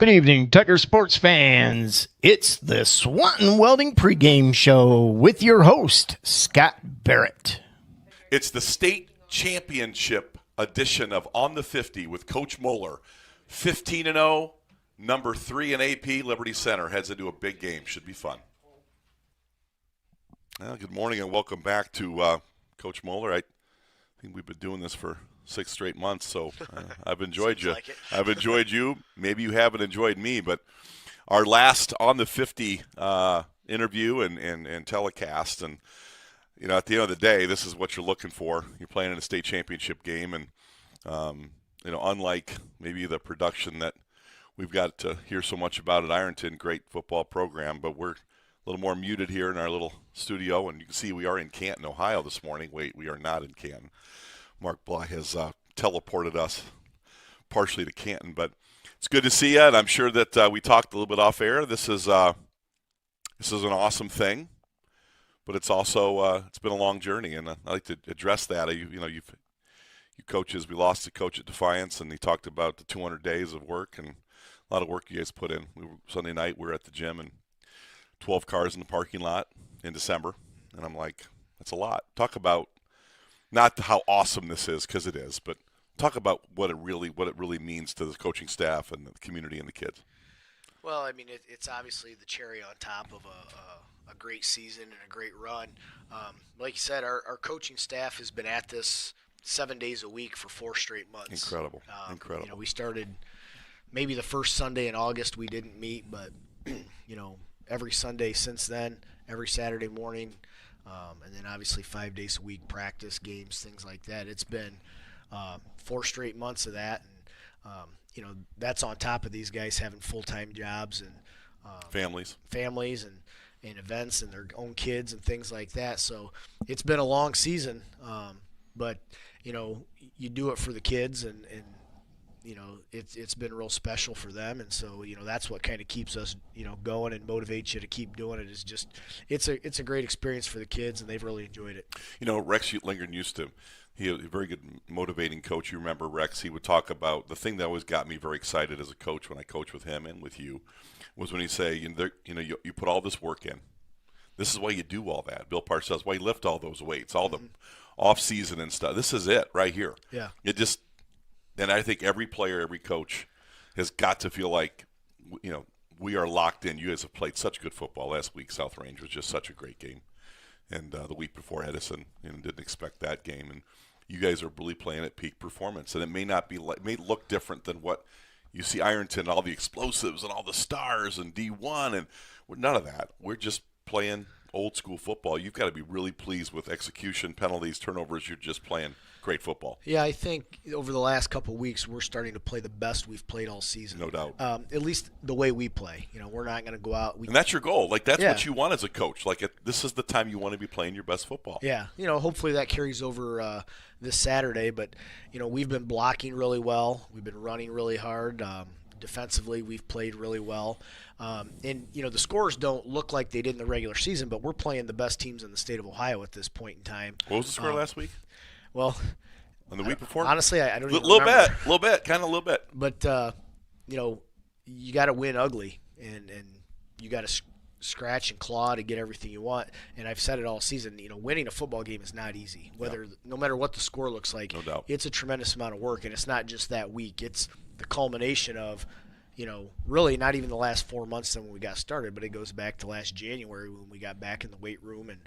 Good evening, Tucker sports fans. It's the Swanton Welding pregame show with your host, Scott Barrett. It's the state championship edition of On the 50 with Coach Moeller. 15-0, number 3 in AP, Liberty Center. Heads into a big game. Should be fun. Well, good morning and welcome back to Coach Moeller. I think we've been doing this for 6 straight months, so I've enjoyed you. Like I've enjoyed you. Maybe you haven't enjoyed me, but our last On the 50 interview and telecast, and you know, at the end of the day, this is what you're looking for. You're playing in a state championship game, and you know, unlike maybe the production that we've got to hear so much about at Ironton, great football program, but we're a little more muted here in our little studio, and you can see we are in Canton, Ohio this morning. Wait, we are not in Canton. Mark Bly has teleported us partially to Canton, but it's good to see you, and I'm sure that we talked a little bit off air. This is an awesome thing, but it's also it's been a long journey, and I like to address that. You coaches, we lost a coach at Defiance, and he talked about the 200 days of work and a lot of work you guys put in. Sunday night we were at the gym, and 12 cars in the parking lot in December, and I'm like, that's a lot. Talk about not how awesome this is, because it is, but talk about what it really means to the coaching staff and the community and the kids. Well, I mean, it's obviously the cherry on top of a great season and a great run. Like you said, our coaching staff has been at this 7 days a week for 4 straight months. Incredible. You know, we started maybe the first Sunday in August we didn't meet, but you know, every Sunday since then, every Saturday morning. And then obviously 5 days a week, practice, games, things like that. It's been 4 straight months of that. And, you know, that's on top of these guys having full-time jobs and families and events and their own kids and things like that. So it's been a long season. But, you know, you do it for the kids and you know, it's been real special for them, and so, you know, that's what kind of keeps us, you know, going and motivates you to keep doing it. Is just it's a great experience for the kids, and they've really enjoyed it. You know, Rex Lingard he was a very good motivating coach. You remember Rex? He would talk about the thing that always got me very excited as a coach when I coached with him and with you was when he'd say, you put all this work in. This is why you do all that. Bill Parr says, why you lift all those weights, all the off season and stuff. This is it right here. Yeah. And I think every player, every coach has got to feel like, you know, we are locked in. You guys have played such good football. Last week, South Range was just such a great game. And the week before, Edison, didn't expect that game. And you guys are really playing at peak performance. And it may look different than what you see Ironton, all the explosives and all the stars and D1. And none of that. We're just playing old school football. You've got to be really pleased with execution, penalties, turnovers. You're just playing great football. Yeah, I think over the last couple of weeks we're starting to play the best we've played all season. No doubt. At least the way we play. You know, we're not going to go out. And that's your goal. Like, that's what you want as a coach. Like, this is the time you want to be playing your best football. Yeah. You know, hopefully that carries over this Saturday. But, you know, we've been blocking really well. We've been running really hard. Defensively, we've played really well. And, you know, the scores don't look like they did in the regular season, but we're playing the best teams in the state of Ohio at this point in time. What was the score last week? Well, on the week before? Honestly, I don't even remember. A little bit. But, you know, you got to win ugly, and you got to scratch and claw to get everything you want. And I've said it all season, you know, winning a football game is not easy. No matter what the score looks like, no doubt. It's a tremendous amount of work, and it's not just that week. It's the culmination of, you know, really not even the last 4 months when we got started, but it goes back to last January when we got back in the weight room and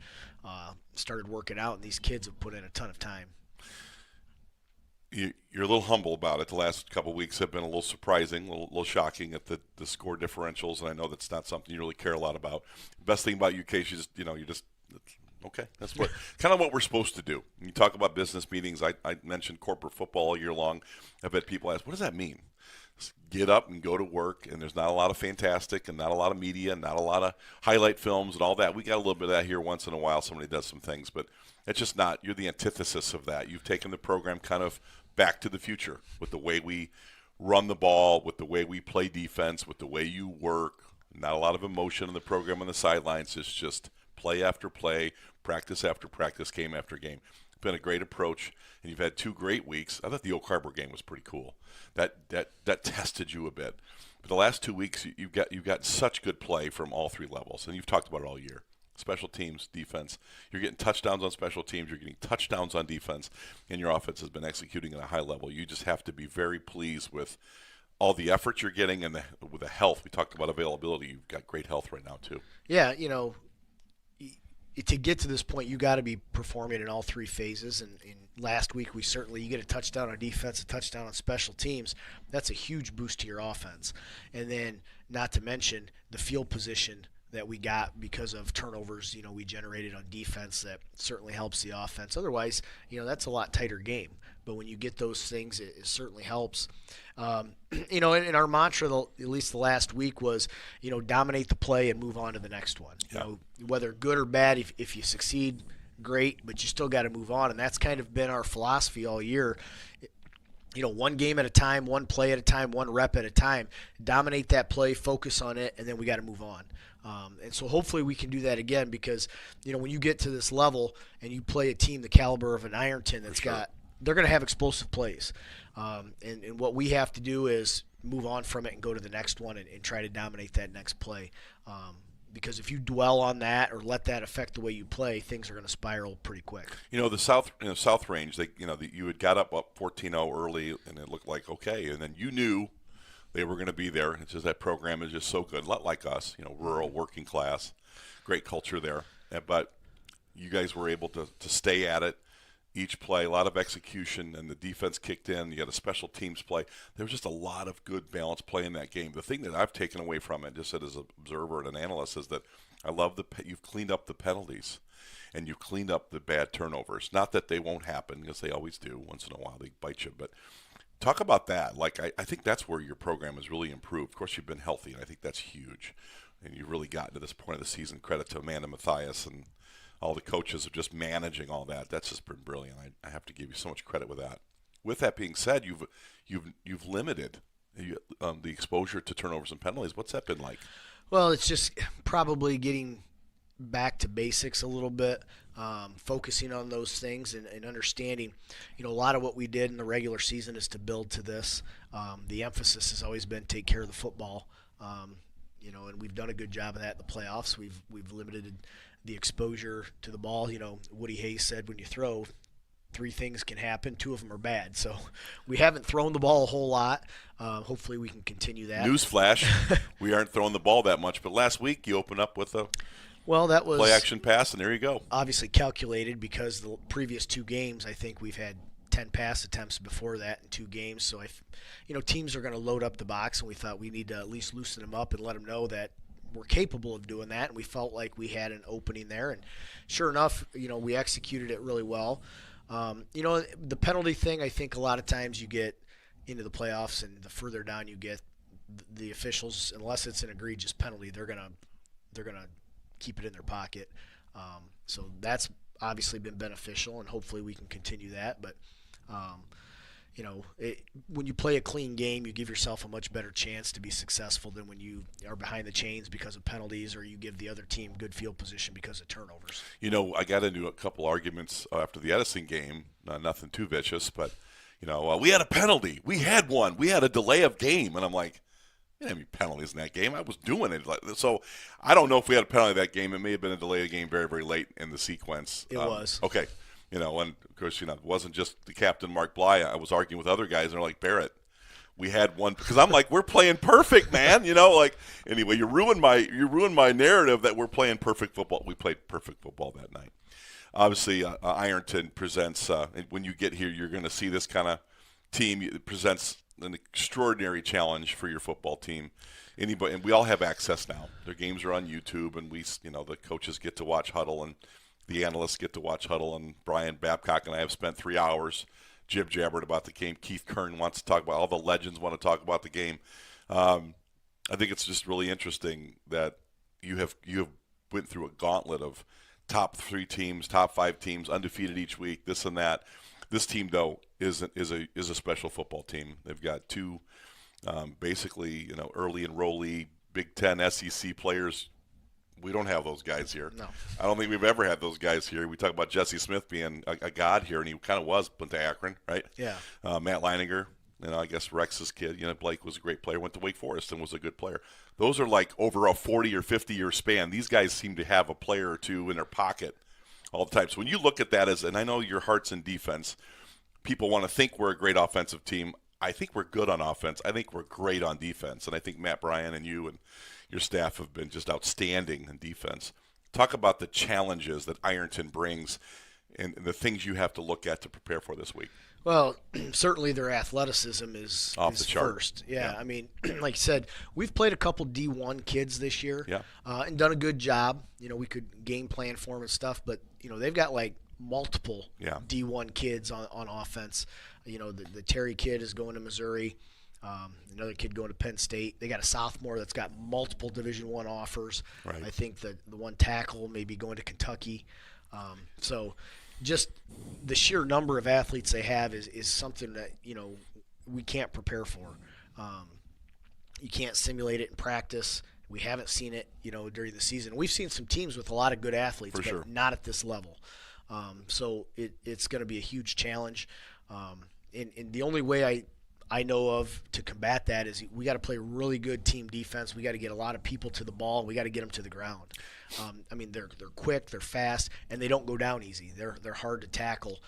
started working out, and these kids have put in a ton of time. You're a little humble about it. The last couple of weeks have been a little surprising, a little shocking at the score differentials, and I know that's not something you really care a lot about. The best thing about you, Case, okay. That's what kind of what we're supposed to do. When you talk about business meetings, I mentioned corporate football all year long. I've had people ask, what does that mean? Just get up and go to work, and there's not a lot of fantastic and not a lot of media and not a lot of highlight films and all that. We got a little bit of that here once in a while. Somebody does some things, but it's just not. You're the antithesis of that. You've taken the program kind of back to the future with the way we run the ball, with the way we play defense, with the way you work. Not a lot of emotion in the program on the sidelines. It's just play after play, practice after practice, game after game. been a great approach, and you've had 2 great weeks. I thought the Oak Harbor game was pretty cool. That tested you a bit. But the last 2 weeks, you've got such good play from all 3 levels, and you've talked about it all year. Special teams, defense. You're getting touchdowns on special teams. You're getting touchdowns on defense, and your offense has been executing at a high level. You just have to be very pleased with all the effort you're getting and with the health. We talked about availability. You've got great health right now too. Yeah, to get to this point, you got to be performing in all 3 phases. And last week, you get a touchdown on defense, a touchdown on special teams. That's a huge boost to your offense. And then, not to mention the field position that we got because of turnovers, we generated on defense. That certainly helps the offense. Otherwise, that's a lot tighter game. But when you get those things, it certainly helps. And our mantra, at least the last week, was, dominate the play and move on to the next one. Yeah. Whether good or bad, if you succeed, great, but you still got to move on. And that's kind of been our philosophy all year. One game at a time, one play at a time, one rep at a time. Dominate that play, focus on it, and then we got to move on. And so hopefully we can do that again because, when you get to this level and you play a team the caliber of an Ironton they're going to have explosive plays. And what we have to do is move on from it and go to the next one and try to dominate that next play. Because if you dwell on that or let that affect the way you play, things are going to spiral pretty quick. The South Range, you had got up 14-0 early, and it looked like okay, and then you knew they were going to be there. It's just that program is just so good, a lot like us, rural, working class, great culture there. But you guys were able to stay at it. Each play, a lot of execution, and the defense kicked in. You had a special teams play. There was just a lot of good balanced play in that game. The thing that I've taken away from it, just as an observer and an analyst, is that I love you've cleaned up the penalties, and you've cleaned up the bad turnovers. Not that they won't happen, because they always do. Once in a while, they bite you. But talk about that. I think that's where your program has really improved. Of course, you've been healthy, and I think that's huge. And you've really gotten to this point of the season. Credit to Amanda Mathias and all the coaches are just managing all that. That's just been brilliant. I have to give you so much credit with that. With that being said, you've limited the exposure to turnovers and penalties. What's that been like? Well, it's just probably getting back to basics a little bit, focusing on those things and understanding. A lot of what we did in the regular season is to build to this. The emphasis has always been take care of the football. And we've done a good job of that in the playoffs. We've limited the exposure to the ball. Woody Hayes said when you throw, 3 things can happen, 2 of them are bad. So we haven't thrown the ball a whole lot. Hopefully we can continue that. Newsflash, we aren't throwing the ball that much. But last week you opened up with that was play-action pass, and there you go. Obviously calculated because the previous 2 games, I think we've had 10 pass attempts before that in 2 games. So, teams are going to load up the box, and we thought we need to at least loosen them up and let them know that we're capable of doing that, and we felt like we had an opening there. And sure enough, we executed it really well. The penalty thing, I think a lot of times you get into the playoffs, and the further down you get, the officials, unless it's an egregious penalty, they're gonna keep it in their pocket. So that's obviously been beneficial, and hopefully we can continue that. But when you play a clean game, you give yourself a much better chance to be successful than when you are behind the chains because of penalties, or you give the other team good field position because of turnovers. I got into a couple arguments after the Edison game, nothing too vicious, but, we had a penalty. We had one. We had a delay of game. And I'm like, we didn't have any penalties in that game. I was doing it. So I don't know if we had a penalty in that game. It may have been a delay of game very, very late in the sequence. It was. Okay. And of course, it wasn't just the captain, Mark Bly. I was arguing with other guys, and they're like, Barrett, we had one, because I'm like, we're playing perfect, man. Anyway, you ruined my narrative that we're playing perfect football. We played perfect football that night. Obviously, Ironton presents, when you get here, you're going to see this kind of team. It presents an extraordinary challenge for your football team. And we all have access now. Their games are on YouTube, and the coaches get to watch Huddle, and the analysts get to watch Huddle, and Brian Babcock and I have spent 3 hours jib-jabbered about the game. Keith Kern wants to talk about, all the legends want to talk about the game. I think it's just really interesting that you have went through a gauntlet of top 3 teams, top 5 teams, undefeated each week, this and that. This team, though, is a special football team. They've got 2 basically early enrollee Big Ten SEC players We don't have those guys here. No. I don't think we've ever had those guys here. We talk about Jesse Smith being a god here, and he kind of was, went to Akron, right? Yeah. Matt Leininger, I guess Rex's kid. Blake was a great player, went to Wake Forest and was a good player. Those are like over a 40 or 50-year span. These guys seem to have a player or two in their pocket all the time. So when you look at that and I know your heart's in defense, people want to think we're a great offensive team. I think we're good on offense. I think we're great on defense. And I think Matt Bryan and you and your staff have been just outstanding in defense. Talk about the challenges that Ironton brings and the things you have to look at to prepare for this week. Well, certainly their athleticism is Off the chart. first. Yeah, I mean, like you said, we've played a couple D1 kids this year and done a good job. We could game plan for them and stuff, but, they've got like multiple D1 kids on offense. The Terry kid is going to Missouri. Another kid going to Penn State. They got a sophomore that's got multiple Division I offers. Right. I think the one tackle may be going to Kentucky. So just the sheer number of athletes they have is something that, we can't prepare for. You can't simulate it in practice. We haven't seen it, during the season. We've seen some teams with a lot of good athletes, but not at this level. So it's going to be a huge challenge. And the only way I know of to combat that is we got to play really good team defense. We got to get a lot of people to the ball. We got to get them to the ground. They're quick, they're fast, and they don't go down easy. They're hard to tackle,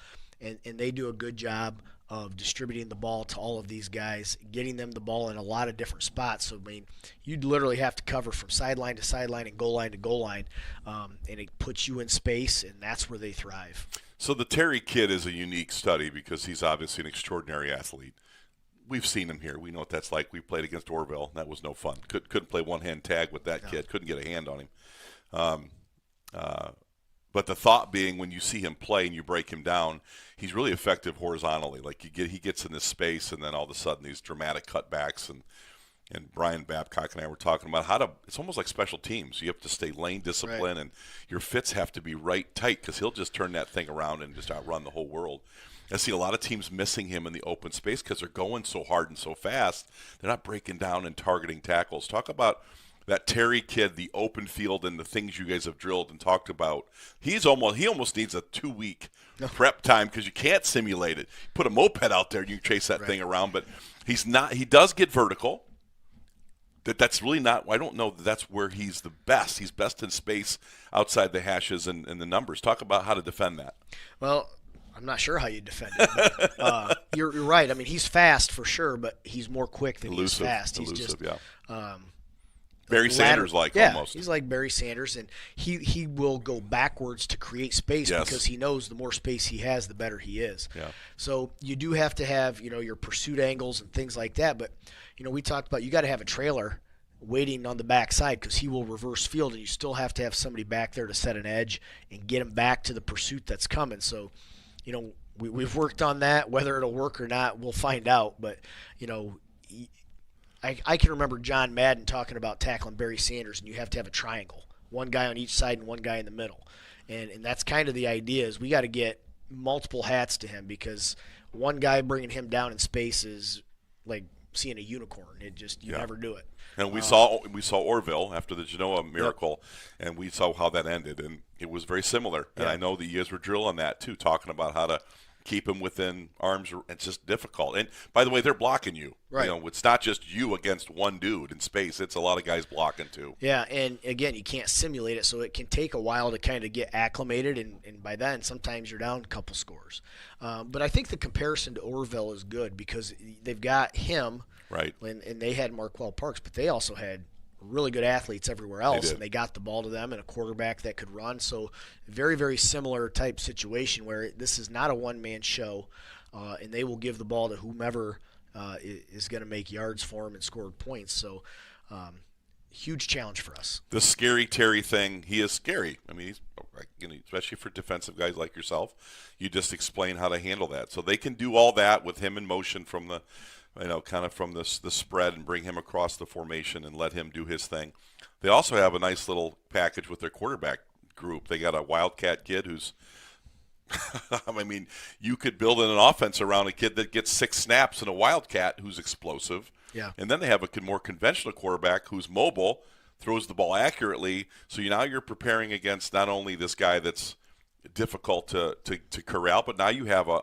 and they do a good job of distributing the ball to all of these guys, getting them the ball in a lot of different spots. So, you'd literally have to cover from sideline to sideline and goal line to goal line, and it puts you in space, and that's where they thrive. So the Terry kid is a unique study because he's obviously an extraordinary athlete. We've seen him here. We know what that's like. We played against Orville. That was no fun. Couldn't play one-hand tag with that kid. Couldn't get a hand on him. But the thought being, when you see him play and you break him down, he's really effective horizontally. Like he gets in this space, and then all of a sudden these dramatic cutbacks. And Brian Babcock and I were talking about it's almost like special teams. You have to stay lane discipline, and your fits have to be right tight because he'll just turn that thing around and just outrun the whole world. I see a lot of teams missing him in the open space because they're going so hard and so fast. They're not breaking down and targeting tackles. Talk about that Terry kid, the open field, and the things you guys have drilled and talked about. He almost needs a 2-week prep time because you can't simulate it. Put a moped out there, you can chase that thing around, but he's not. He does get vertical. That's really not. I don't know that that's where he's the best. He's best in space outside the hashes and the numbers. Talk about how to defend that. Well, I'm not sure how you defend it. But, you're right. I mean, he's fast for sure, but he's more quick than he's fast. He's just Barry Sanders almost. He's like Barry Sanders, and he will go backwards to create space because he knows the more space he has, the better he is. Yeah. So you do have to have your pursuit angles and things like that. But we talked about you got to have a trailer waiting on the backside because he will reverse field, and you still have to have somebody back there to set an edge and get him back to the pursuit that's coming. So we've worked on that. Whether it'll work or not, we'll find out. But I can remember John Madden talking about tackling Barry Sanders, and you have to have a triangle, one guy on each side and one guy in the middle. And that's kind of the idea is we got to get multiple hats to him because one guy bringing him down in space is like seeing a unicorn. You never do it. And we saw Orville after the Genoa miracle, and we saw how that ended, and it was very similar. And I know that you guys were drilling that too, talking about how to keep him within arms. It's just difficult. And by the way, they're blocking you. Right. It's not just you against one dude in space. It's a lot of guys blocking too. Yeah, and again, you can't simulate it, so it can take a while to kind of get acclimated, and by then sometimes you're down a couple scores. But I think the comparison to Orville is good because they've got him. Right. And they had Marquell Parks, but they also had really good athletes everywhere else, and they got the ball to them and a quarterback that could run. So very, very similar type situation where this is not a one-man show, and they will give the ball to whomever is going to make yards for them and score points. So huge challenge for us. The scary Terry thing, he is scary. I mean, especially for defensive guys like yourself, you just explain how to handle that. So they can do all that with him in motion from the kind of from the spread and bring him across the formation and let him do his thing. They also have a nice little package with their quarterback group. They got a Wildcat kid who's I mean, you could build an offense around a kid that gets 6 snaps and a Wildcat who's explosive. Yeah. And then they have a more conventional quarterback who's mobile throws the ball accurately. So now you're preparing against not only this guy that's difficult to corral, but now you have a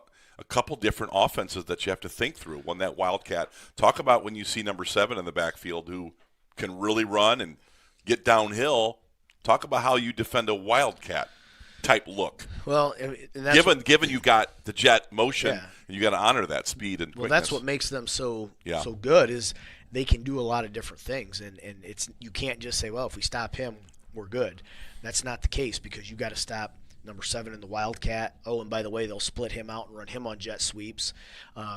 couple different offenses that you have to think through. One, that Wildcat. Talk about when you see number 7 in the backfield who can really run and get downhill. Talk about how you defend a Wildcat type look. Well, and that's given you got the jet motion, Yeah. and you got to honor that speed and quickness. Well, that's what makes them so good is they can do a lot of different things, and it's you can't just say, well, if we stop him, we're good. That's not the case because you got to stop number 7 in the Wildcat. Oh, and by the way, they'll split him out and run him on jet sweeps.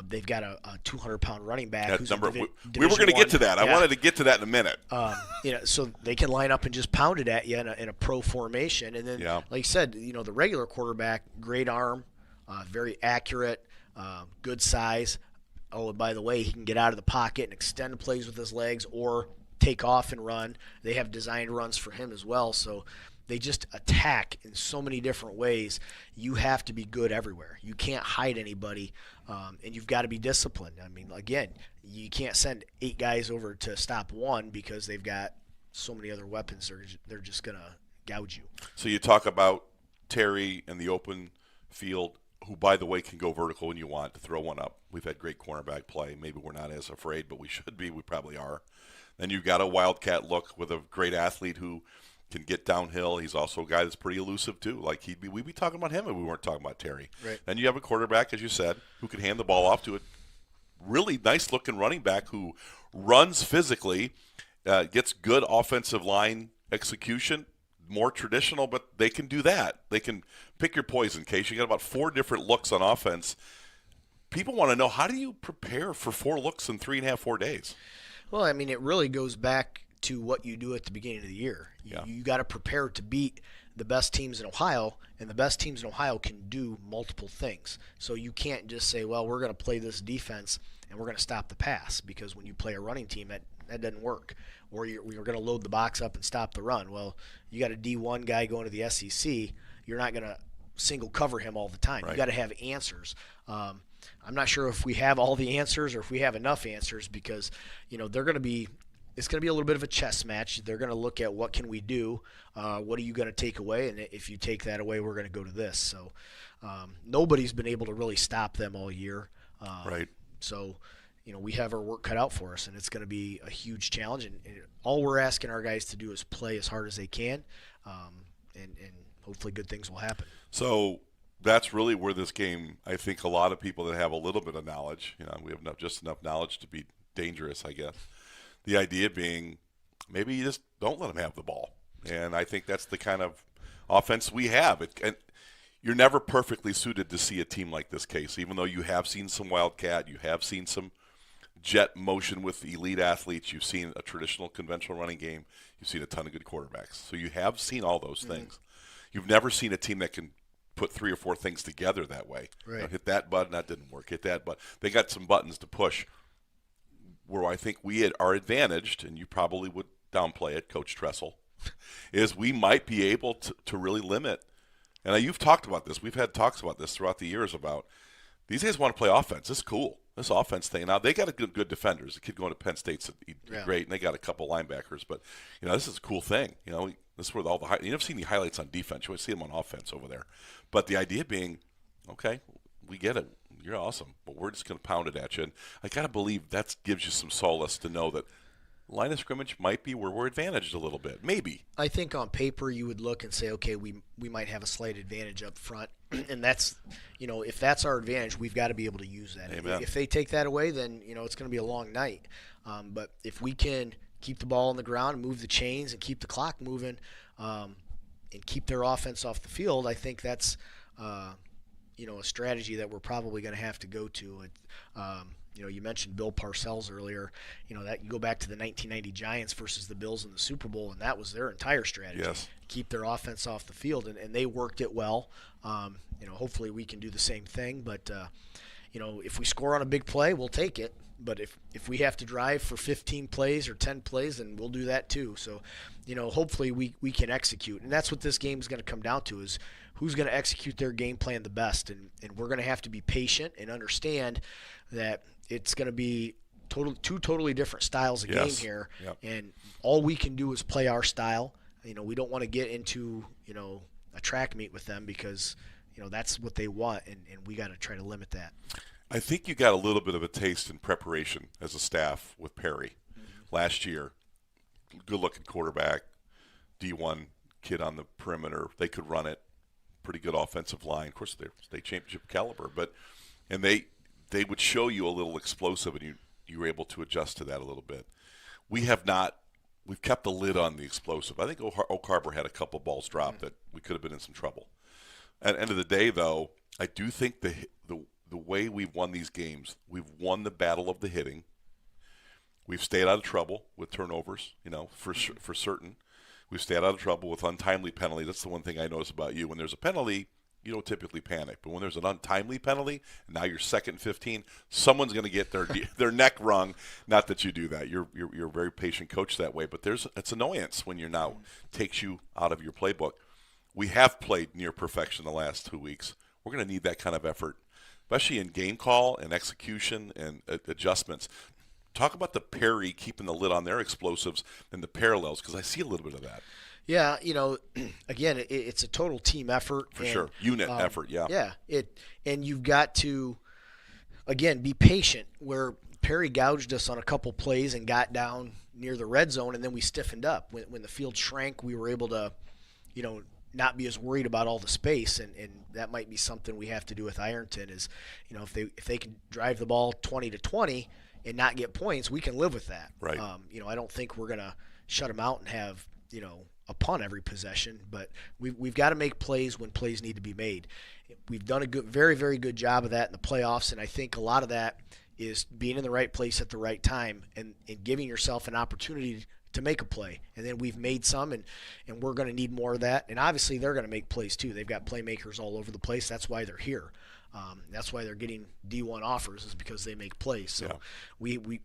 They've got a 200-pound running back. That Who's number, we were going to get to that. Yeah. I wanted to get to that in a minute. So they can line up and just pound it at you in a pro formation. And then, like you said, the regular quarterback, great arm, very accurate, good size. Oh, and by the way, he can get out of the pocket and extend plays with his legs or take off and run. They have designed runs for him as well. So they just attack in so many different ways. You have to be good everywhere. You can't hide anybody, and you've got to be disciplined. I mean, again, you can't send 8 guys over to stop one because they've got so many other weapons. They're just going to gouge you. So you talk about Terry in the open field, who, by the way, can go vertical when you want to throw one up. We've had great cornerback play. Maybe we're not as afraid, but we should be. We probably are. Then you've got a Wildcat look with a great athlete who can get downhill. He's also a guy that's pretty elusive too. Like we'd be talking about him if we weren't talking about Terry. Right. Then you have a quarterback, as you said, who can hand the ball off to a really nice-looking running back who runs physically, gets good offensive line execution, more traditional, but they can do that. They can pick your poison, Case. You got about 4 different looks on offense. People want to know, how do you prepare for 4 looks in 3.5, 4 days? Well, I mean, it really goes back to what you do at the beginning of the year. You got to prepare to beat the best teams in Ohio, and the best teams in Ohio can do multiple things. So you can't just say, well, we're going to play this defense and we're going to stop the pass, because when you play a running team, that doesn't work. Or you're going to load the box up and stop the run. Well, you got a D1 guy going to the SEC. You're not going to single cover him all the time. Right. You got to have answers. I'm not sure if we have all the answers or if we have enough answers, because they're going to be. It's going to be a little bit of a chess match. They're going to look at what can we do, what are you going to take away, and if you take that away, we're going to go to this. So nobody's been able to really stop them all year. Right. So we have our work cut out for us, and it's going to be a huge challenge. And all we're asking our guys to do is play as hard as they can, and hopefully good things will happen. So that's really where this game, I think a lot of people that have a little bit of knowledge, we have just enough knowledge to be dangerous, I guess. The idea being maybe you just don't let them have the ball. And I think that's the kind of offense we have. And you're never perfectly suited to see a team like this, Case, even though you have seen some Wildcat, you have seen some jet motion with elite athletes, you've seen a traditional conventional running game, you've seen a ton of good quarterbacks. So you have seen all those things. You've never seen a team that can put 3 or 4 things together that way. Right. Hit that button, that didn't work. Hit that button. They got some buttons to push. Where I think we are advantaged, and you probably would downplay it, Coach Tressel, is we might be able to really limit. And you've talked about this. We've had talks about this throughout the years about these guys want to play offense. This is cool, this offense thing. Now, they got a good defenders. The kid going to Penn State's great, and they got a couple linebackers. But, this is a cool thing. This is where all the – you never see any highlights on defense. You always see them on offense over there. But the idea being, okay, we get it. You're awesome, but we're just going to pound it at you. And I got to believe that gives you some solace to know that line of scrimmage might be where we're advantaged a little bit. Maybe. I think on paper you would look and say, okay, we might have a slight advantage up front. And that's, if that's our advantage, we've got to be able to use that. Amen. If they take that away, then, it's going to be a long night. But if we can keep the ball on the ground, move the chains, and keep the clock moving, and keep their offense off the field, I think that's a strategy that we're probably going to have to go to. You mentioned Bill Parcells earlier. That you go back to the 1990 Giants versus the Bills in the Super Bowl, and that was their entire strategy. Yes. Keep their offense off the field, and they worked it well. Hopefully we can do the same thing. But, if we score on a big play, we'll take it. But if we have to drive for 15 plays or 10 plays, then we'll do that too. So, hopefully we can execute. And that's what this game is going to come down to, is who's going to execute their game plan the best. And we're going to have to be patient and understand that it's going to be two totally different styles of game here, and all we can do is play our style. We don't want to get into a track meet with them because that's what they want, and we got to try to limit that. I think you got a little bit of a taste in preparation as a staff with Perry last year. Good-looking quarterback, D1 kid on the perimeter. They could run it. Pretty good offensive line. Of course, they're state championship caliber, and they would show you a little explosive, and you were able to adjust to that a little bit. We've kept the lid on the explosive. I think Oak Harbor had a couple balls dropped that we could have been in some trouble. At the end of the day, though, I do think the way we've won these games, we've won the battle of the hitting. We've stayed out of trouble with turnovers, for certain. We've stayed out of trouble with untimely penalty. That's the one thing I notice about you. When there's a penalty, you don't typically panic. But when there's an untimely penalty, and now you're 2nd and 15, someone's going to get their neck wrung. Not that you do that. You're a very patient coach that way. But it's annoyance when you're now takes you out of your playbook. We have played near perfection the last 2 weeks. We're going to need that kind of effort, especially in game call and execution and adjustments. Talk about the Perry keeping the lid on their explosives and the parallels, because I see a little bit of that. Yeah, again, it's a total team effort. For sure. Unit effort, yeah. Yeah, and you've got to, again, be patient. Where Perry gouged us on a couple plays and got down near the red zone, and then we stiffened up. When the field shrank, we were able to, not be as worried about all the space, and that might be something we have to do with Ironton is, if they can drive the ball 20-20 and not get points, we can live with that. Right. I don't think we're going to shut them out and have, a punt every possession, but we've got to make plays when plays need to be made. We've done a very, very good job of that in the playoffs, and I think a lot of that is being in the right place at the right time and giving yourself an opportunity to make a play. And then we've made some, and we're going to need more of that. And obviously they're going to make plays too. They've got playmakers all over the place. That's why they're here. That's why they're getting D1 offers, is because they make plays. So we've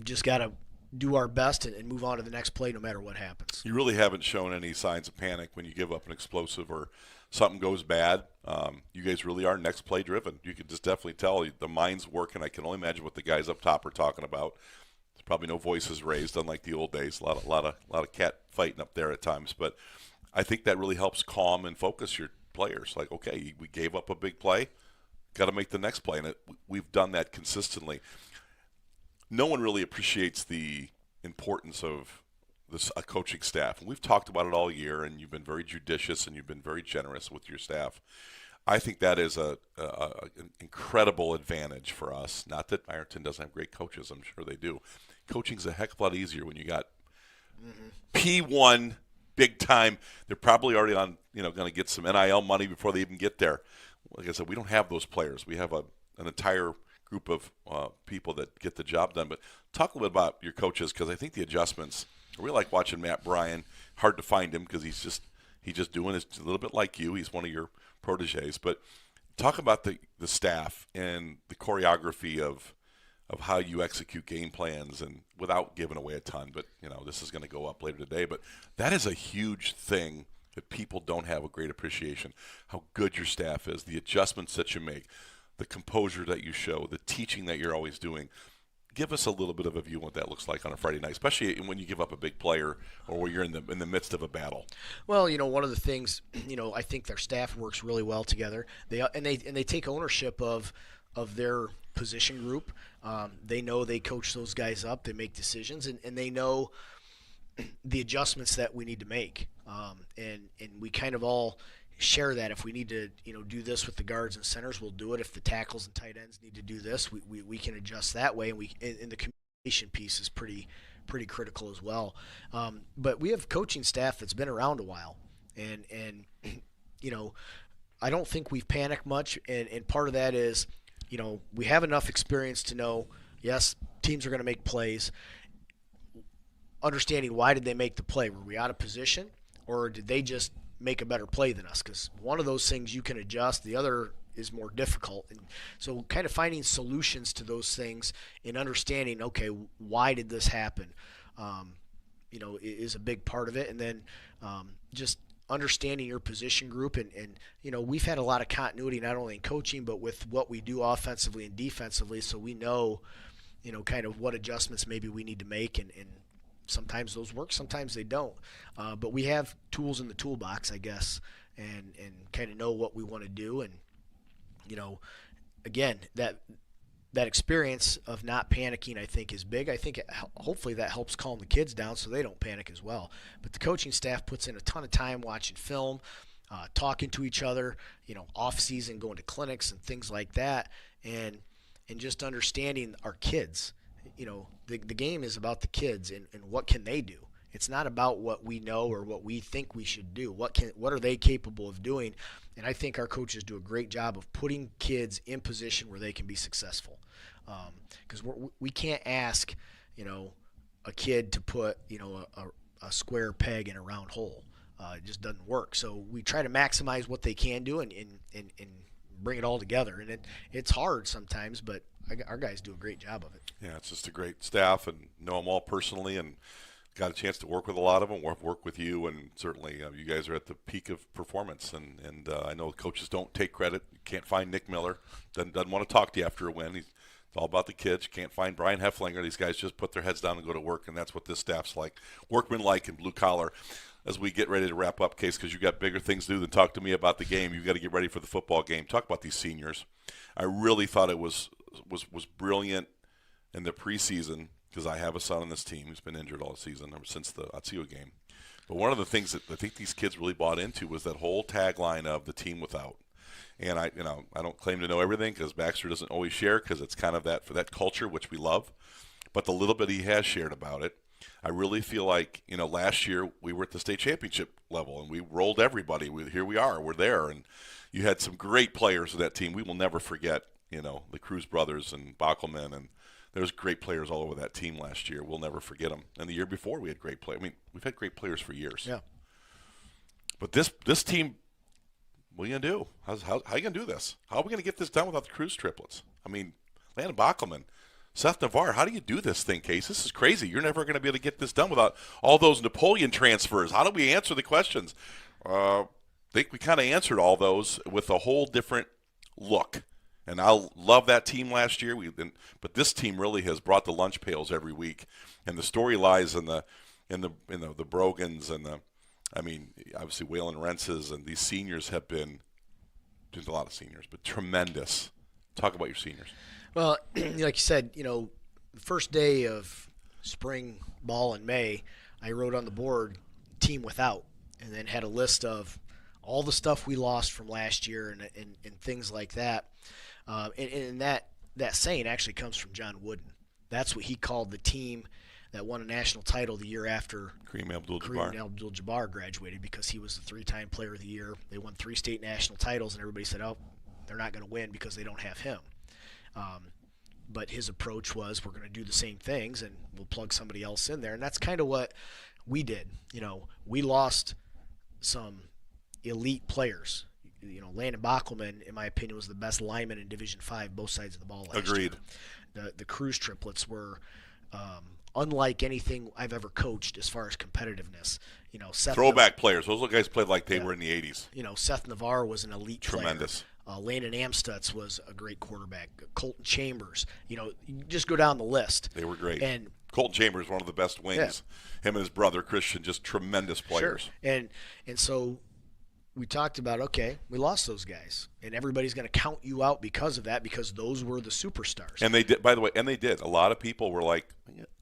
just got to do our best and move on to the next play no matter what happens. You really haven't shown any signs of panic when you give up an explosive or something goes bad. You guys really are next play driven. You can just definitely tell the mind's working. I can only imagine what the guys up top are talking about. There's probably no voices raised, unlike the old days. A lot of cat fighting up there at times. But I think that really helps calm and focus your players. Like, okay, we gave up a big play, got to make the next play, and we've done that consistently. No one really appreciates the importance of a coaching staff. And we've talked about it all year, and you've been very judicious and you've been very generous with your staff. I think that is an incredible advantage for us. Not that Ironton doesn't have great coaches. I'm sure they do. Coaching's a heck of a lot easier when you got P1 big time. They're probably already on, going to get some NIL money before they even get there. Like I said, we don't have those players. We have an entire group of people that get the job done. But talk a little bit about your coaches, because I think the adjustments, I really like watching Matt Bryan. Hard to find him because he's just doing it a little bit like you. He's one of your proteges. But talk about the staff and the choreography of how you execute game plans, and without giving away a ton. But, this is going to go up later today. But that is a huge thing that people don't have a great appreciation, how good your staff is, the adjustments that you make, the composure that you show, the teaching that you're always doing. Give us a little bit of a view of what that looks like on a Friday night, especially when you give up a big player or where you're in the midst of a battle. Well, one of the things, I think their staff works really well together. They take ownership of their position group. They know they coach those guys up. They make decisions, and they know the adjustments that we need to make. And we kind of all share that. If we need to, do this with the guards and centers, we'll do it. If the tackles and tight ends need to do this, we can adjust that way. And the communication piece is pretty critical as well. But we have coaching staff that's been around a while, and I don't think we've panicked much. And part of that is, we have enough experience to know, yes, teams are going to make plays. Understanding why did they make the play? Were we out of position, or did they just make a better play than us? Because one of those things you can adjust, the other is more difficult. And so kind of finding solutions to those things and understanding, okay, why did this happen, is a big part of it. And then just understanding your position group. And we've had a lot of continuity, not only in coaching, but with what we do offensively and defensively. So we know, kind of what adjustments maybe we need to make, and sometimes those work, sometimes they don't. But we have tools in the toolbox, I guess, and kind of know what we want to do. And, again, that experience of not panicking, I think, is big. I think hopefully that helps calm the kids down so they don't panic as well. But the coaching staff puts in a ton of time watching film, talking to each other, off season, going to clinics and things like that, and just understanding our kids. The game is about the kids and what can they do. It's not about what we know or what we think we should do. What are they capable of doing? And I think our coaches do a great job of putting kids in position where they can be successful. Because we can't ask, a kid to put, a square peg in a round hole. It just doesn't work. So we try to maximize what they can do and bring it all together. And it's hard sometimes, but our guys do a great job of it. Yeah, it's just a great staff, and know them all personally, and got a chance to work with a lot of them, work with you, and certainly you guys are at the peak of performance. And I know coaches don't take credit. You can't find Nick Miller. Doesn't want to talk to you after a win. It's all about the kids. You can't find Brian Hefflinger. These guys just put their heads down and go to work, and that's what this staff's like. Workman-like and blue-collar. As we get ready to wrap up, Case, because you got bigger things to do than talk to me about the game. You've got to get ready for the football game. Talk about these seniors. I really thought it was brilliant in the preseason, because I have a son on this team who's been injured all season ever since the OHSAA game. But one of the things that I think these kids really bought into was that whole tagline of the team without. And I don't claim to know everything, because Baxter doesn't always share, because it's kind of that for that culture, which we love. But the little bit he has shared about it, I really feel like, last year we were at the state championship level and we rolled everybody. Here we are, we're there. And you had some great players of that team. We will never forget, the Cruz brothers and Bockelman, and there's great players all over that team last year. We'll never forget them. And the year before we had great players. I mean, we've had great players for years. Yeah. But this team, what are you going to do? How are you going to do this? How are we going to get this done without the Cruz triplets? I mean, Landon Bockelman, Seth Navarre, how do you do this thing, Case? This is crazy. You're never going to be able to get this done without all those Napoleon transfers. How do we answer the questions? I think we kind of answered all those with a whole different look. And I love that team last year. But this team really has brought the lunch pails every week. And the story lies in the Brogans and obviously Waylon Rentzes, and these seniors have been, there's a lot of seniors, but tremendous. Talk about your seniors. Well, like you said, the first day of spring ball in May, I wrote on the board team without, and then had a list of all the stuff we lost from last year and things like that. And that saying actually comes from John Wooden. That's what he called the team that won a national title the year after Kareem Abdul-Jabbar graduated, because he was the 3-time player of the year. They won 3 state national titles, and everybody said, oh, they're not going to win because they don't have him. But his approach was, we're going to do the same things and we'll plug somebody else in there. And that's kind of what we did. We lost some elite players. Landon Bockelman, in my opinion, was the best lineman in Division V, both sides of the ball last Agreed. year. The Cruz triplets were unlike anything I've ever coached as far as competitiveness. Throwback players. Those little guys played like they were in the 80s. Seth Navarre was an elite Tremendous. player. Landon Amstutz was a great quarterback. Colton Chambers. You just go down the list. They were great. And Colton Chambers, one of the best wings. Yeah. Him and his brother Christian, just tremendous players. Sure. And so we talked about, okay, we lost those guys, and everybody's going to count you out because of that, because those were the superstars. And they did. By the way, and they did. A lot of people were like,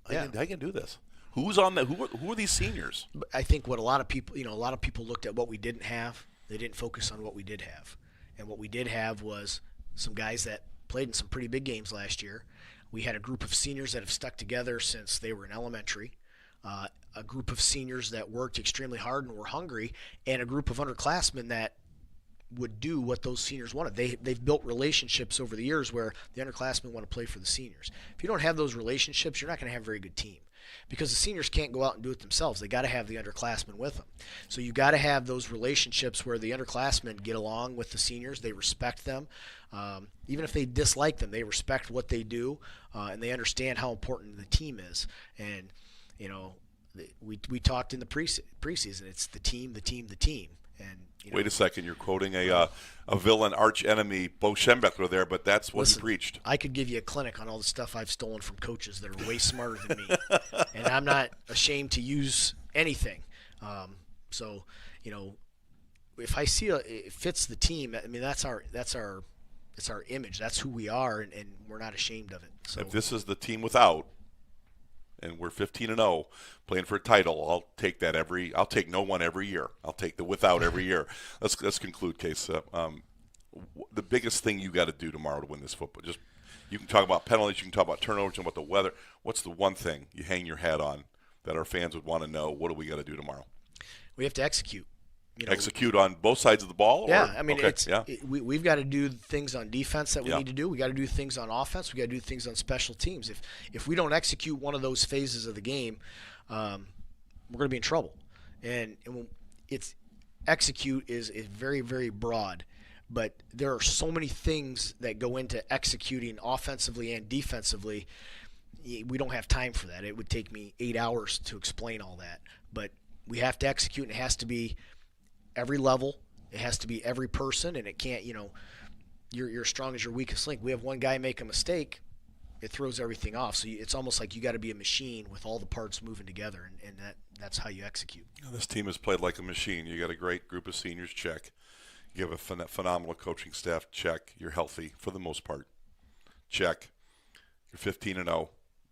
"I can do this." Who's on that? Who are these seniors? I think what a lot of people looked at what we didn't have. They didn't focus on what we did have. And what we did have was some guys that played in some pretty big games last year. We had a group of seniors that have stuck together since they were in elementary, a group of seniors that worked extremely hard and were hungry, and a group of underclassmen that would do what those seniors wanted. They've built relationships over the years where the underclassmen want to play for the seniors. If you don't have those relationships, you're not going to have a very good team, because the seniors can't go out and do it themselves. They got to have the underclassmen with them. So you got to have those relationships where the underclassmen get along with the seniors. They respect them. Even if they dislike them, they respect what they do, and they understand how important the team is. And, we talked in the preseason. It's the team, the team, the team. And wait a second, you're quoting a villain arch enemy, Bo Schembechler there, but that's what he preached. I could give you a clinic on all the stuff I've stolen from coaches that are way smarter than me, and I'm not ashamed to use anything. So, if I see it fits the team, I mean that's our image. That's who we are, and we're not ashamed of it. So if this is the team without, and we're 15-0, playing for a title, I'll take that I'll take no one every year. I'll take the without every year. Let's conclude, Case. The biggest thing you got to do tomorrow to win this football. You can talk about penalties, you can talk about turnovers, you can talk about the weather. What's the one thing you hang your hat on that our fans would want to know? What do we got to do tomorrow? We have to execute. Execute on both sides of the ball? Yeah, or? I mean, okay. We've got to do thing on defense that we need to do. We got to do things on offense. We got to do things on special teams. If we don't execute one of those phases of the game, we're going to be in trouble. And it's execute is very, very broad, but there are so many things that go into executing offensively and defensively. We don't have time for that. It would take me 8 hours to explain all that. But we have to execute, and it has to be every level. It has to be every person, and it can't, you're as strong as your weakest link. We have one guy make a mistake, it throws everything off. So it's almost like you got to be a machine with all the parts moving together, and that's how you execute. This team has played like a machine. You got a great group of seniors, check. You have a phenomenal coaching staff, check. You're healthy for the most part, check. You're 15-0,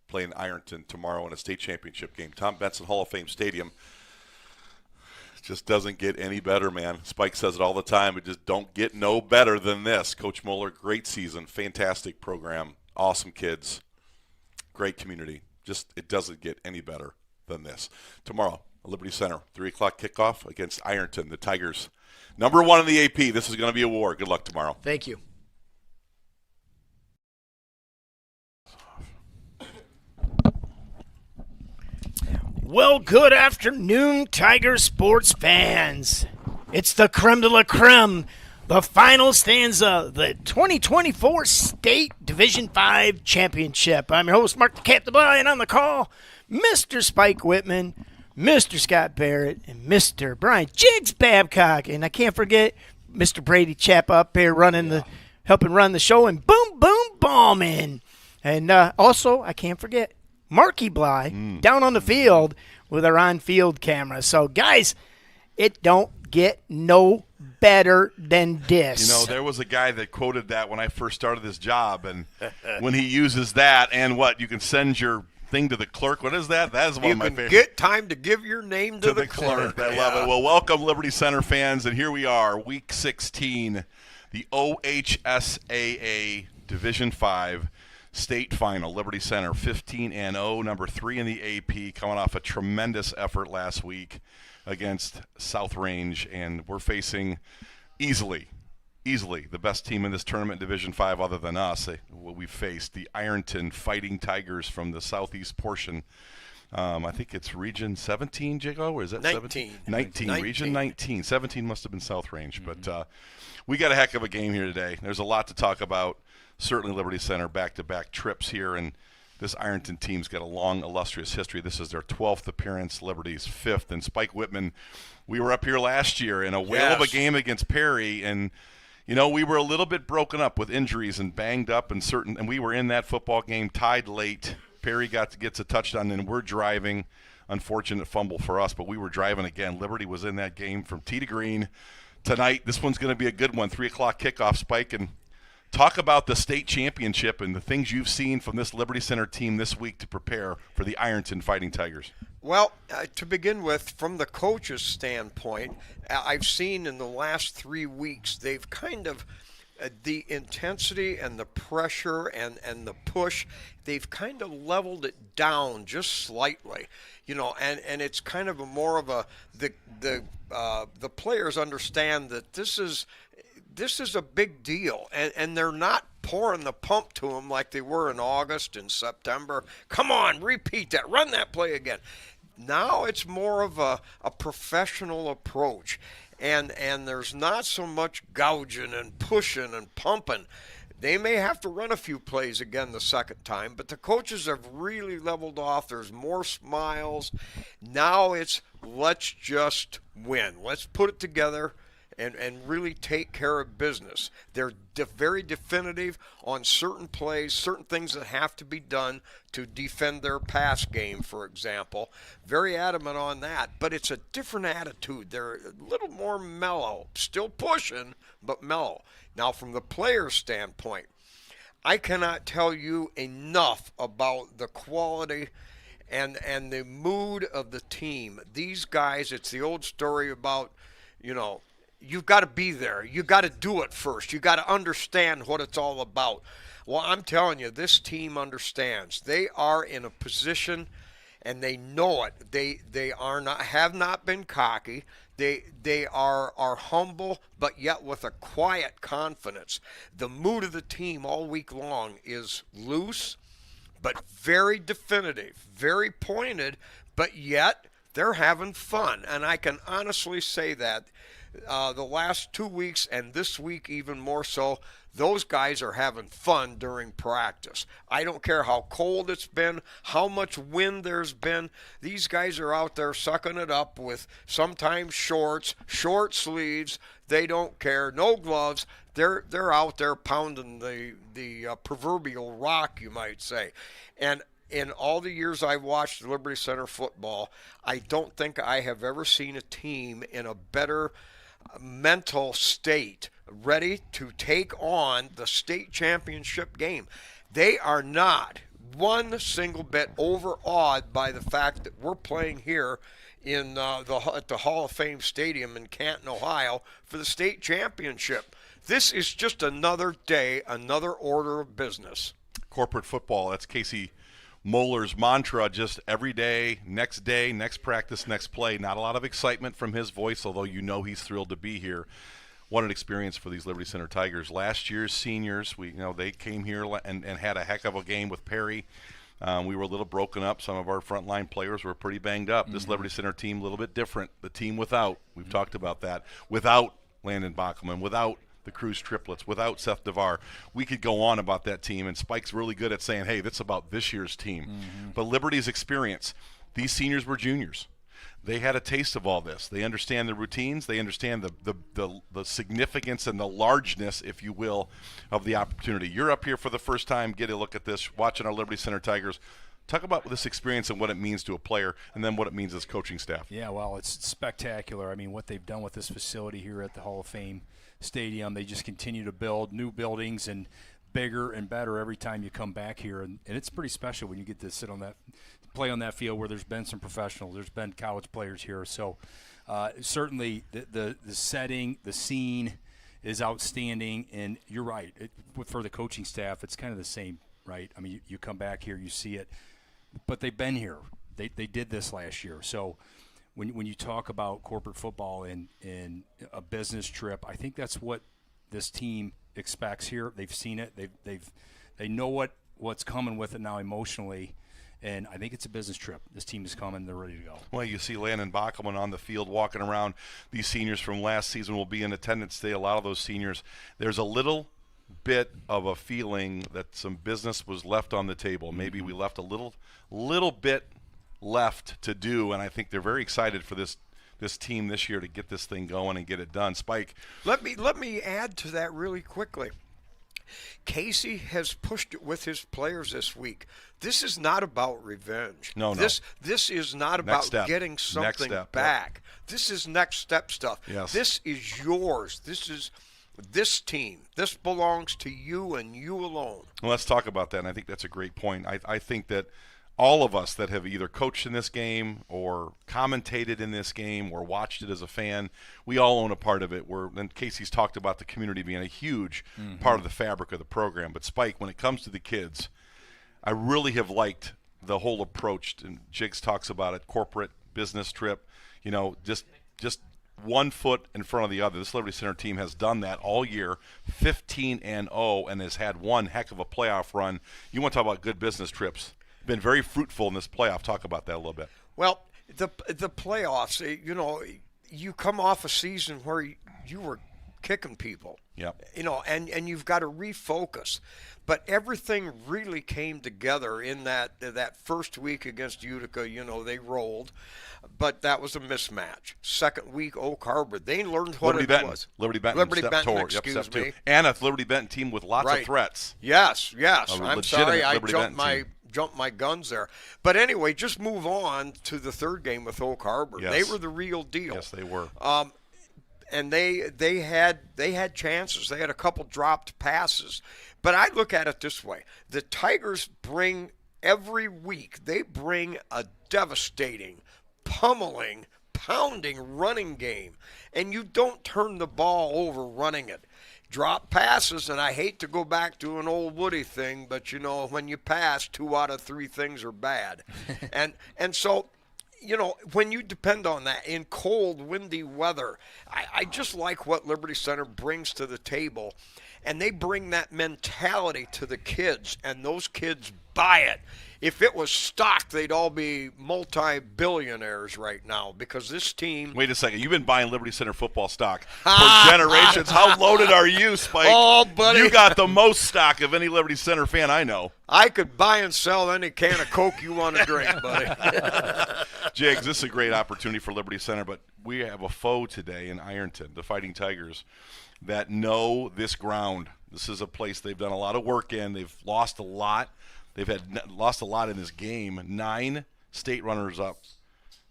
playing Ironton tomorrow in a state championship game. Tom Benson Hall of Fame Stadium. Just doesn't get any better, man. Spike says it all the time. It just don't get no better than this. Coach Moeller, great season, fantastic program, awesome kids, great community. Just it doesn't get any better than this. Tomorrow, Liberty Center, 3 o'clock kickoff against Ironton, the Tigers. Number 1 in the AP. This is going to be a war. Good luck tomorrow. Thank you. Well, good afternoon, Tiger sports fans. It's the creme de la creme, the final stanza, the 2024 State Division 5 Championship. I'm your host, Mark the Captain Boy, and on the call, Mr. Spike Whitman, Mr. Scott Barrett, and Mr. Brian Jigs Babcock. And I can't forget Mr. Brady Chap up here helping run the show, and boom, boom, bombing. And also, I can't forget Marky Bly down on the field with our on-field camera. So, guys, it don't get no better than this. There was a guy that quoted that when I first started this job, and when he uses that and you can send your thing to the clerk. What is that? That is one of my favorites. You can get time to give your name to the clerk. I love it. Well, welcome, Liberty Center fans, and here we are, Week 16, the OHSAA Division 5 State Final. Liberty Center 15-0, number 3 in the AP, coming off a tremendous effort last week against South Range, and we're facing easily the best team in this tournament, Division 5, other than us. What we faced, the Ironton Fighting Tigers from the southeast portion. I think it's Region 17, Jago, or is that 19? 19. Region 19. 17 must have been South Range, but we got a heck of a game here today. There's a lot to talk about. Certainly Liberty Center back-to-back trips here, and this Ironton team's got a long, illustrious history. This is their 12th appearance, Liberty's 5th. And Spike Whitman, we were up here last year in a whale of a game against Perry, and we were a little bit broken up with injuries and banged up, and we were in that football game tied late. Perry gets a touchdown, and we're driving. Unfortunate fumble for us, but we were driving again. Liberty was in that game from tee to green. Tonight, this one's going to be a good one. 3 o'clock kickoff, Spike, and talk about the state championship and the things you've seen from this Liberty Center team this week to prepare for the Ironton Fighting Tigers. Well, to begin with, from the coach's standpoint, I've seen in the last 3 weeks, they've kind of, the intensity and the pressure and the push, they've kind of leveled it down just slightly, and it's kind of more of the players understand that this is a big deal, and they're not pouring the pump to them like they were in August and September. Come on, repeat that, run that play again. Now it's more of a professional approach, and there's not so much gouging and pushing and pumping. They may have to run a few plays again the second time, but the coaches have really leveled off. There's more smiles. Now it's let's just win. Let's put it together and really take care of business. They're very definitive on certain plays, certain things that have to be done to defend their pass game, for example. Very adamant on that, but it's a different attitude. They're a little more mellow, still pushing, but mellow. Now, from the player's standpoint, I cannot tell you enough about the quality and the mood of the team. These guys, it's the old story about, you've got to be there. You've got to do it first. You've got to understand what it's all about. Well, I'm telling you, this team understands. They are in a position, and they know it. They have not been cocky. They are humble, but yet with a quiet confidence. The mood of the team all week long is loose, but very definitive, very pointed, but yet they're having fun. And I can honestly say that the last 2 weeks and this week even more so, those guys are having fun during practice. I don't care how cold it's been, how much wind there's been. These guys are out there sucking it up with sometimes shorts, short sleeves. They don't care. No gloves. They're out there pounding the proverbial rock, you might say. And in all the years I've watched Liberty Center football, I don't think I have ever seen a team in a better mental state, ready to take on the state championship game. They are not one single bit overawed by the fact that we're playing here in at the Hall of Fame Stadium in Canton, Ohio, for the state championship. This is just another day, another order of business. Corporate football, that's Casey Moeller's mantra, just every day, next practice, next play. Not a lot of excitement from his voice, although he's thrilled to be here. What an experience for these Liberty Center Tigers. Last year's seniors, they came here and had a heck of a game with Perry. We were a little broken up. Some of our frontline players were pretty banged up. This Liberty Center team, a little bit different. The team we've talked about that, without Landon Bachman, without the Cruz triplets, without Seth DeVar. We could go on about that team, and Spike's really good at saying, hey, that's about this year's team. But Liberty's experience, these seniors were juniors. They had a taste of all this. They understand the routines. They understand the significance and the largeness, if you will, of the opportunity. You're up here for the first time. Get a look at this, watching our Liberty Center Tigers. Talk about this experience and what it means to a player, and then what it means as coaching staff. Yeah, well, it's spectacular. I mean, what they've done with this facility here at the Hall of Fame Stadium, they just continue to build new buildings and bigger and better every time you come back here, and it's pretty special when you get to sit on that, play on that field where there's been some professionals, there's been college players here. So certainly the setting, the scene is outstanding, and you're right. For the coaching staff, it's kind of the same, right? I mean, you come back here, you see it, but they've been here. They did this last year. So when you talk about corporate football and a business trip, I think that's what this team expects here. They've seen it. They know what's coming with it now emotionally, and I think it's a business trip. This team is coming. They're ready to go. Well, you see Landon Bachman on the field walking around. These seniors from last season will be in attendance today. A lot of those seniors, there's a little bit of a feeling that some business was left on the table. Maybe we left a little bit left to do, and I think they're very excited for this team this year to get this thing going and get it done. Spike, let me add to that really quickly. Casey has pushed it with his players this week. This is not about revenge. No. This is not about getting something back. Yep. This is next step stuff. Yes. This is yours. This is this team. This belongs to you and you alone. Well, let's talk about that, and I think that's a great point. I think that all of us that have either coached in this game or commentated in this game or watched it as a fan, we all own a part of it. And Casey's talked about the community being a huge part of the fabric of the program. But, Spike, when it comes to the kids, I really have liked the whole approach. And Jigs talks about it, corporate business trip, just one foot in front of the other. This Liberty Center team has done that all year, 15-0, and has had one heck of a playoff run. You want to talk about good business trips. Been very fruitful in this playoff. Talk about that a little bit. Well, the playoffs, you come off a season where you were kicking people. Yep. And you've got to refocus. But everything really came together in that first week against Utica. They rolled, but that was a mismatch. Second week, Oak Harbor, they learned what Liberty it Benton. was. Liberty Benton. Liberty step Benton, toward. excuse step me. two. And a Liberty Benton team with lots of threats. Yes. A I'm legitimate sorry, I Liberty jumped Benton jumped my guns there. But anyway, just move on to the third game with Oak Harbor. Yes. They were the real deal. Yes, they were. And they had chances. They had a couple dropped passes. But I look at it this way. The Tigers bring every week, they bring a devastating, pummeling, pounding running game. And you don't turn the ball over running it. Drop passes, and I hate to go back to an old Woody thing, but when you pass, 2 out of 3 things are bad. and so when you depend on that in cold, windy weather, I just like what Liberty Center brings to the table. And they bring that mentality to the kids, and those kids buy it. If it was stock, they'd all be multi-billionaires right now because this team... Wait a second. You've been buying Liberty Center football stock for generations. How loaded are you, Spike? Oh, buddy. You got the most stock of any Liberty Center fan I know. I could buy and sell any can of Coke you want to drink, buddy. Jigs, this is a great opportunity for Liberty Center, but we have a foe today in Ironton, the Fighting Tigers, that know this ground. This is a place they've done a lot of work in. They've lost a lot. They've lost a lot in this game. 9 state runners-up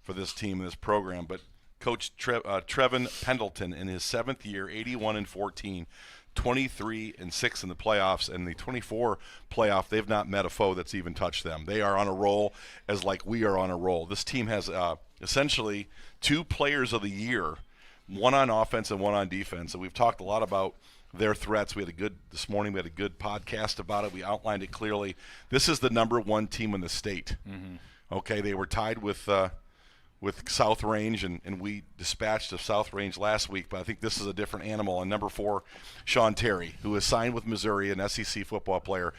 for this team, this program. But Coach Trevin Pendleton, in his 7th year, 81-14, 23-6 in the playoffs, and the 24 playoff, they've not met a foe that's even touched them. They are on a roll as like we are on a roll. This team has essentially 2 players of the year, one on offense and one on defense. And we've talked a lot about their threats. This morning we had a good podcast about it. We outlined it clearly. This is the number 1 team in the state. Mm-hmm. Okay, they were tied with South Range, and we dispatched of South Range last week, but I think this is a different animal. And number 4, Sean Terry, who is signed with Missouri, an SEC football player.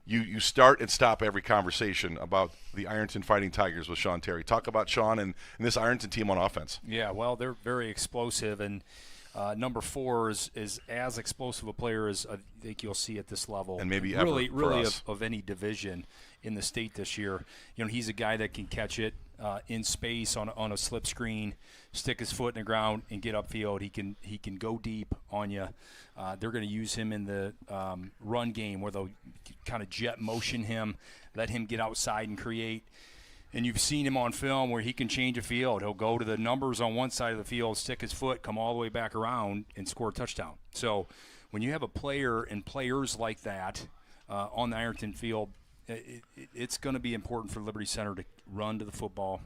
You start and stop every conversation about the Ironton Fighting Tigers with Sean Terry. Talk about Sean and this Ironton team on offense. Yeah, well, they're very explosive, and number 4 is as explosive a player as I think you'll see at this level, and maybe really ever of any division in the state this year. He's a guy that can catch it in space on a slip screen, stick his foot in the ground, and get upfield. He can go deep on you. They're going to use him in the run game where they'll kind of jet motion him, let him get outside and create. And you've seen him on film where he can change a field. He'll go to the numbers on one side of the field, stick his foot, come all the way back around, and score a touchdown. So when you have a player and players like that on the Ironton field, it's going to be important for Liberty Center to run to the football,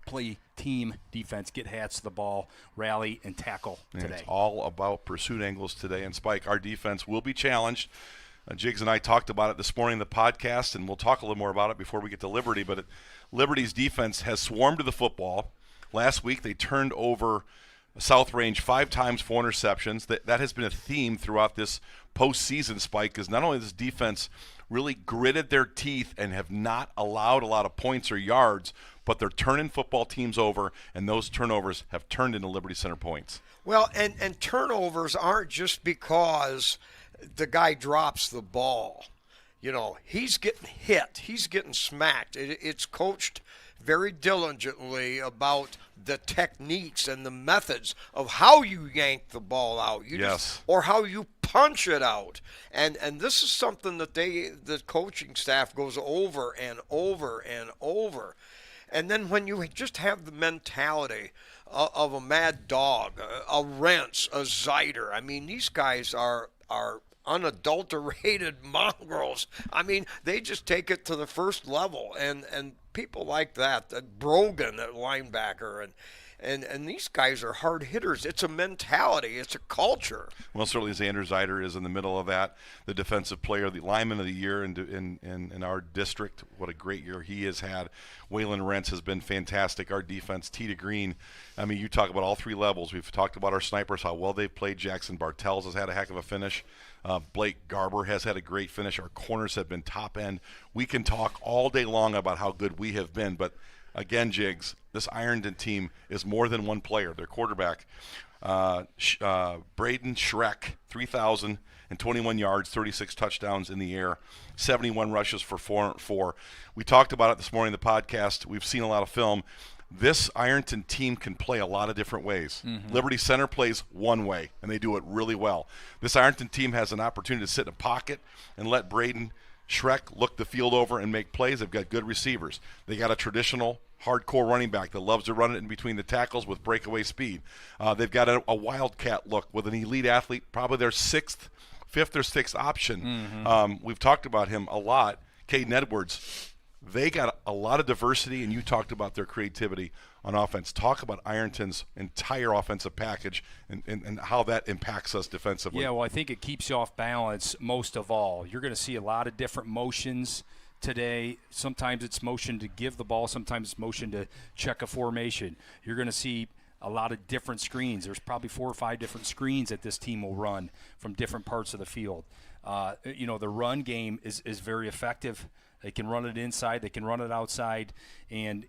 play team defense, get hats to the ball, rally, and tackle today. It's all about pursuit angles today. And, Spike, our defense will be challenged. Jiggs and I talked about it this morning in the podcast, and we'll talk a little more about it before we get to Liberty. But Liberty's defense has swarmed to the football. Last week they turned over South Range 5 times, 4 interceptions. That has been a theme throughout this postseason, Spike, because not only this defense really gritted their teeth and have not allowed a lot of points or yards, but they're turning football teams over, and those turnovers have turned into Liberty Center points. Well, and turnovers aren't just because the guy drops the ball. He's getting hit. He's getting smacked. It's coached very diligently about the techniques and the methods of how you yank the ball out. Or how you punch it out. And this is something that the coaching staff goes over and over and over. And then when you just have the mentality of a mad dog, a Rentz, a Zider, I mean, these guys are unadulterated mongrels. I mean, they just take it to the first level, and people like that, Brogan at linebacker, and these guys are hard hitters. It's a mentality. It's a culture. Well, certainly Xander Zider is in the middle of that, the defensive player, the lineman of the year in our district. What a great year he has had. Waylon Rentz has been fantastic. Our defense, T to Green. I mean, you talk about all 3 levels. We've talked about our snipers, how well they've played. Jackson Bartels has had a heck of a finish. Blake Garber has had a great finish. Our corners have been top end. We can talk all day long about how good we have been, but again, Jiggs, this Ironton team is more than one player. Their quarterback, Braden Schreck, 3,021 yards, 36 touchdowns in the air, 71 rushes for 404. We talked about it this morning in the podcast. We've seen a lot of film. This Ironton team can play a lot of different ways. Liberty Center plays one way, and they do it really well. This Ironton team has an opportunity to sit in a pocket and let Braden Schreck look the field over and make plays. They've got good receivers. They got a traditional hardcore running back that loves to run it in between the tackles with breakaway speed. They've got a wildcat look with an elite athlete, probably their fifth or sixth option. We've talked about him a lot, Caden Edwards. They got a lot of diversity, and you talked about their creativity on offense. Talk about Ironton's entire offensive package and how that impacts us defensively. Yeah, well, I think it keeps you off balance most of all. You're going to see a lot of different motions today. Sometimes it's motion to give the ball. Sometimes it's motion to check a formation. You're going to see a lot of different screens. There's probably 4 or 5 different screens that this team will run from different parts of the field. The run game is very effective. They can run it inside. They can run it outside. And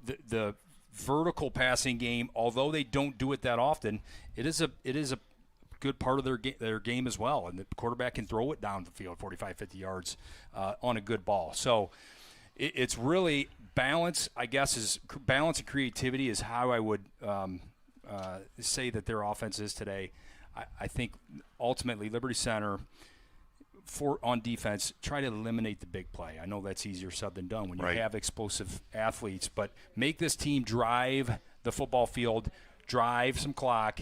the vertical passing game, although they don't do it that often, it is a good part of their game as well. And the quarterback can throw it down the field 45, 50 yards on a good ball. So it's really balance, I guess, balance and creativity is how I would say that their offense is today. I think ultimately Liberty Center – on defense, try to eliminate the big play. I know that's easier said than done when you have explosive athletes, but make this team drive the football field, drive some clock,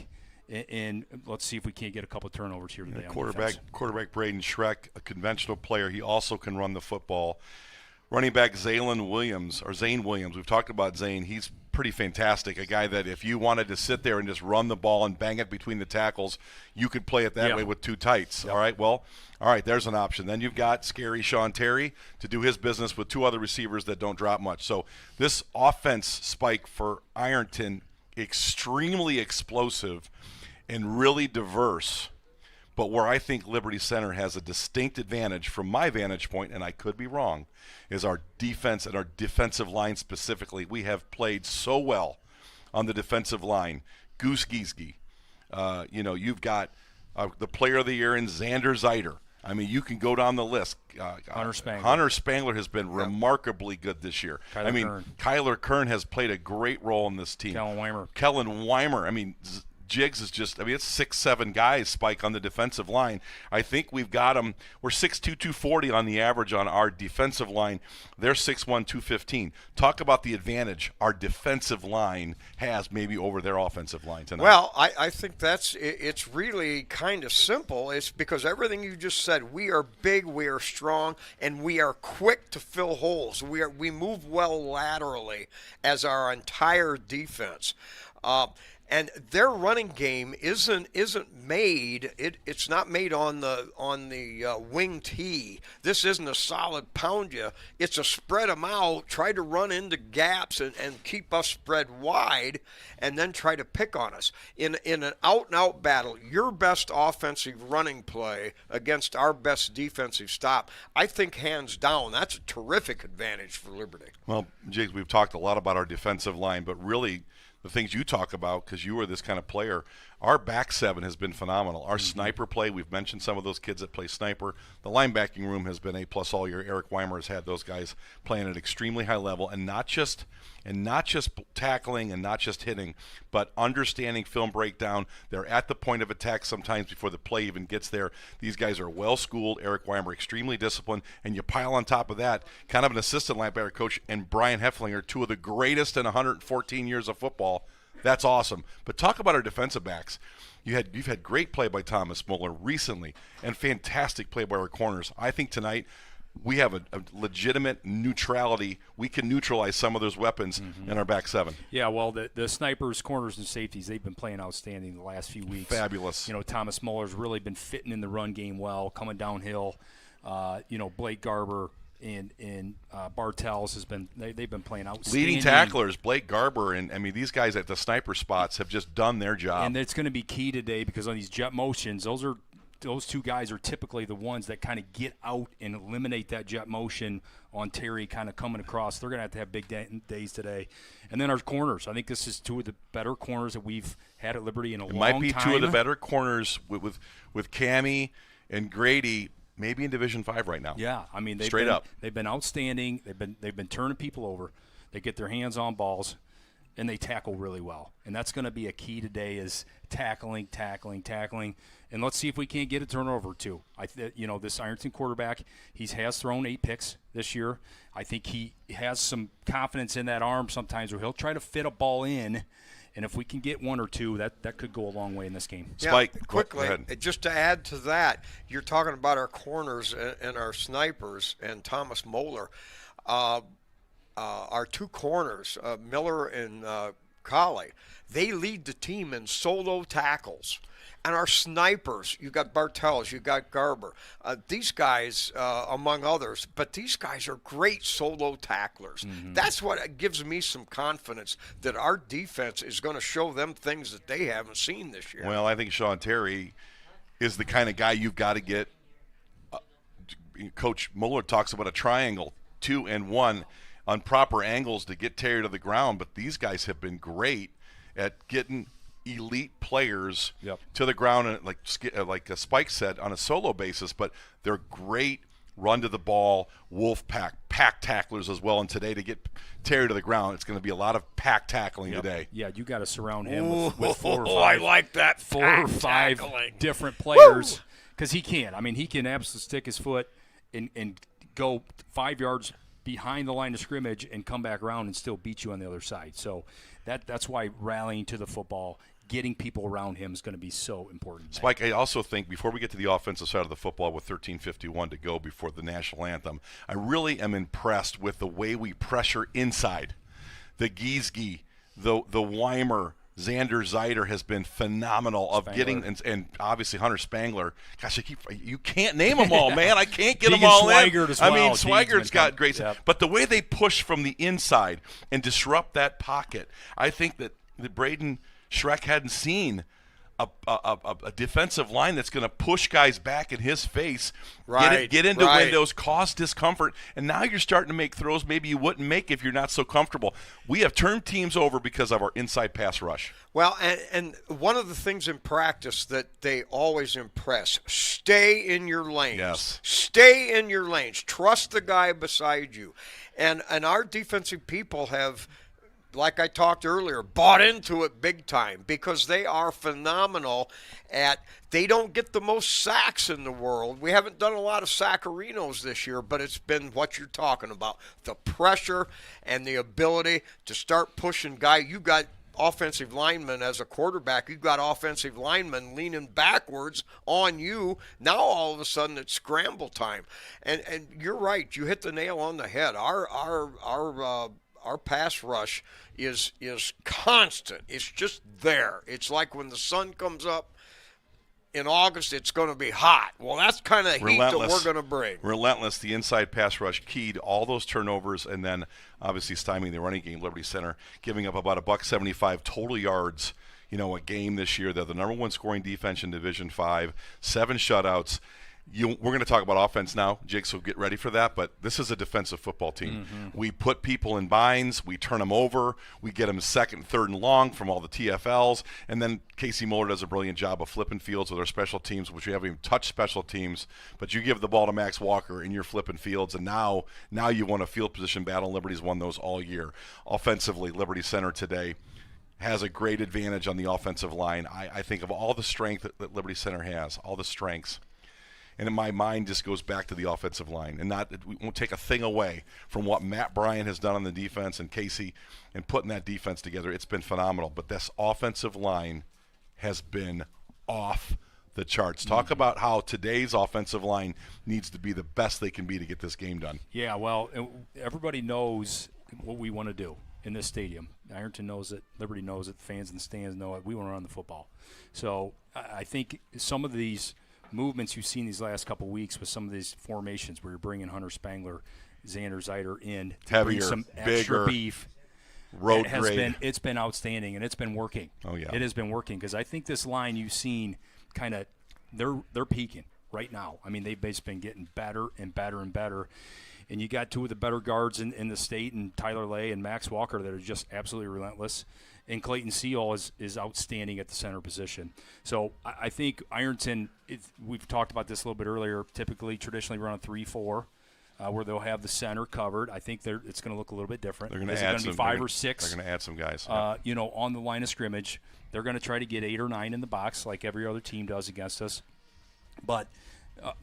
and let's see if we can't get a couple turnovers here today. Quarterback Braden Schreck, a conventional player. He also can run the football. Running back Zane Williams, we've talked about Zane. He's pretty fantastic, a guy that if you wanted to sit there and just run the ball and bang it between the tackles, you could play it that way with 2 tights. All right, well, all right, there's an option. Then you've got scary Sean Terry to do his business with 2 other receivers that don't drop much. So this offense spike for Ironton, extremely explosive and really diverse. But where I think Liberty Center has a distinct advantage from my vantage point, and I could be wrong, is our defense and our defensive line specifically. We have played so well on the defensive line. Goose Giesge. You've got the player of the year in Xander Zeiter. I mean, you can go down the list. Hunter Spangler has been remarkably good this year. Kyler Kern has played a great role in this team. Kellen Weimer. I mean, Jiggs is just, it's 6-7 guys, Spike, on the defensive line. I think we've got them. We're 6'2", 240 on the average on our defensive line. They're 6'1", 215. Talk about the advantage our defensive line has maybe over their offensive line tonight. Well, I think it's really kind of simple. It's because everything you just said, we are big, we are strong, and we are quick to fill holes. We move well laterally as our entire defense. And their running game isn't made. It's not made on the wing tee. This isn't a solid pound you. It's a spread them out, try to run into gaps and keep us spread wide, and then try to pick on us. In an out-and-out battle, your best offensive running play against our best defensive stop, I think hands down, that's a terrific advantage for Liberty. Well, Jiggs, we've talked a lot about our defensive line, but really the things you talk about, because you were this kind of player, our back seven has been phenomenal. Our sniper play, we've mentioned some of those kids that play sniper. The linebacking room has been A+ all year. Eric Weimer has had those guys playing at an extremely high level, and not just tackling and not just hitting, but understanding film breakdown. They're at the point of attack sometimes before the play even gets there. These guys are well schooled. Eric Weimer extremely disciplined, and you pile on top of that kind of an assistant linebacker coach and Brian Hefflinger, 2 of the greatest in 114 years of football. That's awesome. But talk about our defensive backs. You've had great play by Thomas Muller recently and fantastic play by our corners. I think tonight we have a legitimate neutrality. We can neutralize some of those weapons in our back seven. Yeah, well, the snipers, corners, and safeties, they've been playing outstanding the last few weeks. Fabulous. Thomas Muller's really been fitting in the run game well, coming downhill. Blake Garber and Bartels they've been playing outstanding. Leading tacklers, Blake Garber, and these guys at the sniper spots have just done their job. And it's going to be key today because on these jet motions, those are those two guys are typically the ones that kind of get out and eliminate that jet motion on Terry kind of coming across. They're going to have big days today. And then our corners. I think this is two of the better corners that we've had at Liberty in a long time. It might be two of the better corners with Cammie and Grady, maybe in Division 5 right now. Yeah, I mean they've been outstanding. They've been turning people over. They get their hands on balls, and they tackle really well. And that's going to be a key today is tackling. And let's see if we can't get a turnover too. This Ironton quarterback, he has thrown 8 picks this year. I think he has some confidence in that arm sometimes where he'll try to fit a ball in. And if we can get 1 or 2, that could go a long way in this game. Spike, yeah, quickly, go ahead. just to add to that, you're talking about our corners and our snipers and Thomas Moeller. Our 2 corners, Miller and Colley, they lead the team in solo tackles. And our snipers, you got Bartels, you got Garber. These guys, among others, but these guys are great solo tacklers. Mm-hmm. That's what gives me some confidence that our defense is going to show them things that they haven't seen this year. Well, I think Sean Terry is the kind of guy you've got to get. Coach Mueller talks about a triangle, 2 and 1 on proper angles to get Terry to the ground, but these guys have been great at getting elite players to the ground, and like Spike said, on a solo basis, but they're great run to the ball, wolf pack tacklers as well. And today to get Terry to the ground, it's going to be a lot of pack tackling today. Yeah, you got to surround him with 4 or 5. I like that. 4 or 5 different players because he can. I mean, he can absolutely stick his foot and go 5 yards behind the line of scrimmage and come back around and still beat you on the other side. So that's why rallying to the football, getting people around him is going to be so important. Spike, I also think before we get to the offensive side of the football with 13:51 to go before the national anthem, I really am impressed with the way we pressure inside. The Giesge, the Weimer, Xander Zeider has been phenomenal of getting, and obviously Hunter Spangler. Gosh, you can't name them all, man. I can't get them all in. As well. I mean, Swigert's got great stuff. But the way they push from the inside and disrupt that pocket, I think that Braden Schreck hadn't seen a defensive line that's going to push guys back in his face, get into windows, cause discomfort, and now you're starting to make throws maybe you wouldn't make if you're not so comfortable. We have turned teams over because of our inside pass rush. Well, and one of the things in practice that they always impress, stay in your lanes. Yes. Stay in your lanes. Trust the guy beside you. And our defensive people have, like I talked earlier, bought into it big time because they are phenomenal they don't get the most sacks in the world. We haven't done a lot of saccarinos this year, but it's been what you're talking about, the pressure and the ability to start pushing guys. You got offensive linemen as a quarterback. You've got offensive linemen leaning backwards on you. Now all of a sudden it's scramble time. And you're right. You hit the nail on the head. Our pass rush is constant. It's just there. It's like when the sun comes up in August, it's going to be hot. Well, that's kind of heat that we're going to bring. Relentless, the inside pass rush keyed all those turnovers, and then obviously stymieing the running game. Liberty Center giving up about $175 total yards, a game this year. They're the number 1 scoring defense in Division 5, 7 shutouts. We're going to talk about offense now, Jake, so get ready for that. But this is a defensive football team. Mm-hmm. We put people in binds. We turn them over. We get them 2nd, 3rd, and long from all the TFLs. And then Casey Mueller does a brilliant job of flipping fields with our special teams, which we haven't even touched special teams. But you give the ball to Max Walker, and you're flipping fields. And now you won a field position battle. Liberty's won those all year. Offensively, Liberty Center today has a great advantage on the offensive line. I think of all the strength that Liberty Center has, all the strengths. And in my mind just goes back to the offensive line. And we won't take a thing away from what Matt Bryan has done on the defense and Casey and putting that defense together. It's been phenomenal. But this offensive line has been off the charts. Talk about how today's offensive line needs to be the best they can be to get this game done. Yeah, well, everybody knows what we want to do in this stadium. Ironton knows it. Liberty knows it. The fans in the stands know it. We want to run the football. So I think some of these movements you've seen these last couple of weeks with some of these formations where you're bringing Hunter Spangler, Xander Zeider in to heavier, bring some bigger, extra beef. Road grade. It's been outstanding, and it's been working. Oh, yeah. It has been working because I think this line you've seen kind of they're peaking right now. I mean, they've basically been getting better and better and better. And you got two of the better guards in the state, and Tyler Lay and Max Walker, that are just absolutely relentless. And Clayton Seal is outstanding at the center position. So I think Ironton, we've talked about this a little bit earlier, traditionally run a 3-4. Where they'll have the center covered. I think it's going to look a little bit different. They're going to add be 5 or 6. They're going to add some guys. On the line of scrimmage. They're going to try to get 8 or 9 in the box like every other team does against us. But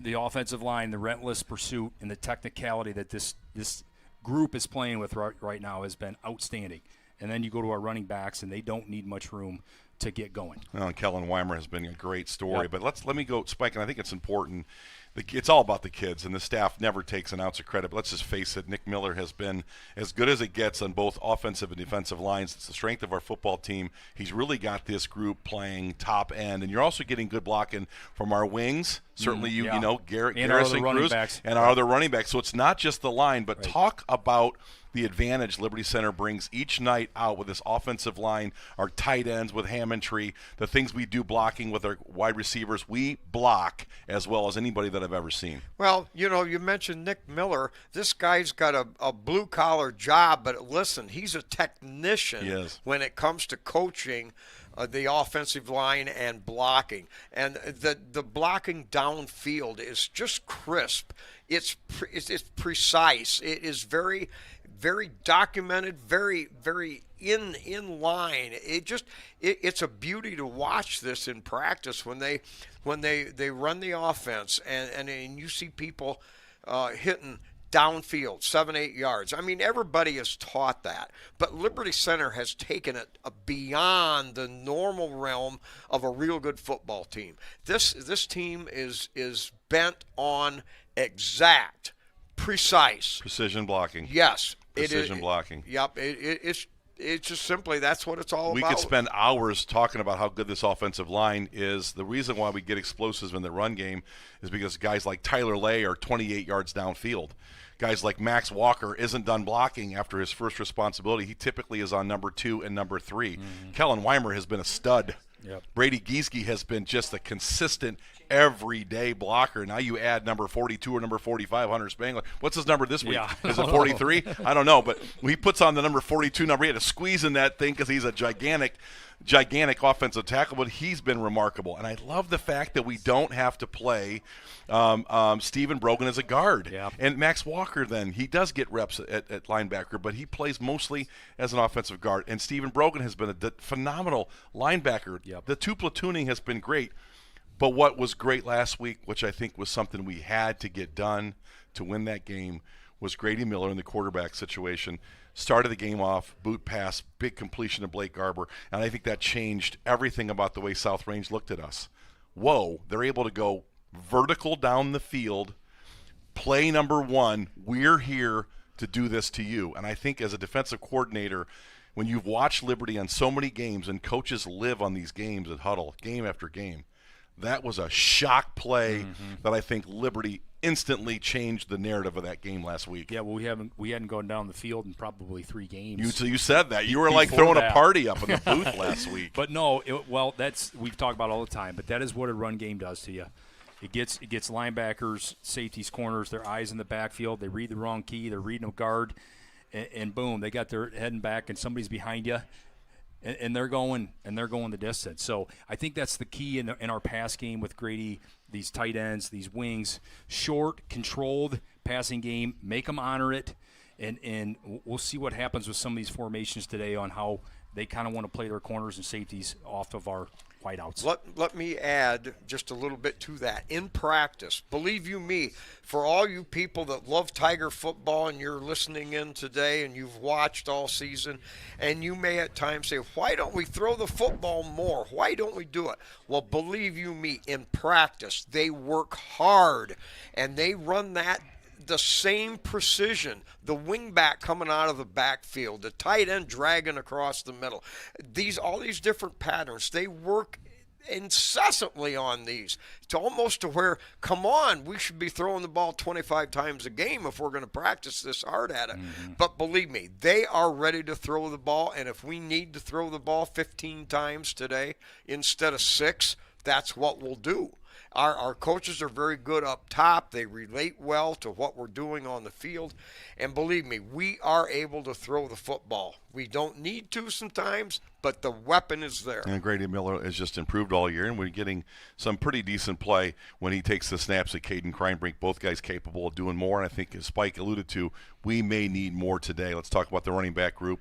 the offensive line, the relentless pursuit, and the technicality that this group is playing with right now has been outstanding. And then you go to our running backs, and they don't need much room to get going. Well, and Kellen Weimer has been a great story. Yep. But let me go, Spike, and I think it's important. It's all about the kids, and the staff never takes an ounce of credit. But let's just face it, Nick Miller has been as good as it gets on both offensive and defensive lines. It's the strength of our football team. He's really got this group playing top end, and you're also getting good blocking from our wings. Certainly, you know, Garrett and our Garrison other running Cruz backs. And our other running backs. So it's not just the line, but talk about the advantage Liberty Center brings each night out with this offensive line, our tight ends with Hammondtree, the things we do blocking with our wide receivers. We block as well as anybody that I've ever seen. Well, you know, you mentioned Nick Miller. This guy's got a blue-collar job, but listen, he's a technician when it comes to coaching the offensive line and blocking. And the blocking downfield is just crisp. It's precise. It is very, very documented, very, very in line. It's a beauty to watch this in practice when they run the offense and you see people hitting downfield 7-8 yards. I mean, everybody is taught that, but Liberty Center has taken it beyond the normal realm of a real good football team. This team is bent on exact, precise precision blocking. Yes, precision blocking. Yep, it's just simply that's what it's all about. We could spend hours talking about how good this offensive line is. The reason why we get explosives in the run game is because guys like Tyler Lay are 28 yards downfield. Guys like Max Walker isn't done blocking after his first responsibility. He typically is on number 2 and number 3. Kellen Weimer has been a stud. Yep. Brady Gieseke has been just a consistent everyday blocker. Now you add number 42 or number 45, Hunter Spangler. What's his number this week? Yeah. Is it 43? I don't know, but when he puts on the number 42 number, he had to squeeze in that thing because he's a gigantic offensive tackle, but he's been remarkable. And I love the fact that we don't have to play Stephen Brogan as a guard. Yeah. And Max Walker, then, he does get reps at linebacker, but he plays mostly as an offensive guard. And Stephen Brogan has been a phenomenal linebacker. Yep. The two platooning has been great. But what was great last week, which I think was something we had to get done to win that game, was Grady Miller in the quarterback situation. Started the game off, boot pass, big completion to Blake Garber, and I think that changed everything about the way South Range looked at us. Whoa, they're able to go vertical down the field, play number 1, we're here to do this to you. And I think as a defensive coordinator, when you've watched Liberty on so many games and coaches live on these games at Huddle, game after game, that was a shock play that I think Liberty instantly changed the narrative of that game last week. Yeah, well, we hadn't gone down the field in probably 3 games. You said that. You were like throwing a party up in the booth last week. But no, we've talked about all the time, but that is what a run game does to you. It gets linebackers, safeties, corners, their eyes in the backfield. They read the wrong key. They're reading a guard, and boom, they got their heading back, and somebody's behind you. And they're going the distance. So I think that's the key in our pass game with Grady. These tight ends, these wings, short, controlled passing game. Make them honor it, and we'll see what happens with some of these formations today on how they kind of want to play their corners and safeties off of our wideouts. Let me add just a little bit to that. In practice, believe you me, for all you people that love Tiger football and you're listening in today and you've watched all season, and you may at times say, why don't we throw the football more? Why don't we do it? Well, believe you me, in practice, they work hard and they run the same precision, the wingback coming out of the backfield, the tight end dragging across the middle. All these different patterns, they work incessantly on these. It's almost to where, come on, we should be throwing the ball 25 times a game if we're going to practice this hard at it. But believe me, they are ready to throw the ball, and if we need to throw the ball 15 times today instead of 6, that's what we'll do. Our coaches are very good up top. They relate well to what we're doing on the field. And believe me, we are able to throw the football. We don't need to sometimes, but the weapon is there. And Grady Miller has just improved all year, and we're getting some pretty decent play when he takes the snaps at Caden Kreinbrink. Both guys capable of doing more, and I think, as Spike alluded to, we may need more today. Let's talk about the running back group.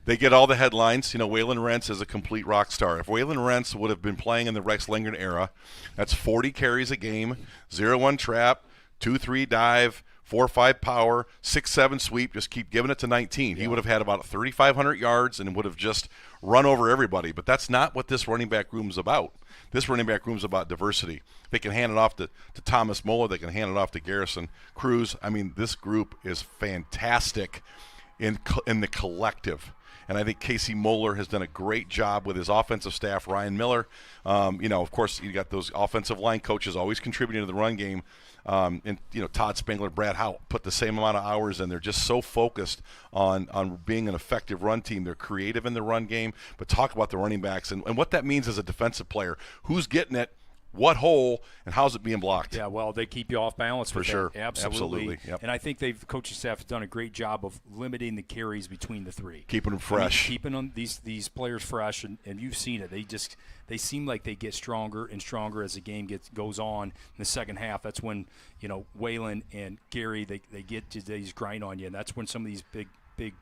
They get all the headlines. Waylon Rentz is a complete rock star. If Waylon Rentz would have been playing in the Rex Lindgren era, that's 40 carries a game, 0-1 trap, 2-3 dive, 4-5 power, 6-7 sweep, just keep giving it to 19. He would have had about 3,500 yards and would have just run over everybody. But that's not what this running back room is about. This running back room is about diversity. They can hand it off to Thomas Muller. They can hand it off to Garrison Cruz. I mean, this group is fantastic in the collective. And I think Casey Moeller has done a great job with his offensive staff, Ryan Miller. Of course, you got those offensive line coaches always contributing to the run game. Todd Spangler, Brad Howe put the same amount of hours in. They're just so focused on being an effective run team. They're creative in the run game. But talk about the running backs and what that means as a defensive player. Who's getting it? What hole, and how's it being blocked? Yeah, well, they keep you off balance for with sure. That. Absolutely. Yep. And I think the coaching staff has done a great job of limiting the carries between the three, keeping them fresh, keeping them, these players fresh, and you've seen it. They seem like they get stronger and stronger as the game goes on. In the second half, that's when Waylon and Gary they get to these grind on you, and that's when some of these big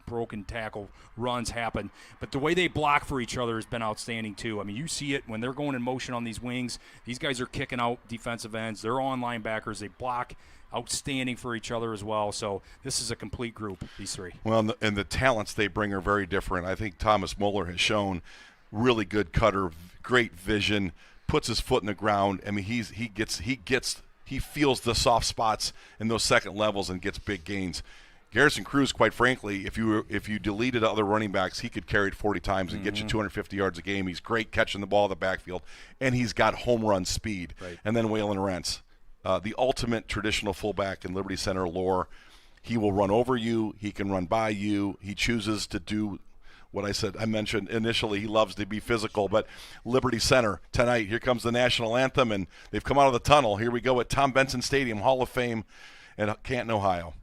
broken tackle runs happen. But the way they block for each other has been outstanding too. I mean, you see it when they're going in motion on these wings. These guys are kicking out defensive ends. They're on linebackers. They block outstanding for each other as well. So this is a complete group, these three. Well, and the talents they bring are very different. I think Thomas Muller has shown really good cutter, great vision, puts his foot in the ground. I mean, he feels the soft spots in those second levels and gets big gains. Garrison Cruz, quite frankly, if you deleted other running backs, he could carry it 40 times and get you 250 yards a game. He's great catching the ball in the backfield, and he's got home run speed. Right. And then Waylon Rentz, the ultimate traditional fullback in Liberty Center lore. He will run over you. He can run by you. He chooses to do what I mentioned initially. He loves to be physical, but Liberty Center tonight, here comes the national anthem, and they've come out of the tunnel. Here we go at Tom Benson Stadium, Hall of Fame in Canton, Ohio.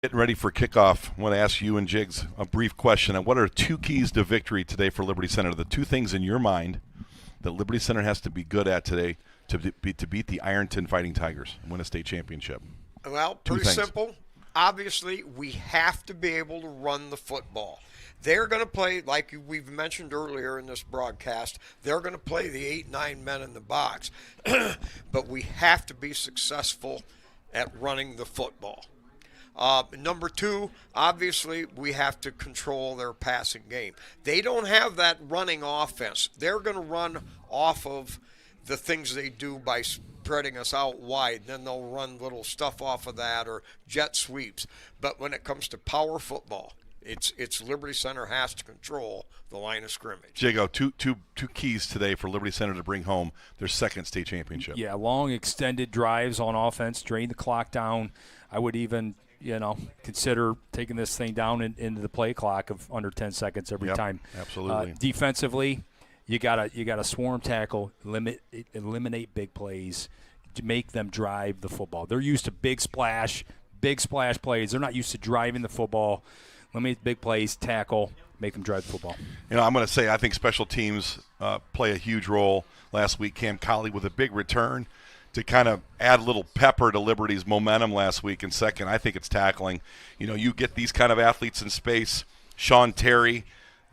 Getting ready for kickoff, I want to ask you and Jigs a brief question. What are two keys to victory today for Liberty Center? The two things in your mind that Liberty Center has to be good at today to beat the Ironton Fighting Tigers and win a state championship? Well, pretty simple. Obviously, we have to be able to run the football. They're going to play, like we've mentioned earlier in this broadcast, they're going to play the 8-9 men in the box. But we have to be successful at running the football. Number two, obviously, we have to control their passing game. They don't have that running offense. They're going to run off of the things they do by spreading us out wide. Then they'll run little stuff off of that or jet sweeps. But when it comes to power football, it's Liberty Center has to control the line of scrimmage. Jago, two keys today for Liberty Center to bring home their second state championship. Yeah, long extended drives on offense, drain the clock down. I would even consider taking this thing down into the play clock of under 10 seconds every time. Absolutely. Defensively, you gotta swarm tackle, eliminate big plays, to make them drive the football. They're used to big splash plays. They're not used to driving the football. Eliminate big plays, tackle, make them drive the football. I'm going to say I think special teams play a huge role. Last week, Cam Colley with a big return to kind of add a little pepper to Liberty's momentum last week. And second, I think it's tackling. You get these kind of athletes in space. Sean Terry,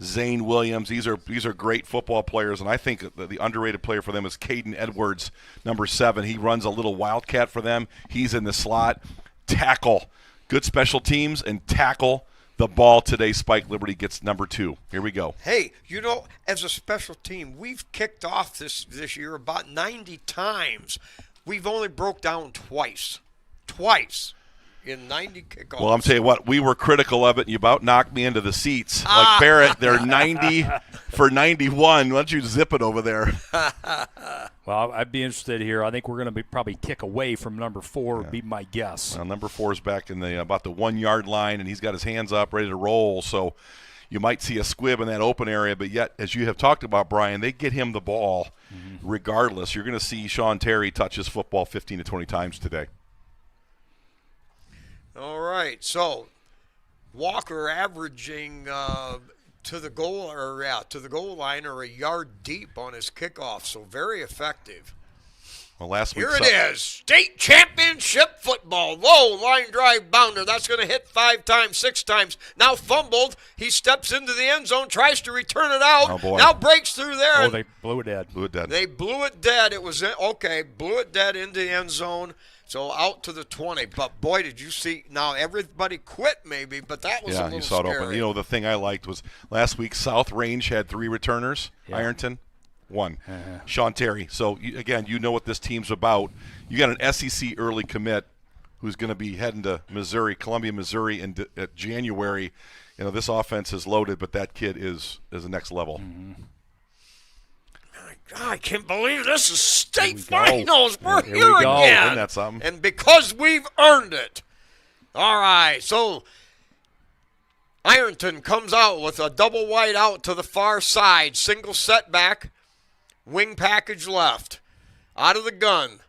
Zane Williams, these are great football players, and I think the underrated player for them is Caden Edwards, number 7. He runs a little wildcat for them. He's in the slot. Tackle. Good special teams and tackle the ball today. Spike Liberty gets number 2. Here we go. Hey, as a special team, we've kicked off this year about 90 times. We've only broke down twice in 90 kickoffs. Well, I'm telling you what, we were critical of it, and you about knocked me into the seats. Like Barrett, they're 90 for 91. Why don't you zip it over there? Well, I'd be interested here. I think we're going to probably kick away from number 4 would be my guess. Well, number 4 is back in about the 1-yard line, and he's got his hands up, ready to roll. So you might see a squib in that open area, but yet, as you have talked about, Brian, they get him the ball regardless. You're going to see Sean Terry touch his football 15 to 20 times today. All right, so Walker averaging to the goal line or a yard deep on his kickoff, so very effective. Well, last week Here it is, state championship football, low line drive bounder. That's going to hit 5 times, 6 times. Now fumbled. He steps into the end zone, tries to return it out. Oh, boy. Now breaks through there. Oh, they blew it dead. They blew it dead. It was blew it dead into the end zone. So out to the 20. But, boy, did you see – now everybody quit maybe, but that was a little you saw scary. it open. The thing I liked was last week South Range had 3 returners. Yeah. Ironton, 1. Sean Terry. So, again, you know what this team's about. You got an SEC early commit who's going to be heading to Columbia, Missouri in January. This offense is loaded, but that kid is the next level. Mm-hmm. I can't believe this is state finals. We're Here here we go. again. Isn't that something? And because we've earned it. All right, so Ironton comes out with a double wide out to the far side. Single setback, wing package left. Out of the gun.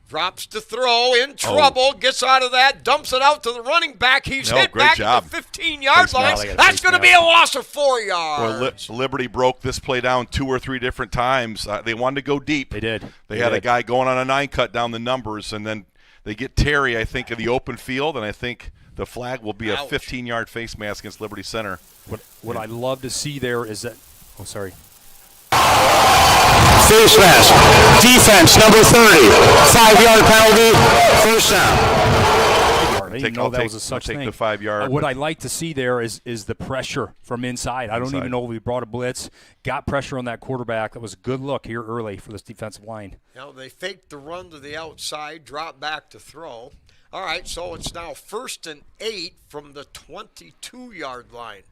Drops to throw, in trouble, gets out of that, dumps it out to the running back. He's hit great back job. at the 15-yard line. mask. That's going to be a loss of 4 yards. Well, Liberty broke this play down 2 or 3 different times. They wanted to go deep. They did. They had a guy going on a 9 cut down the numbers, and then they get Terry, I think, in the open field, and I think the flag will be a 15-yard face mask against Liberty Center. What I love to see there is that – oh, sorry. Face mask. Defense, number 30. 5-yard penalty. First down. I didn't know that was a such thing. The 5-yard. What I like to see there is the pressure from inside. I don't even know if we brought a blitz. Got pressure on that quarterback. That was a good look here early for this defensive line. They faked the run to the outside, drop back to throw. All right, so it's now 1st and 8 from the 22-yard line.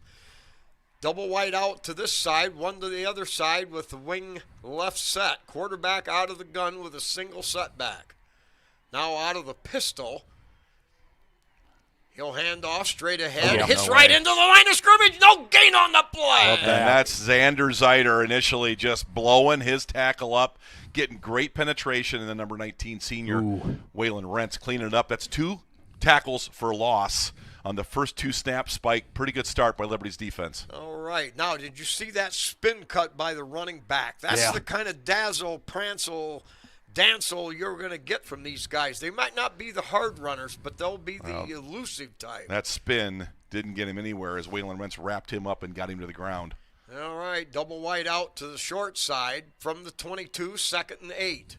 Double wide out to this side, 1 to the other side with the wing left set. Quarterback out of the gun with a single setback. Now out of the pistol. He'll hand off straight ahead. Hits right into the line of scrimmage. No gain on the play. And that's Xander Zeiter initially just blowing his tackle up, getting great penetration, and the number 19 senior, Waylon Rentz, cleaning it up. That's 2 tackles for loss on the first 2 snaps. Spike, pretty good start by Liberty's defense. All right. Now, did you see that spin cut by the running back? That's the kind of dazzle, prancel, dancel you're going to get from these guys. They might not be the hard runners, but they'll be the elusive type. That spin didn't get him anywhere as Waylon Rentz wrapped him up and got him to the ground. All right. Double wide out to the short side from the 22, 2nd and 8.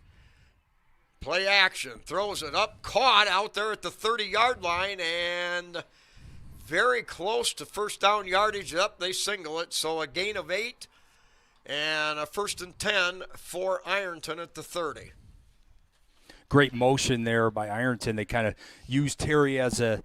Play action. Throws it up. Caught out there at the 30-yard line and very close to first down yardage. Up, they single it. So a gain of 8 and a 1st and 10 for Ironton at the 30. Great motion there by Ironton. They kind of used Terry as a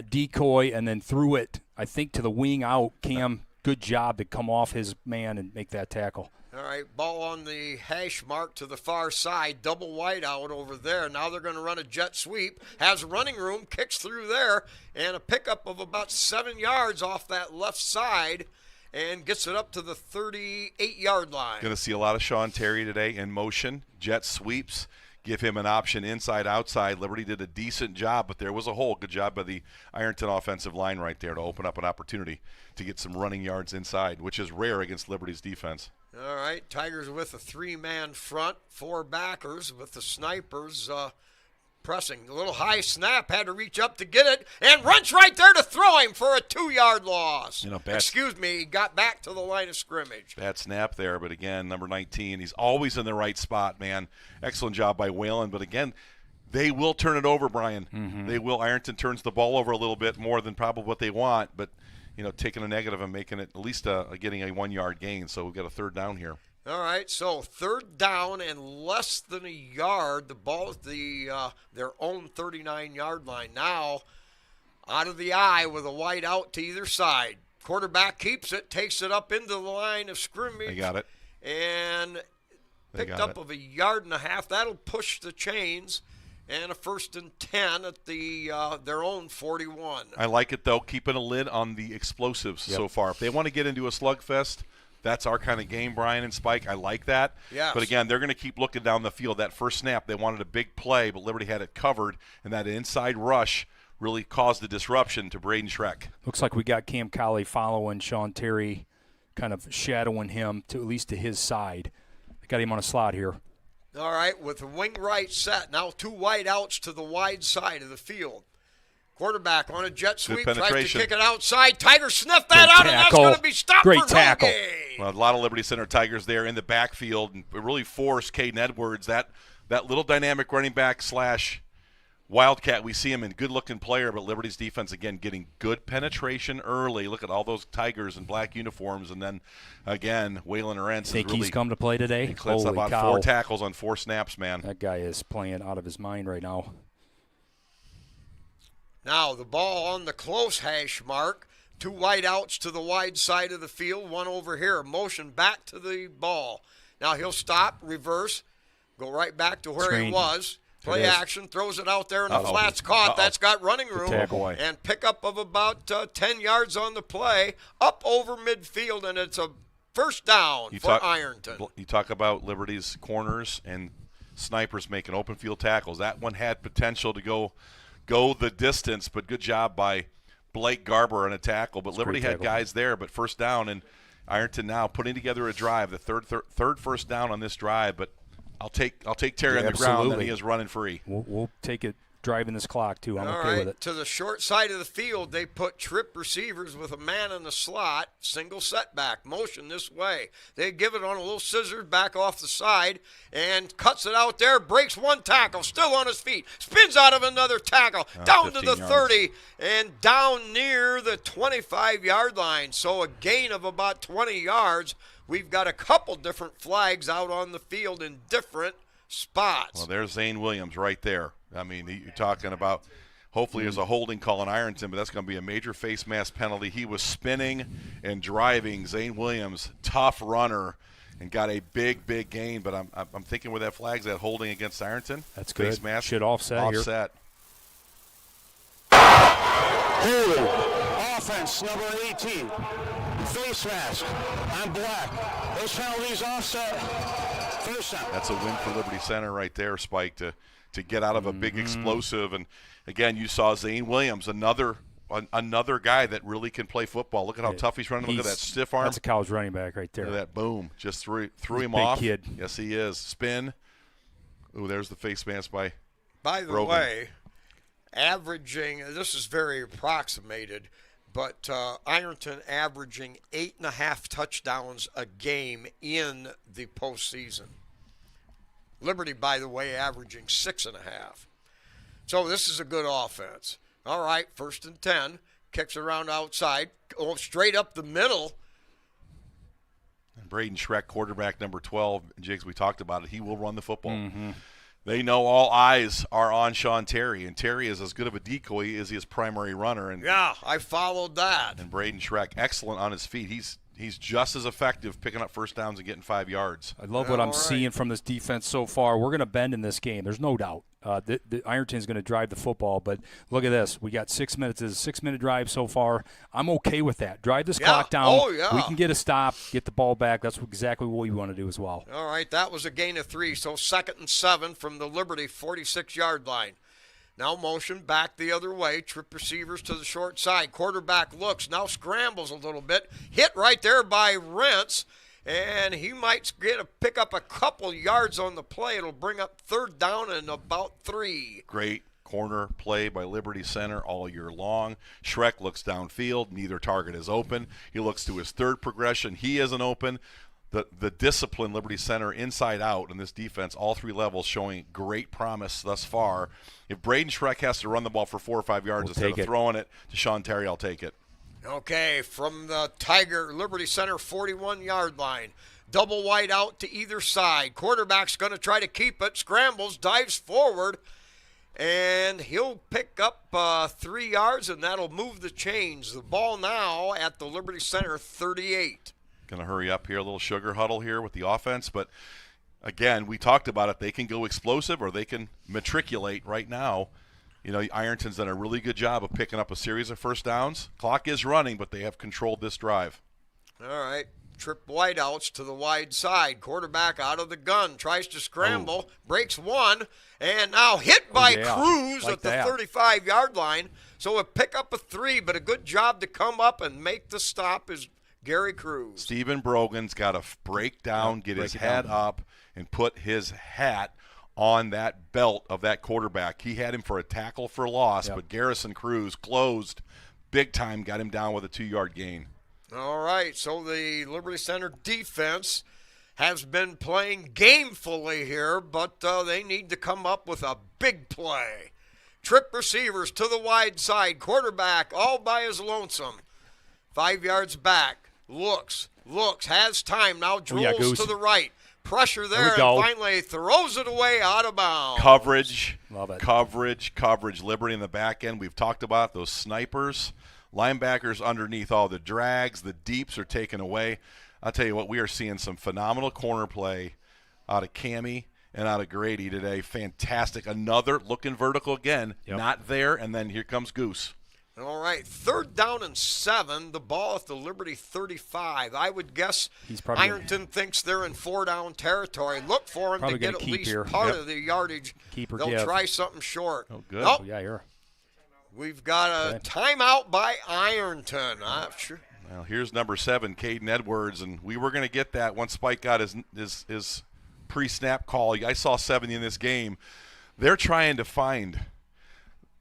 decoy and then threw it, I think, to the wing out. Cam, good job to come off his man and make that tackle. All right, ball on the hash mark to the far side, double wide out over there. Now they're going to run a jet sweep, has running room, kicks through there, and a pickup of about 7 yards off that left side. and gets it up to the 38-yard line. Going to see a lot of Sean Terry today in motion, jet sweeps. Give him an option inside, outside. Liberty did a decent job, but there was a hole. Good job by the Ironton offensive line right there to open up an opportunity to get some running yards inside, which is rare against Liberty's defense. All right, Tigers with a 3-man front, 4 backers with the snipers pressing. A little high snap, had to reach up to get it, and runs right there to throw him for a 2-yard loss. Excuse me, he got back to the line of scrimmage. Bad snap there, but again, number 19, he's always in the right spot, man. Excellent job by Whalen, but again, they will turn it over, Brian. They will. Ironton turns the ball over a little bit more than probably what they want, but taking a negative and making it at least getting a 1-yard gain. So we've got a 3rd down here. All right, so 3rd down and less than a yard. The ball at their own 39-yard line. Now out of the eye with a wide out to either side. Quarterback keeps it, takes it up into the line of scrimmage. They got it. And picked up of 1.5 yards. That'll push the chains. And a 1st and 10 at their own 41. I like it, though, keeping a lid on the explosives so far. If they want to get into a slugfest, that's our kind of game, Brian and Spike. I like that. Yes. But, again, they're going to keep looking down the field. That first snap, they wanted a big play, but Liberty had it covered, and that inside rush really caused the disruption to Braden Schreck. Looks like we got Cam Colley following Sean Terry, kind of shadowing him to at least to his side. They got him on a slot here. All right, with the wing right set. Now 2 wide outs to the wide side of the field. Quarterback on a jet sweep, tries to kick it outside. Tigers sniff that out, and that's going to be stopped for no gain. Well, a lot of Liberty Center Tigers there in the backfield, and really forced Caden Edwards, that little dynamic running back / Wildcat. We see him in good-looking player, but Liberty's defense, again, getting good penetration early. Look at all those Tigers in black uniforms. And then, again, Waylon Arentz think he's come to play today? He clips about 4 tackles on 4 snaps, man. That guy is playing out of his mind right now. Now the ball on the close hash mark. 2 wide outs to the wide side of the field. 1 over here. Motion back to the ball. Now he'll stop, reverse, go right back to where he was. Play action, throws it out there, and the flat's caught. That's got running room. And pickup of about 10 yards on the play, up over midfield, and it's a 1st down for Ironton. You talk about Liberty's corners and snipers making open field tackles. That one had potential to go the distance, but good job by Blake Garber on a tackle. But Liberty had guys there, but 1st down, and Ironton now putting together a drive, the third 1st down on this drive, but I'll take Terry on the ground, and he is running free. We'll take it driving this clock, too. I'm okay with it. To the short side of the field, they put trip receivers with a man in the slot, single setback, motion this way. They give it on a little scissors back off the side and cuts it out there, breaks 1 tackle, still on his feet, spins out of another tackle, down to the 30, and down near the 25-yard line. So a gain of about 20 yards. We've got a couple different flags out on the field in different spots. Well, there's Zane Williams right there. I mean, you're talking about hopefully there's a holding call in Ironton, but that's going to be a major face mask penalty. He was spinning and driving. Zane Williams, tough runner, and got a big gain. But I'm thinking where that flag's at, holding against Ironton. That's good. Face mask. Should offset here. Holding. Offense, number 18. Face mask on black. Those penalties offset. 1st down. That's a win for Liberty Center right there, Spike, to get out of a big explosive. And, again, you saw Zane Williams, another guy that really can play football. Look at how tough he's running. Look at that stiff arm. That's a college running back right there. Look at that boom. Just threw him big off. Kid. Yes, he is. Spin. Ooh, there's the face mask by the way, averaging, this is very approximated, but Ironton averaging 8.5 touchdowns a game in the postseason. Liberty, by the way, averaging 6.5. So this is a good offense. All right, 1st and 10. Kicks around outside. Goes straight up the middle. And Braden Schreck, quarterback number 12. Jigs, we talked about it. He will run the football. They know all eyes are on Sean Terry, and Terry is as good of a decoy as he is primary runner. And yeah, I followed that. And Braden Schreck, excellent on his feet. He's just as effective picking up 1st downs and getting 5 yards. I love what I'm seeing from this defense so far. We're going to bend in this game. There's no doubt. The Ironton's going to drive the football, but look at this. We got 6 minutes. It's a 6-minute drive so far. I'm okay with that. Drive this clock down. Oh, yeah. We can get a stop, get the ball back. That's exactly what we want to do as well. All right, that was a gain of 3. So 2nd and 7 from the Liberty 46-yard line. Now motion back the other way. Trip receivers to the short side. Quarterback looks, now scrambles a little bit. Hit right there by Rentz. And he might pick up a couple yards on the play. It'll bring up 3rd down and about 3. Great corner play by Liberty Center all year long. Schreck looks downfield. Neither target is open. He looks to his 3rd progression. He isn't open. The discipline Liberty Center inside out in this defense, all 3 levels showing great promise thus far. If Braden Schreck has to run the ball for 4 or 5 yards instead of throwing it to Sean Terry, I'll take it. Okay, from the Tiger Liberty Center 41-yard line. Double wide out to either side. Quarterback's going to try to keep it. Scrambles, dives forward, and he'll pick up 3 yards, and that'll move the chains. The ball now at the Liberty Center 38. Going to hurry up here, a little sugar huddle here with the offense, but again, we talked about it. They can go explosive or they can matriculate right now. You know, Ironton's done a really good job of picking up a series of first downs. Clock is running, but they have controlled this drive. All right. Trip wideouts to the wide side. Quarterback out of the gun. Tries to scramble. Breaks one. And now hit by Cruz at the 35-yard line. So a pick up a 3, but a good job to come up and make the stop is Gary Cruz. Stephen Brogan's got to break down, get his head up, and put his hat on that belt of that quarterback. He had him for a tackle for loss, but Garrison Cruz closed big time, got him down with a 2-yard gain. All right, so the Liberty Center defense has been playing gamefully here, but they need to come up with a big play. Trip receivers to the wide side. Quarterback all by his lonesome. 5 yards back. Looks, has time. Now drills to the right. Pressure there, and finally throws it away out of bounds. Coverage. Love it. Coverage. Liberty in the back end. We've talked about those snipers. Linebackers underneath all the drags. The deeps are taken away. I'll tell you what, we are seeing some phenomenal corner play out of Cammie and out of Grady today. Fantastic. Another looking vertical again. Not there, and then here comes Goose. All right, 3rd down and 7. The ball at the Liberty 35. I would guess Ironton thinks they're in 4-down territory. Look for him to get at least part of the yardage. They'll try something short. Oh, good. Nope. We've got a timeout by Ironton. Sure. Well, here's number 7, Caden Edwards, and we were going to get that once Spike got his pre-snap call. I saw 70 in this game. They're trying to find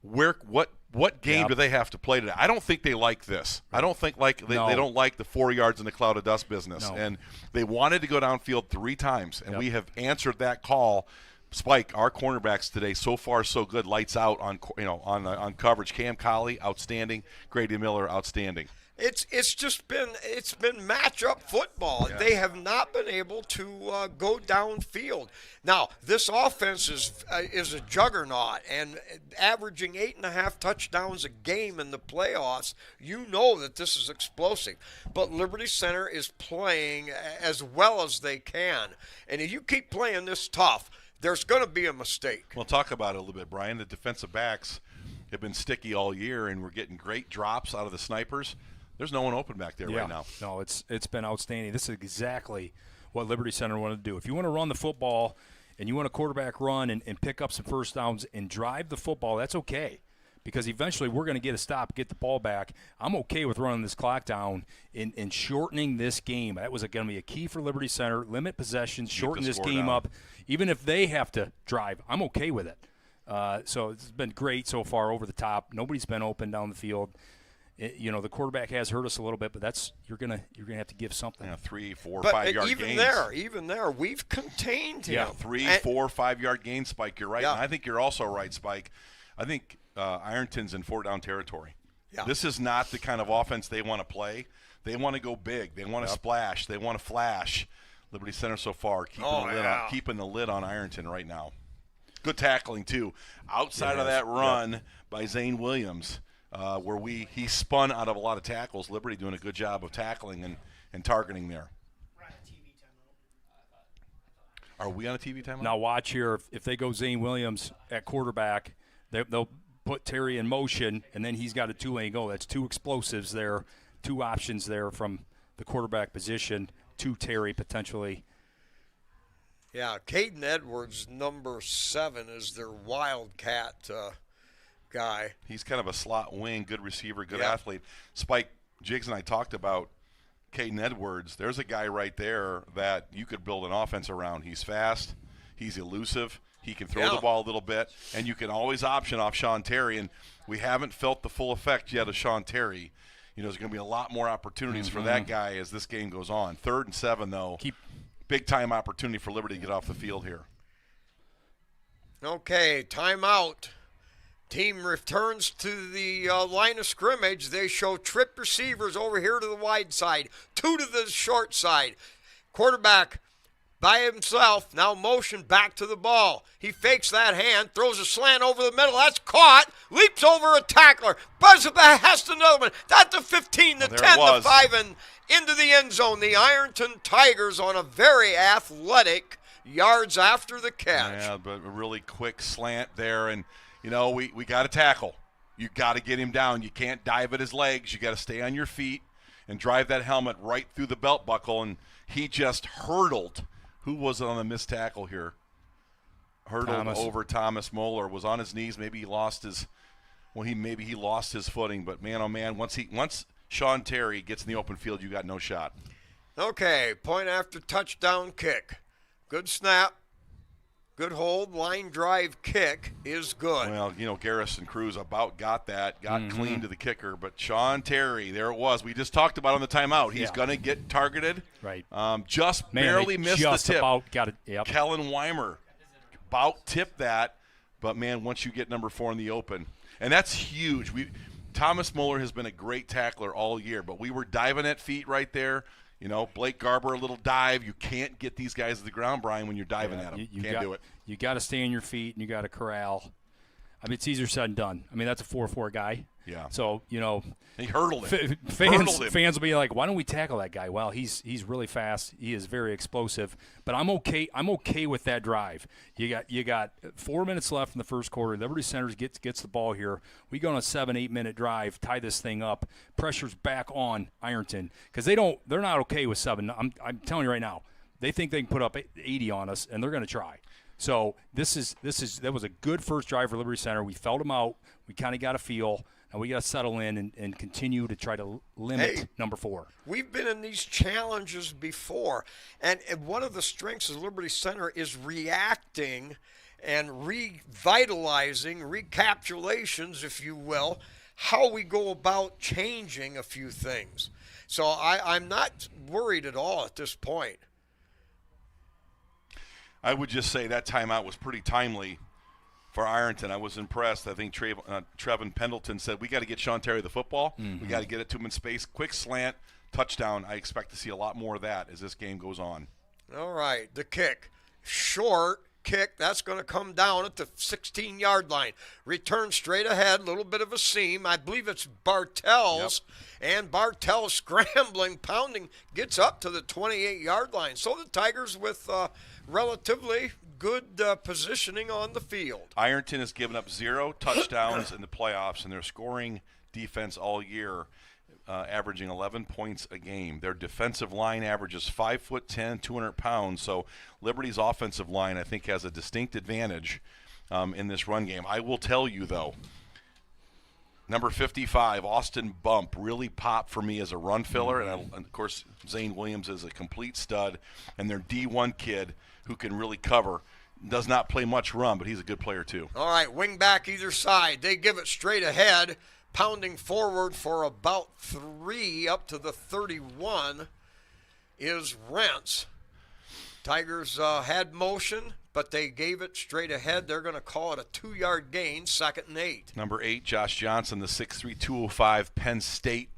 what game do they have to play today? I don't think they like this. I don't think they don't like the 4 yards in the cloud of dust business. No. And they wanted to go downfield 3 times, and we have answered that call. Spike, our cornerbacks today, so far so good. Lights out on coverage. Cam Colley, outstanding. Grady Miller, outstanding. It's been matchup football. Yeah. They have not been able to go downfield. Now this offense is a juggernaut and averaging 8.5 touchdowns a game in the playoffs. You know that this is explosive. But Liberty Center is playing as well as they can, and if you keep playing this tough, there's going to be a mistake. We'll talk about it a little bit, Brian. The defensive backs have been sticky all year, and we're getting great drops out of the snipers. There's no one open back there right now. No, it's been outstanding. This is exactly what Liberty Center wanted to do. If you want to run the football and you want a quarterback run and pick up some first downs and drive the football, that's okay. Because eventually we're going to get a stop, get the ball back. I'm okay with running this clock down and shortening this game. That was going to be a key for Liberty Center. Limit possessions, shorten this game up. Even if they have to drive, I'm okay with it. So it's been great so far, over the top. Nobody's been open down the field. The quarterback has hurt us a little bit, but you're gonna have to give something. 3, 4, 5 yard gains. Even there, we've contained him. 3, 4, 5 yard gains, Spike. You're right. And I think you're also right, Spike. I think Ironton's in 4-down territory. Yeah. This is not the kind of offense they want to play. They want to go big. They want to splash. They want to flash. Liberty Center so far keeping the lid on Ironton right now. Good tackling too. Outside of that run by Zane Williams, where he spun out of a lot of tackles. Liberty doing a good job of tackling and targeting there. Are we on a TV timeout? Now watch here. If they go Zane Williams at quarterback, they'll put Terry in motion, and then he's got a two-lane go. That's two explosives there, two options there from the quarterback position to Terry potentially. Yeah, Caden Edwards, number 7, is their wildcat guy. He's kind of a slot wing, good receiver, good Yeah. athlete. Spike Jiggs and I talked about Caden Edwards. There's a guy right there that you could build an offense around. He's fast. He's elusive. He can throw Yeah. the ball a little bit. And you can always option off Sean Terry. And we haven't felt the full effect yet of Sean Terry. You know, there's going to be a lot more opportunities for that guy as this game goes on. 3rd and 7, though. Big-time opportunity for Liberty to get off the field here. Okay, timeout. Team returns to the line of scrimmage. They show trip receivers over here to the wide side, 2 to the short side. Quarterback by himself, now motion back to the ball. He fakes that hand, throws a slant over the middle. That's caught, leaps over a tackler, buzzes past another one. That's the 15, the 10, the 5, and into the end zone. The Ironton Tigers on a very athletic yards after the catch. Yeah, but a really quick slant there. And, you know, we got to tackle. You got to get him down. You can't dive at his legs. You got to stay on your feet and drive that helmet right through the belt buckle. And he just hurdled. Who was on the missed tackle here? Hurdled over Thomas Moeller. Was on his knees. Maybe he lost his he lost his footing. But man, oh man, once Sean Terry gets in the open field, you got no shot. Okay, point after touchdown kick. Good snap. Good hold. Line drive kick is good. Well, you know, Garrison Cruz about got that, got clean to the kicker. But Sean Terry, there it was. We just talked about on the timeout. He's going to get targeted. Right. Barely missed just the tip. About got it. Yep. Kellen Weimer about tipped that. But, man, once you get number 4 in the open, and that's huge. Thomas Moeller has been a great tackler all year, but we were diving at feet right there. You know, Blake Garber, a little dive. You can't get these guys to the ground, Brian, when you're diving at them. You can't do it. You got to stay on your feet, and you got to corral. I mean, it's easier said than done. I mean, that's a 4-4 guy. Yeah. So, you know. He hurdled him. Fans will be like, why don't we tackle that guy? Well, he's really fast. He is very explosive. But I'm okay with that drive. You got 4 minutes left in the first quarter. Liberty Centers gets the ball here. We go on a 7-8 minute drive, tie this thing up. Pressure's back on Ironton because they're not okay with 7. I'm telling you right now, they think they can put up 80 on us, and they're going to try. So that was a good first drive for Liberty Center. We felt them out. We kind of got a feel. Now we got to settle in and continue to try to limit number 4. We've been in these challenges before, and one of the strengths of Liberty Center is reacting and revitalizing, recapitulations, if you will, how we go about changing a few things. So I'm not worried at all at this point. I would just say that timeout was pretty timely for Ironton. I was impressed. I think Trevin Pendleton said, we got to get Sean Terry the football. We got to get it to him in space. Quick slant, touchdown. I expect to see a lot more of that as this game goes on. All right, the kick. Short kick. That's going to come down at the 16-yard line. Return straight ahead, a little bit of a seam. I believe it's Bartels. Yep. And Bartels scrambling, pounding, gets up to the 28-yard line. So the Tigers with relatively good positioning on the field. Ironton has given up 0 touchdowns in the playoffs, and they're scoring defense all year, averaging 11 points a game. Their defensive line averages 5'10", 200 pounds. So Liberty's offensive line, I think, has a distinct advantage in this run game. I will tell you, though, number 55, Austin Bump, really popped for me as a run filler. And, of course, Zane Williams is a complete stud. And their D1 kid who can really cover. Does not play much run, but he's a good player too. All right, wing back either side. They give it straight ahead, pounding forward for about 3 up to the 31 is Rentz. Tigers had motion, but they gave it straight ahead. They're going to call it a 2-yard gain, 2nd and 8. Number 8, Josh Johnson, the 6'3", 205 Penn State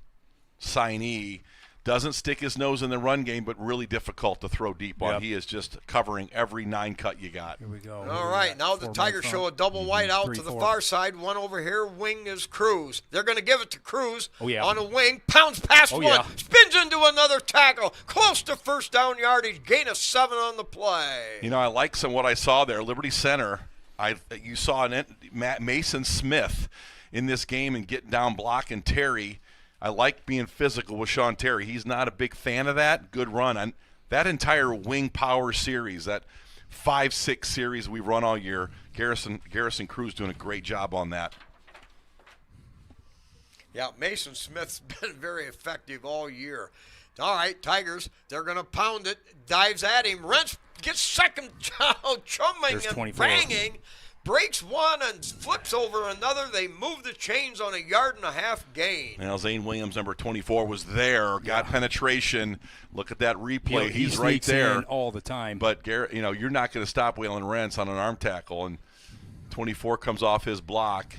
signee. Doesn't stick his nose in the run game, but really difficult to throw deep on. Yep. He is just covering every 9 cut you got. Here we go. All right, now the Tigers show a double wide out to the far side. One over here, wing is Cruz. They're going to give it to Cruz on a wing. Pounds past one. Spins runs into another tackle. Close to first down yardage. Gain of 7 on the play. You know, I like what I saw there. Liberty Center, you saw Mason Smith in this game and getting down blocking Terry. I like being physical with Sean Terry. He's not a big fan of that. Good run. And that entire wing power series, that 5-6 series we've run all year, Garrison Cruz doing a great job on that. Yeah, Mason Smith's been very effective all year. All right, Tigers, they're going to pound it. Dives at him. Rents gets second down, chumming There's and 24. banging. Breaks one and flips over another. They move the chains on a 1.5-yard gain. Now, Zane Williams, number 24, was there, got penetration. Look at that replay. He He's right sneaks there. in all the time. But, Garrett, you're not going to stop Waylon Rents on an arm tackle. And 24 comes off his block.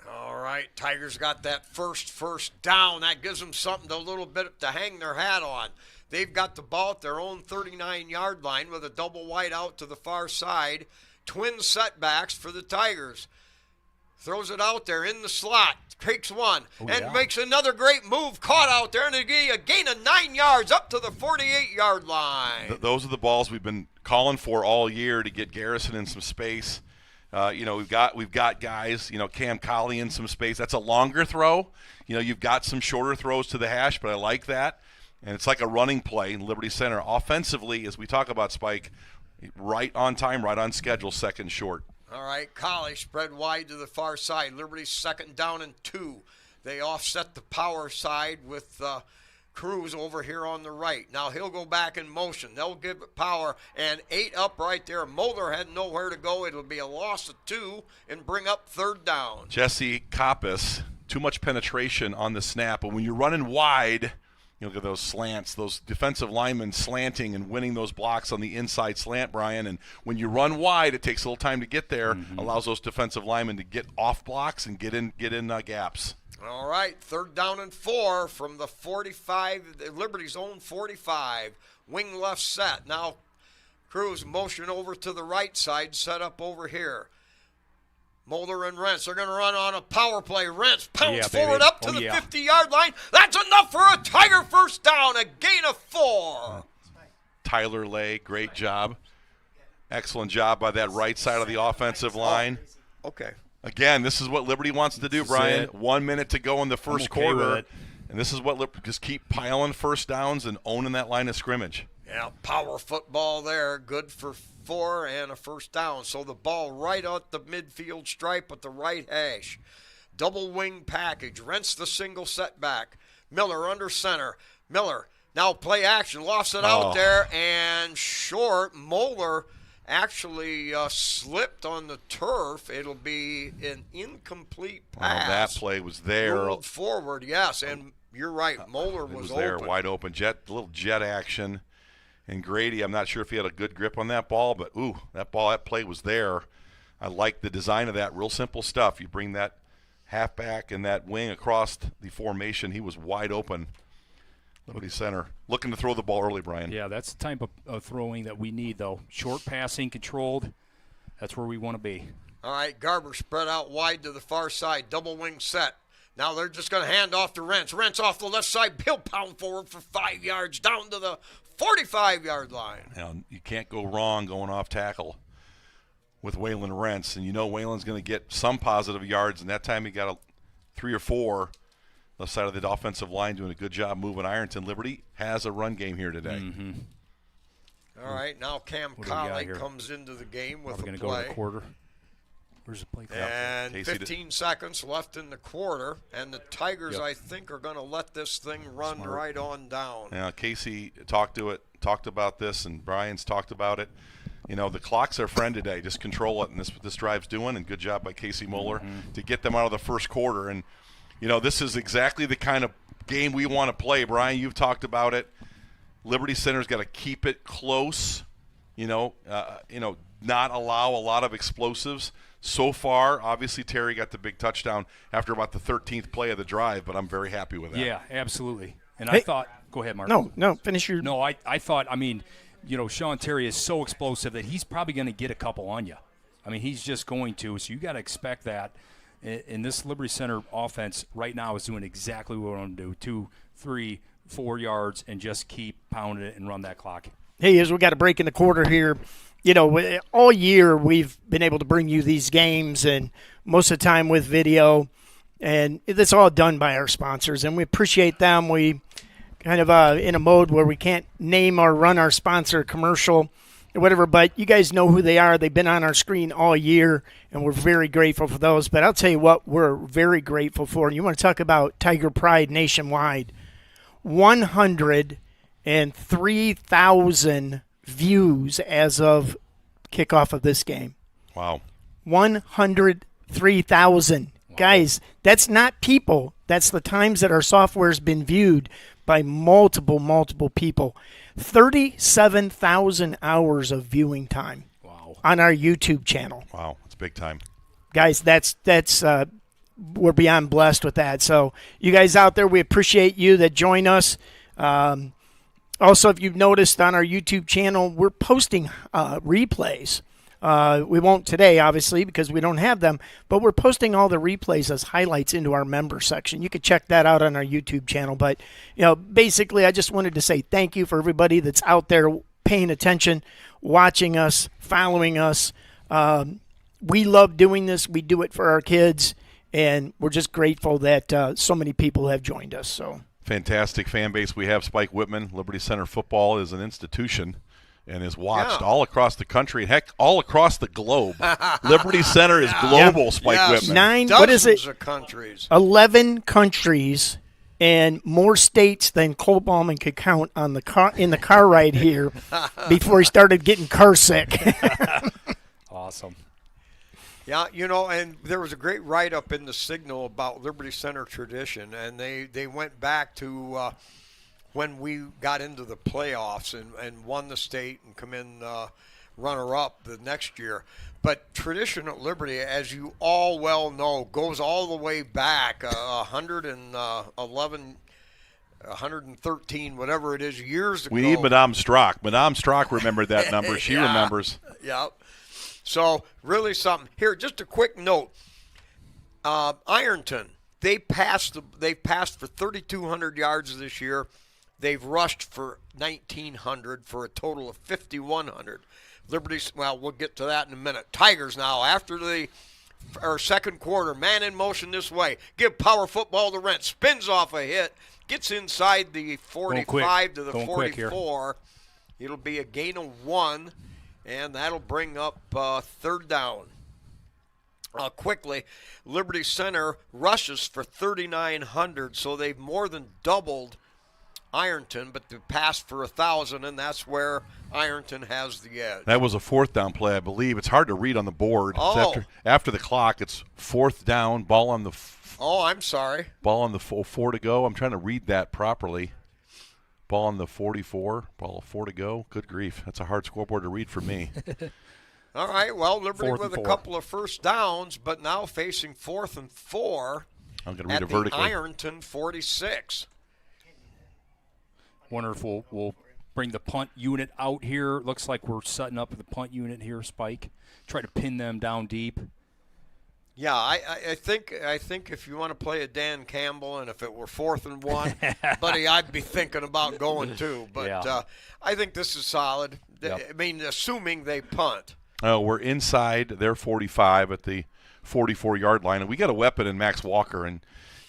All right, Tigers got that first down. That gives them something a little bit to hang their hat on. They've got the ball at their own 39-yard line with a double wide out to the far side. Twin setbacks for the Tigers. Throws it out there in the slot. Takes one and makes another great move. Caught out there and a gain of 9 yards up to the 48-yard line. Those are the balls we've been calling for all year to get Garrison in some space. We've got guys, Cam Colley in some space. That's a longer throw. You've got some shorter throws to the hash, but I like that. And it's like a running play in Liberty Center. Offensively, as we talk about, Spike, right on time, right on schedule, second short. All right, Colley spread wide to the far side. Liberty's 2nd down and 2. They offset the power side with Cruz over here on the right. Now he'll go back in motion. They'll give it power, and 8 up right there. Mulder had nowhere to go. It'll be a loss of 2 and bring up 3rd down. Jesse Koppas, too much penetration on the snap. But when you're running wide, look at those slants, those defensive linemen slanting and winning those blocks on the inside slant, Brian. And when you run wide, it takes a little time to get there, allows those defensive linemen to get off blocks and get in gaps. All right, 3rd down and 4 from the 45, Liberty's own 45. Wing left set. Now Cruz motion over to the right side, set up over here. Mulder and Rents are going to run on a power play. Rents pounds forward up to the 50-yard line. That's enough for a Tiger first down, a gain of 4. Tyler Lay, great job. Excellent job by that right side of the offensive line. Okay. Again, this is what Liberty wants to do, Brian. 1 minute to go in the first quarter. And this is what just keep piling first downs and owning that line of scrimmage. Yeah, power football there. Good for 4 and a first down. So the ball right at the midfield stripe at the right hash. Double wing package. Rents the single setback. Miller under center. Miller now play action. Lofts it out there and short. Moeller actually slipped on the turf. It'll be an incomplete pass. That play was there. Rolled forward, yes. And you're right. Moeller was there, open. wide open. Little jet action. And Grady, I'm not sure if he had a good grip on that ball, but that play was there. I like the design of that. Real simple stuff. You bring that halfback and that wing across the formation. He was wide open. Liberty Center looking to throw the ball early, Brian. Yeah, that's the type of throwing that we need, though. Short passing, controlled. That's where we want to be. All right, Garber spread out wide to the far side. Double wing set. Now they're just going to hand off to Rents. Rents off the left side. He'll pound forward for 5 yards down to the 45-yard line. Now, you can't go wrong going off tackle with Waylon Rents. And Waylon's going to get some positive yards, and that time he got a 3 or 4 left side of the offensive line, doing a good job moving Ironton. Liberty has a run game here today. All right, now Cam Colley comes into the game with a play. We're going to go to the quarter. Where's the play? And 15 seconds left in the quarter, and the Tigers, I think, are going to let this thing run right on down. Now, Casey talked about this, and Brian's talked about it. The clock's our friend today. Just control it, and this drive's doing, and good job by Casey Moeller to get them out of the first quarter. And, this is exactly the kind of game we want to play. Brian, you've talked about it. Liberty Center's got to keep it close, not allow a lot of explosives. So far, obviously, Terry got the big touchdown after about the 13th play of the drive, but I'm very happy with that. Yeah, absolutely. And I thought – go ahead, Mark. No, finish your – No, I thought – Sean Terry is so explosive that he's probably going to get a couple on you. He's just going to. So you got to expect that. And this Liberty Center offense right now is doing exactly what we want to do: 2, 3, 4 yards, and just keep pounding it and run that clock. Hey, as we got a break in the quarter here, all year we've been able to bring you these games, and most of the time with video, and it's all done by our sponsors, and we appreciate them. We kind of in a mode where we can't name or run our sponsor commercial or whatever, but you guys know who they are. They've been on our screen all year, and we're very grateful for those. But I'll tell you what we're very grateful for, and you want to talk about Tiger Pride nationwide. 103,000 views as of kickoff of this game. Wow. 103,000. Wow. Guys, that's not people. That's the times that our software's been viewed by multiple people. 37,000 hours of viewing time. Wow. On our YouTube channel. Wow, that's big time. Guys, that's we're beyond blessed with that. So you guys out there, we appreciate you that join us. Also, if you've noticed on our YouTube channel, we're posting replays. We won't today, obviously, because we don't have them, but we're posting all the replays as highlights into our member section. You can check that out on our YouTube channel. But, basically, I just wanted to say thank you for everybody that's out there paying attention, watching us, following us. We love doing this. We do it for our kids, and we're just grateful that so many people have joined us. So fantastic fan base we have. Spike Whitman, Liberty Center football is an institution and is watched all across the country, heck, all across the globe. Liberty Center is global, Spike Whitman. Dozens of countries. 11 countries and more states than Cole Ballman could count on the car in the car ride here before he started getting car sick. Awesome. Yeah, and there was a great write-up in the Signal about Liberty Center tradition, and they went back to when we got into the playoffs and won the state and come in runner-up the next year. But tradition at Liberty, as you all well know, goes all the way back 111, 113, whatever it is, years ago. We need Madame Strock. Madame Strock remembered that number. She remembers. Yeah. So really something. Here, just a quick note. Ironton, they passed for 3,200 yards this year. They've rushed for 1,900 for a total of 5,100. Liberty's, well, we'll get to that in a minute. Tigers now, after our second quarter, man in motion this way. Give power football to Rent. Spins off a hit. Gets inside the 45 to the 44. It'll be a gain of 1. And that'll bring up third down. Quickly, Liberty Center rushes for 3,900, so they've more than doubled Ironton, but they passed for 1,000, and that's where Ironton has the edge. That was a fourth down play, I believe. It's hard to read on the board. Oh. After the clock, it's fourth down, ball on the I'm sorry. Ball on the 4 to go. I'm trying to read that properly. Ball on the 44, ball 4 to go. Good grief. That's a hard scoreboard to read for me. All right, well, Liberty with a couple of first downs, but now facing 4th and 4 I'm going to read at it vertically. the Ironton 46. Wonder if we'll bring the punt unit out here. Looks like we're setting up the punt unit here, Spike. Try to pin them down deep. Yeah, I think if you want to play a Dan Campbell, and if it were 4th and 1, buddy, I'd be thinking about going too. But I think this is solid. Yep. I mean, assuming they punt. We're inside their 45 at the 44-yard line, and we got a weapon in Max Walker, and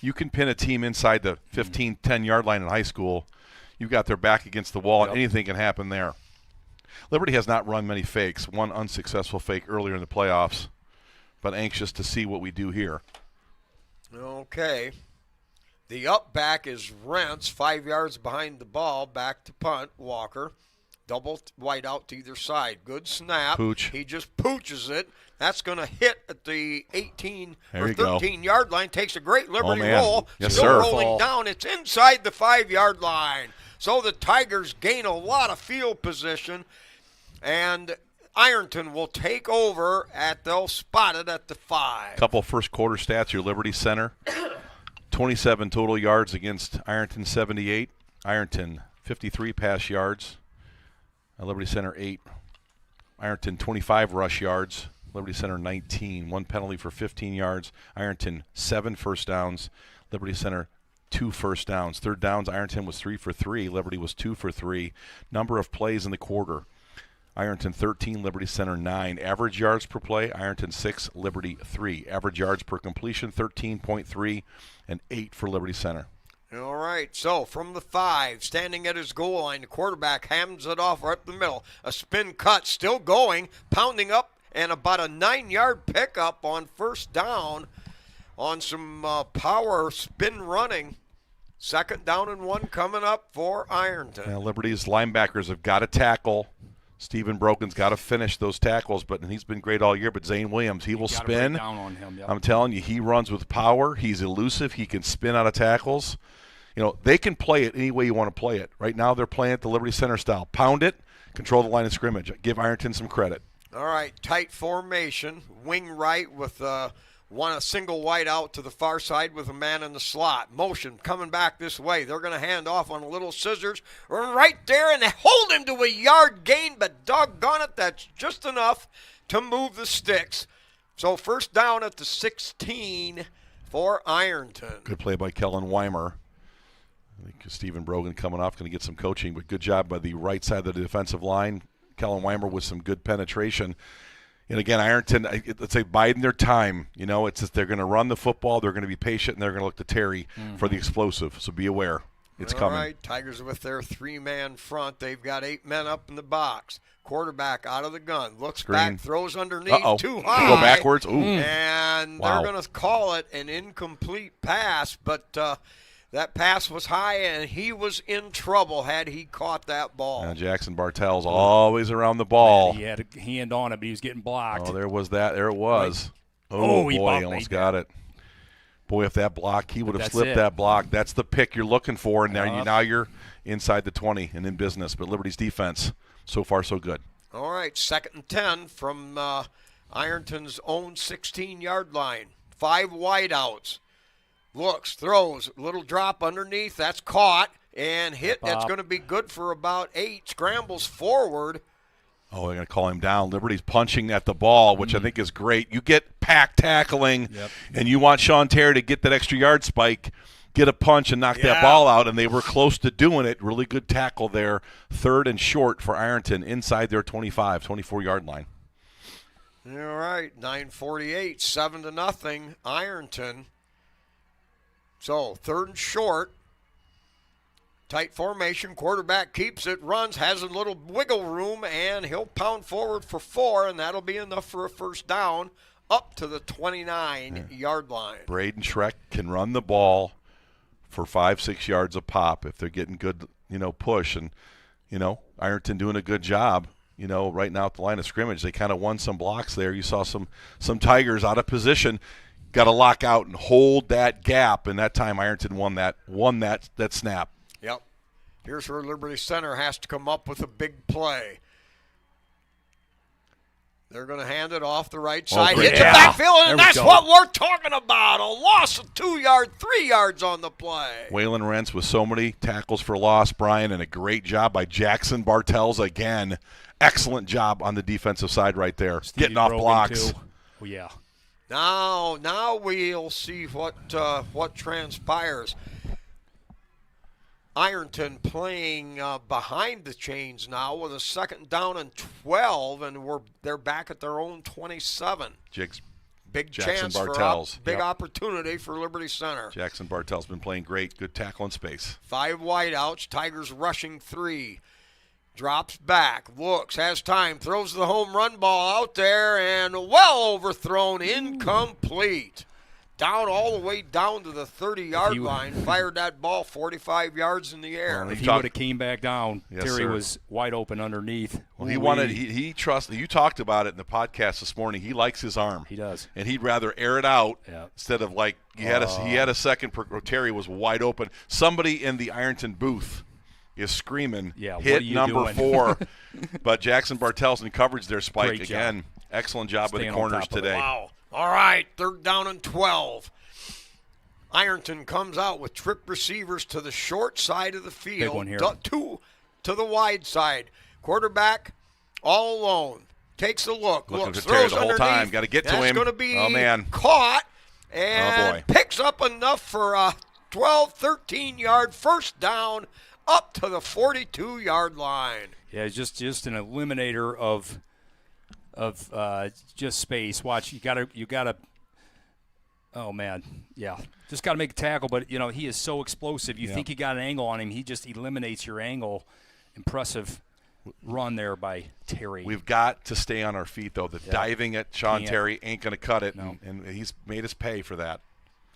you can pin a team inside the 15, 10-yard line in high school. You've got their back against the wall, and anything can happen there. Liberty has not run many fakes. One unsuccessful fake earlier in the playoffs, but anxious to see what we do here. Okay. The up back is Rents, 5 yards behind the ball, back to punt, Walker. Double wide out to either side. Good snap. Pooch. He just pooches it. That's going to hit at the 18 there or 13-yard line. Takes a great Liberty roll. Yes, Still sir. rolling down. It's inside the 5-yard line. So the Tigers gain a lot of field position, and Ironton will take over they'll spot it at the 5. Couple first quarter stats, your Liberty Center. 27 total yards against Ironton 78. Ironton 53 pass yards. Liberty Center 8. Ironton 25 rush yards. Liberty Center 19. 1 penalty for 15 yards. Ironton 7 first downs. Liberty Center 2 first downs. Third downs, Ironton was 3 for 3. Liberty was 2 for 3. Number of plays in the quarter. Ironton 13, Liberty Center 9. Average yards per play, Ironton 6, Liberty 3. Average yards per completion, 13.3 and 8 for Liberty Center. All right, so from the 5, standing at his goal line, the quarterback hands it off right up the middle. A spin cut, still going, pounding up, and about a 9-yard pickup on first down on some power spin running. Second down and 1 coming up for Ironton. Now, Liberty's linebackers have got to tackle. Stephen Brogan's got to finish those tackles, but he's been great all year. But Zane Williams, he will spin. Down on him, yep. I'm telling you, he runs with power. He's elusive. He can spin out of tackles. You know, they can play it any way you want to play it. Right now they're playing it the Liberty Center style. Pound it, control the line of scrimmage. Give Ironton some credit. All right, tight formation, wing right with a single wide out to the far side with a man in the slot. Motion coming back this way. They're going to hand off on a little scissors right there, and they hold him to a yard gain, but doggone it, that's just enough to move the sticks. So first down at the 16 for Ironton. Good play by Kellen Weimer. I think Stephen Brogan coming off going to get some coaching, but good job by the right side of the defensive line. Kellen Weimer with some good penetration. And again, Ironton, let's say biding their time. You know, it's just they're going to run the football, they're going to be patient, and they're going to look to Terry for the explosive. So be aware. It's coming. All right, Tigers with their 3-man front. They've got 8 men up in the box. Quarterback out of the gun. Looks back, throws underneath, too high. Go backwards. Ooh. And they're going to call it an incomplete pass, but that pass was high, and he was in trouble had he caught that ball. Now Jackson Bartell's always around the ball. Man, he had a hand on it, but he was getting blocked. Oh, there was that. There it was. Right. Oh, he boy, he almost got it. Boy, if that block, he would have slipped that block. That's the pick you're looking for, and now you're inside the 20 and in business. But Liberty's defense, so far so good. All right, 2nd and 10 from Ironton's own 16-yard line. 5 wideouts. Looks, throws, little drop underneath. That's caught and hit. That's going to be good for about 8. Scrambles forward. Oh, they're going to call him down. Liberty's punching at the ball, which I think is great. You get pack tackling, and you want Sean Terry to get that extra yard spike, get a punch, and knock that ball out, and they were close to doing it. Really good tackle there. 3rd and short for Ironton inside their 24-yard line. All right, 9:48, 7-0, Ironton. So 3rd and short, tight formation, quarterback keeps it, runs, has a little wiggle room, and he'll pound forward for 4, and that'll be enough for a first down up to the 29-yard line. Braden Schreck can run the ball for 5-6 yards a pop if they're getting good, push. And, Ironton doing a good job, right now at the line of scrimmage. They kind of won some blocks there. You saw some Tigers out of position. Got to lock out and hold that gap, and that time Ironton won that snap. Yep. Here's where Liberty Center has to come up with a big play. They're going to hand it off the right side. Hit the backfield, and that's what we're talking about. A loss of 2 yards, 3 yards on the play. Waylon Rentz with so many tackles for loss, Brian, and a great job by Jackson Bartels again. Excellent job on the defensive side right there. Getting off blocks. Too. Oh, yeah. Now we'll see what transpires. Ironton playing behind the chains now with a 2nd down and 12, and they're back at their own 27. Big Jackson chance Bartels. Big opportunity for Liberty Center. Jackson Bartels been playing great. Good tackle in space. 5 wideouts. Tigers rushing 3. Drops back, looks, has time, throws the home run ball out there, and well overthrown, incomplete. Down all the way down to the 30-yard line, fired that ball 45 yards in the air. If he would have came back down, Yes, Terry sir. was wide open underneath. Well, he trusted. You talked about it in the podcast this morning. He likes his arm. He does. And he'd rather air it out instead of he had a second. Terry was wide open. Somebody in the Ironton booth is screaming, hit number 4. But Jackson Bartels in coverage there, Spike, again. Excellent job with the corners today. Wow. All right, 3rd down and 12. Ironton comes out with trip receivers to the short side of the field. Big one here. 2 to the wide side. Quarterback all alone. takes a look. Looking Looks, for Terry throws the whole underneath. time. Got to get to That's him. going to be Oh, man. caught and boy. picks up enough for a 12, 13-yard first down up to the 42-yard line. Yeah, it's just an eliminator of just space. Watch, you gotta. Oh man, yeah, just gotta make a tackle. But he is so explosive. You think you got an angle on him, he just eliminates your angle. Impressive run there by Terry. We've got to stay on our feet, though. The diving at Sean Terry ain't going to cut it, and he's made us pay for that.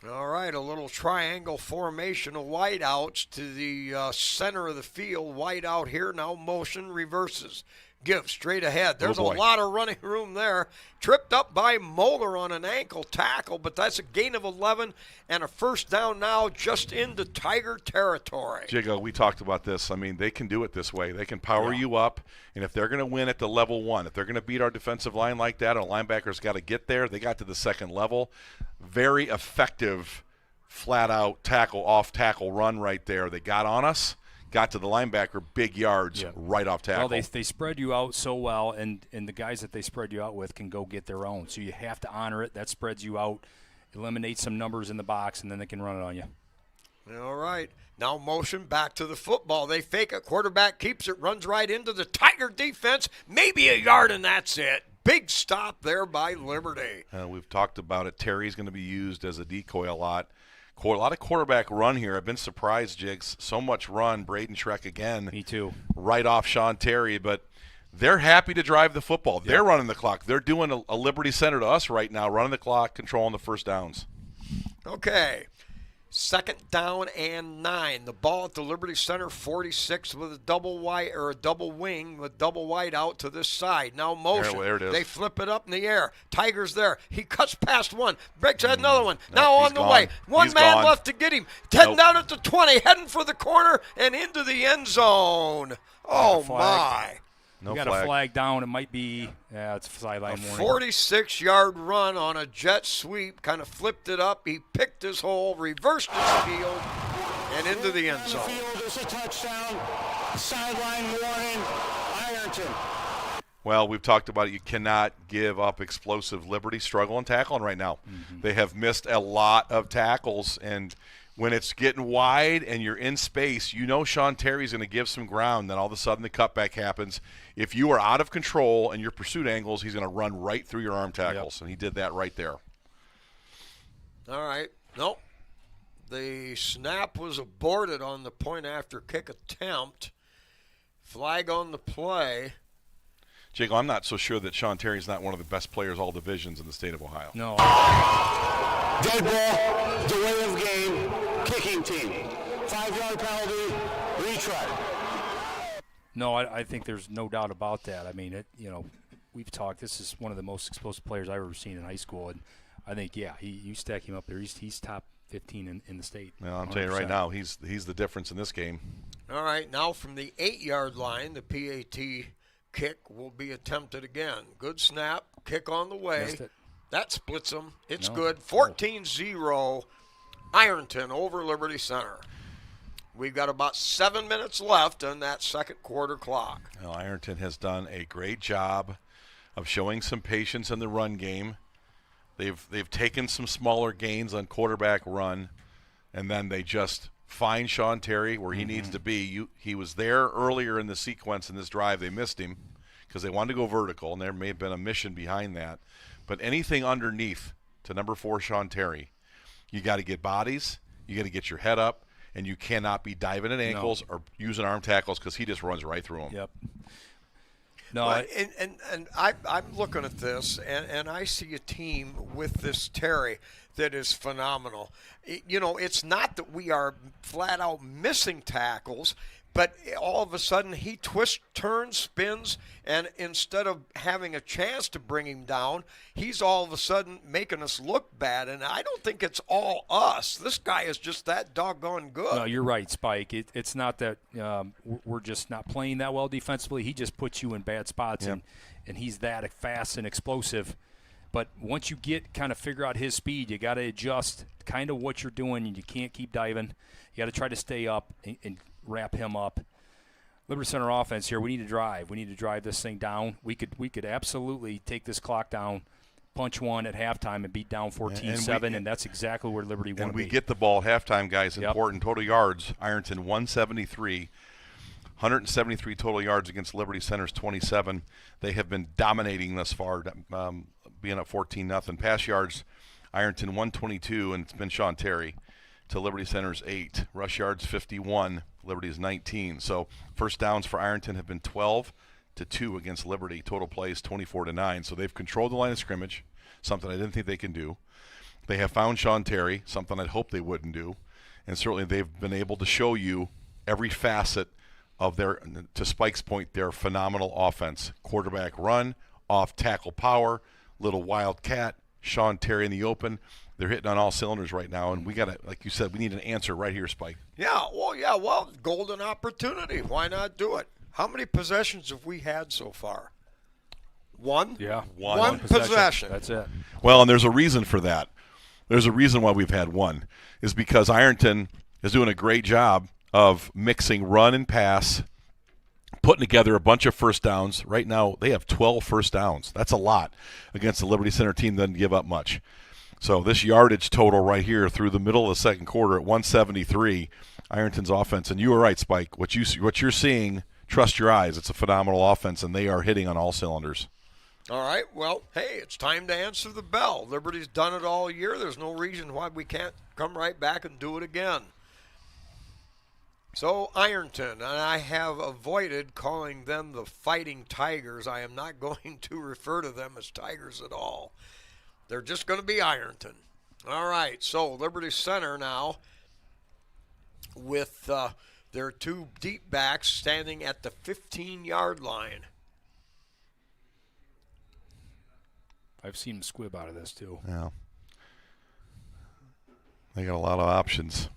All right, a little triangle formation of wideouts to the center of the field. Wide out here, now motion reverses. Give straight ahead. There's a lot of running room there. Tripped up by Moeller on an ankle tackle, but that's a gain of 11 and a first down now just into Tiger territory. Jiggo, we talked about this. I mean, they can do it this way. They can power you up, and if they're going to win at the level one, if they're going to beat our defensive line like that, our linebackers got to get there. They got to the second level. Very effective, flat-out tackle, off-tackle run right there. They got on us. Got to the linebacker, big yards, right off tackle. Well, they spread you out so well, and the guys that they spread you out with can go get their own. So you have to honor it. That spreads you out, eliminates some numbers in the box, and then they can run it on you. All right. Now motion back to the football. They fake it. Quarterback keeps it, runs right into the Tiger defense. Maybe a yard, and that's it. Big stop there by Liberty. We've talked about it. Terry's going to be used as a decoy a lot. A lot of quarterback run here. I've been surprised, Jigs. So much run. Braden Schreck again. Me too. Right off Sean Terry, but they're happy to drive the football. They're running the clock. They're doing a Liberty Center to us right now, running the clock, controlling the first downs. Okay. Second down and 9. The ball at the Liberty Center 46 with a double wide or a double wing with double wide out to this side. Now motion. There it is. They flip it up in the air. Tiger's there. He cuts past one. Breaks another one. Now on the way. One man left to get him. Heading down at the 20. Heading for the corner and into the end zone. Oh my. You got a flag down. It might be, it's sideline warning. 46-yard run on a jet sweep. Kind of flipped it up. He picked his hole, reversed his field, and into the end zone. Field is a touchdown. Sideline warning. Ironton. Well, we've talked about it. You cannot give up explosive. Liberty struggling tackling right now. They have missed a lot of tackles, and when it's getting wide and you're in space, you know Sean Terry's going to give some ground. Then all of a sudden the cutback happens. If you are out of control and your pursuit angles, he's going to run right through your arm tackles, and he did that right there. All right. Nope. The snap was aborted on the point after kick attempt. Flag on the play. Jake, I'm not so sure that Sean Terry's not one of the best players all divisions in the state of Ohio. No. Dead ball, delay of game, kicking team. 5-yard penalty, retry. No, I think there's no doubt about that. I mean, we've talked. This is one of the most explosive players I've ever seen in high school, and I think, you stack him up there. He's top 15 in the state. Well, I'm telling you right now, he's the difference in this game. All right, now from the 8-yard line, the PAT kick will be attempted again. Good snap, kick on the way. Missed it. That splits them. It's good. 14-0, Ironton over Liberty Center. We've got about 7 minutes left on that second quarter clock. Well, Ironton has done a great job of showing some patience in the run game. They've taken some smaller gains on quarterback run, and then they just find Sean Terry where he needs to be. He was there earlier in the sequence in this drive. They missed him because they wanted to go vertical, and there may have been a mission behind that. But anything underneath to number 4, Sean Terry, you got to get bodies, you got to get your head up, and you cannot be diving at ankles or using arm tackles because he just runs right through them. Yep. No, well, and I'm looking at this, and I see a team with this Terry that is phenomenal. It's not that we are flat out missing tackles, but all of a sudden he twists, turns, spins, and instead of having a chance to bring him down, he's all of a sudden making us look bad. And I don't think it's all us. This guy is just that doggone good. No, you're right, Spike. It's not that we're just not playing that well defensively. He just puts you in bad spots, and he's that fast and explosive. But once you kind of figure out his speed, you got to adjust kind of what you're doing, and you can't keep diving. You got to try to stay up and wrap him up. Liberty Center offense here, we need to drive. We need to drive this thing down. We could absolutely take this clock down, punch one at halftime, and beat down 14-7, and that's exactly where Liberty want to be. And we get the ball at halftime, guys. Yep. Important total yards. Ironton 173. 173 total yards against Liberty Center's 27. They have been dominating thus far, being up 14-0. Pass yards, Ironton 122, and it's been Sean Terry, to Liberty Center's 8. Rush yards 51, Liberty's 19. So first downs for Ironton have been 12-2 against Liberty. Total plays 24-9. So they've controlled the line of scrimmage, something I didn't think they can do. They have found Sean Terry, something I'd hoped they wouldn't do. And certainly they've been able to show you every facet of their, to Spike's point, their phenomenal offense. Quarterback run, off tackle power, little wildcat, Sean Terry in the open. They're hitting on all cylinders right now, and we got to, like you said, we need an answer right here, Spike. Well, golden opportunity. Why not do it? How many possessions have we had so far? One? Yeah. One possession. That's it. Well, and there's a reason for that. There's a reason why we've had one, is because Ironton is doing a great job of mixing run and pass, putting together a bunch of first downs. Right now, they have 12 first downs. That's a lot against the Liberty Center team that doesn't give up much. So this yardage total right here through the middle of the second quarter at 173, Ironton's offense. And you were right, Spike. What you're seeing, trust your eyes. It's a phenomenal offense, and they are hitting on all cylinders. All right, well, hey, it's time to answer the bell. Liberty's done it all year. There's no reason why we can't come right back and do it again. So, Ironton, and I have avoided calling them the Fighting Tigers. I am not going to refer to them as Tigers at all. They're just going to be Ironton. All right, so Liberty Center now with their two deep backs standing at the 15-yard line. I've seen them squib out of this, too. Yeah. They got a lot of options.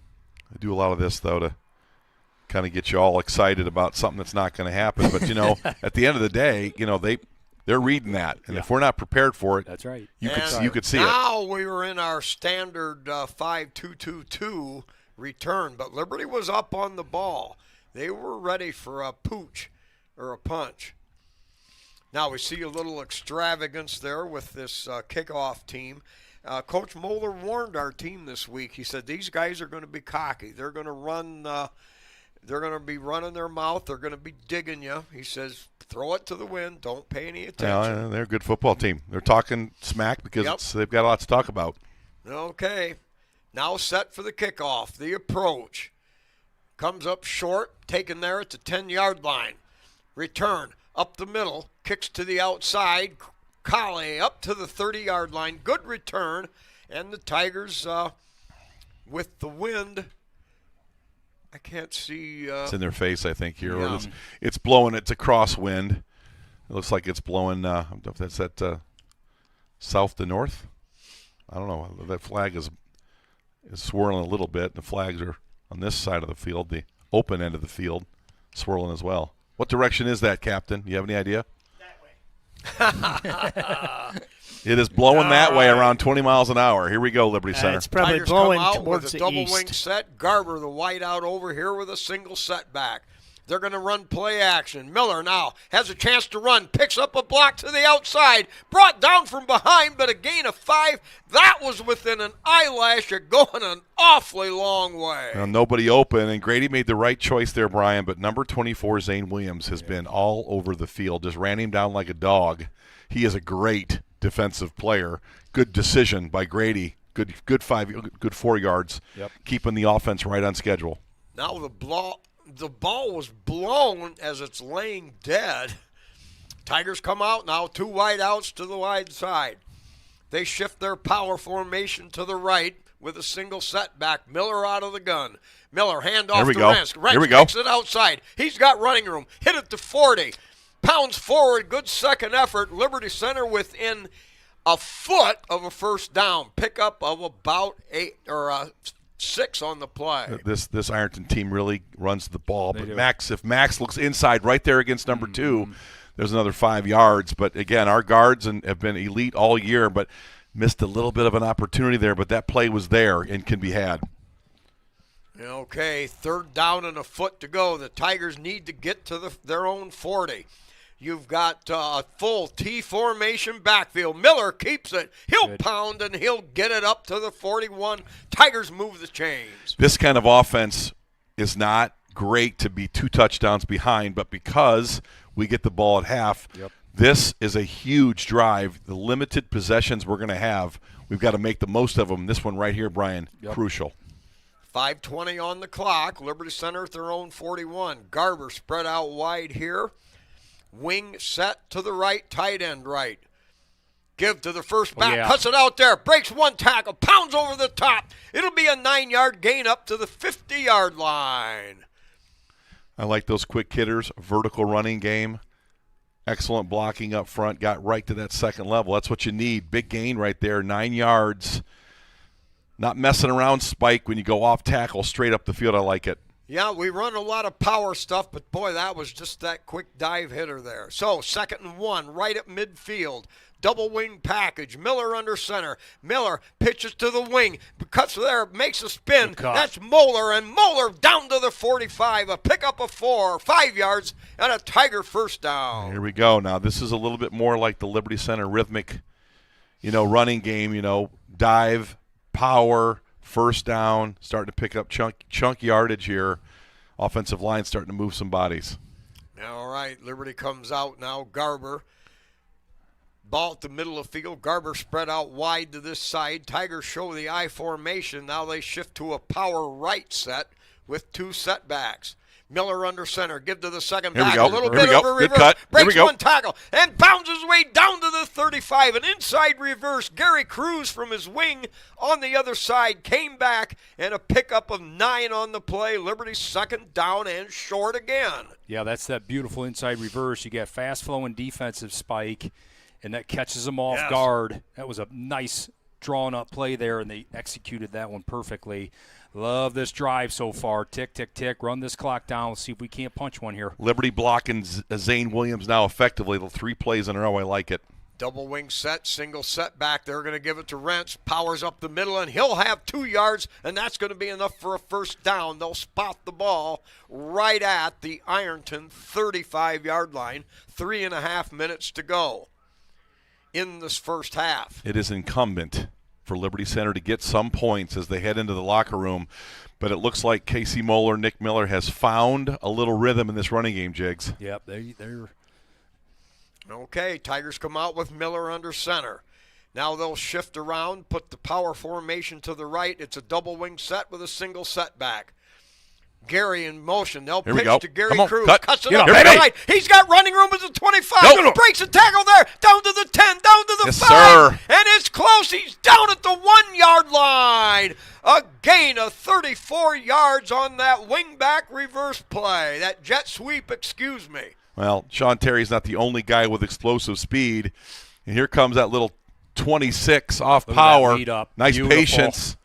They do a lot of this, though, to kind of get you all excited about something that's not going to happen. But, at the end of the day, they're reading that. And if we're not prepared for it, that's right. You could see it. Now we were in our standard 5-2-2-2 return, but Liberty was up on the ball. They were ready for a pooch or a punch. Now we see a little extravagance there with this kickoff team. Coach Moeller warned our team this week. He said these guys are going to be cocky. They're going to run. They're going to be running their mouth. They're going to be digging you. He says, throw it to the wind. Don't pay any attention. Yeah, they're a good football team. They're talking smack because they've got a lot to talk about. Okay. Now set for the kickoff. The approach. Comes up short, taken there at the 10-yard line. Return up the middle. Kicks to the outside. Collie up to the 30-yard line. Good return. And the Tigers with the wind. I can't see. It's in their face, I think, here. Yeah. It's blowing. It's a crosswind. It looks like it's blowing. That's that south to north. I don't know. That flag is swirling a little bit. The flags are on this side of the field, the open end of the field, swirling as well. What direction is that, Captain? You have any idea? That way. It is blowing that way around 20 miles an hour. Here we go, Liberty Center. It's probably Tigers blowing come out towards with a the double east. wing set. Garber, the wide out over here with a single setback. They're going to run play action. Miller now has a chance to run. Picks up a block to the outside. Brought down from behind, but a gain of 5. That was within an eyelash of going an awfully long way. Well, nobody open, and Grady made the right choice there, Brian, but number 24, Zane Williams, has been all over the field. Just ran him down like a dog. He is a great defensive player. Good decision by Grady. Good 4 yards. Yep. Keeping the offense right on schedule. Now the ball was blown as it's laying dead. Tigers come out now, 2 wide outs to the wide side. They shift their power formation to the right with a single setback. Miller out of the gun. Miller hand off to Rensk. Rensk takes it outside. He's got running room. Hit it to 40. Pounds forward. Good second effort. Liberty Center within a foot of a first down. Pickup of about 6 on the play. This Ironton team really runs the ball. But if Max looks inside right there against number 2, there's another 5 yards. But, again, our guards have been elite all year, but missed a little bit of an opportunity there. But that play was there and can be had. Okay, 3rd down and a foot to go. The Tigers need to get to their own 40. You've got a full T formation backfield. Miller keeps it. He'll pound and he'll get it up to the 41. Tigers move the chains. This kind of offense is not great to be 2 touchdowns behind, but because we get the ball at half, this is a huge drive. The limited possessions we're going to have, we've got to make the most of them. This one right here, Brian, crucial. 5:20 on the clock. Liberty Center at their own 41. Garber spread out wide here. Wing set to the right, tight end right. Give to the first back, cuts it out there, breaks 1 tackle, pounds over the top. It'll be a 9-yard gain up to the 50-yard line. I like those quick hitters, vertical running game. Excellent blocking up front, got right to that second level. That's what you need. Big gain right there, 9 yards. Not messing around, Spike, when you go off tackle straight up the field. I like it. Yeah, we run a lot of power stuff, but boy, that was just that quick dive hitter there. So 2nd and 1, right at midfield. Double wing package. Miller under center. Miller pitches to the wing. Cuts there, makes a spin. That's Moeller, and Moeller down to the 45. A pickup of 4, 5 yards, and a Tiger first down. Here we go. Now, this is a little bit more like the Liberty Center rhythmic, running game, dive, power, first down, starting to pick up chunk yardage here. Offensive line starting to move some bodies. All right, Liberty comes out now. Garber. Ball at the middle of the field. Garber spread out wide to this side. Tigers show the I formation. Now they shift to a power right set with 2 setbacks. Miller under center. Give to the second back. A little bit of a reverse. Good cut. Breaks 1 tackle and bounds his way down to the 35. An inside reverse. Gary Cruz from his wing on the other side came back, and a pickup of 9 on the play. Liberty 2nd down and short again. Yeah, that's that beautiful inside reverse. You got fast-flowing defensive Spike, and that catches them off guard. That was a nice drawn-up play there, and they executed that one perfectly. Love this drive so far. Tick, tick, tick. Run this clock down. Let's see if we can't punch one here. Liberty blocking Zane Williams now effectively. The 3 plays in a row. I like it. Double wing set, single setback. They're going to give it to Rentz. Powers up the middle, and he'll have 2 yards, and that's going to be enough for a first down. They'll spot the ball right at the Ironton 35-yard line. 3.5 minutes to go in this first half. It is incumbent for Liberty Center to get some points as they head into the locker room. But it looks like Casey Moeller, Nick Miller has found a little rhythm in this running game, Jigs. Yep, they're okay. Tigers come out with Miller under center. Now they'll shift around, put the power formation to the right. It's a double wing set with a single setback. Gary in motion. They'll pitch to Gary Cruz. Cuts it up right. He's got running room at the 25. Breaks a tackle there. Down to the 10. Down to the 5. Sir. And it's close. He's down at the 1-yard line. A gain of 34 yards on that wingback reverse play. That jet sweep, excuse me. Well, Sean Terry's not the only guy with explosive speed. And here comes that little 26 off power. Nice Beautiful. Patience.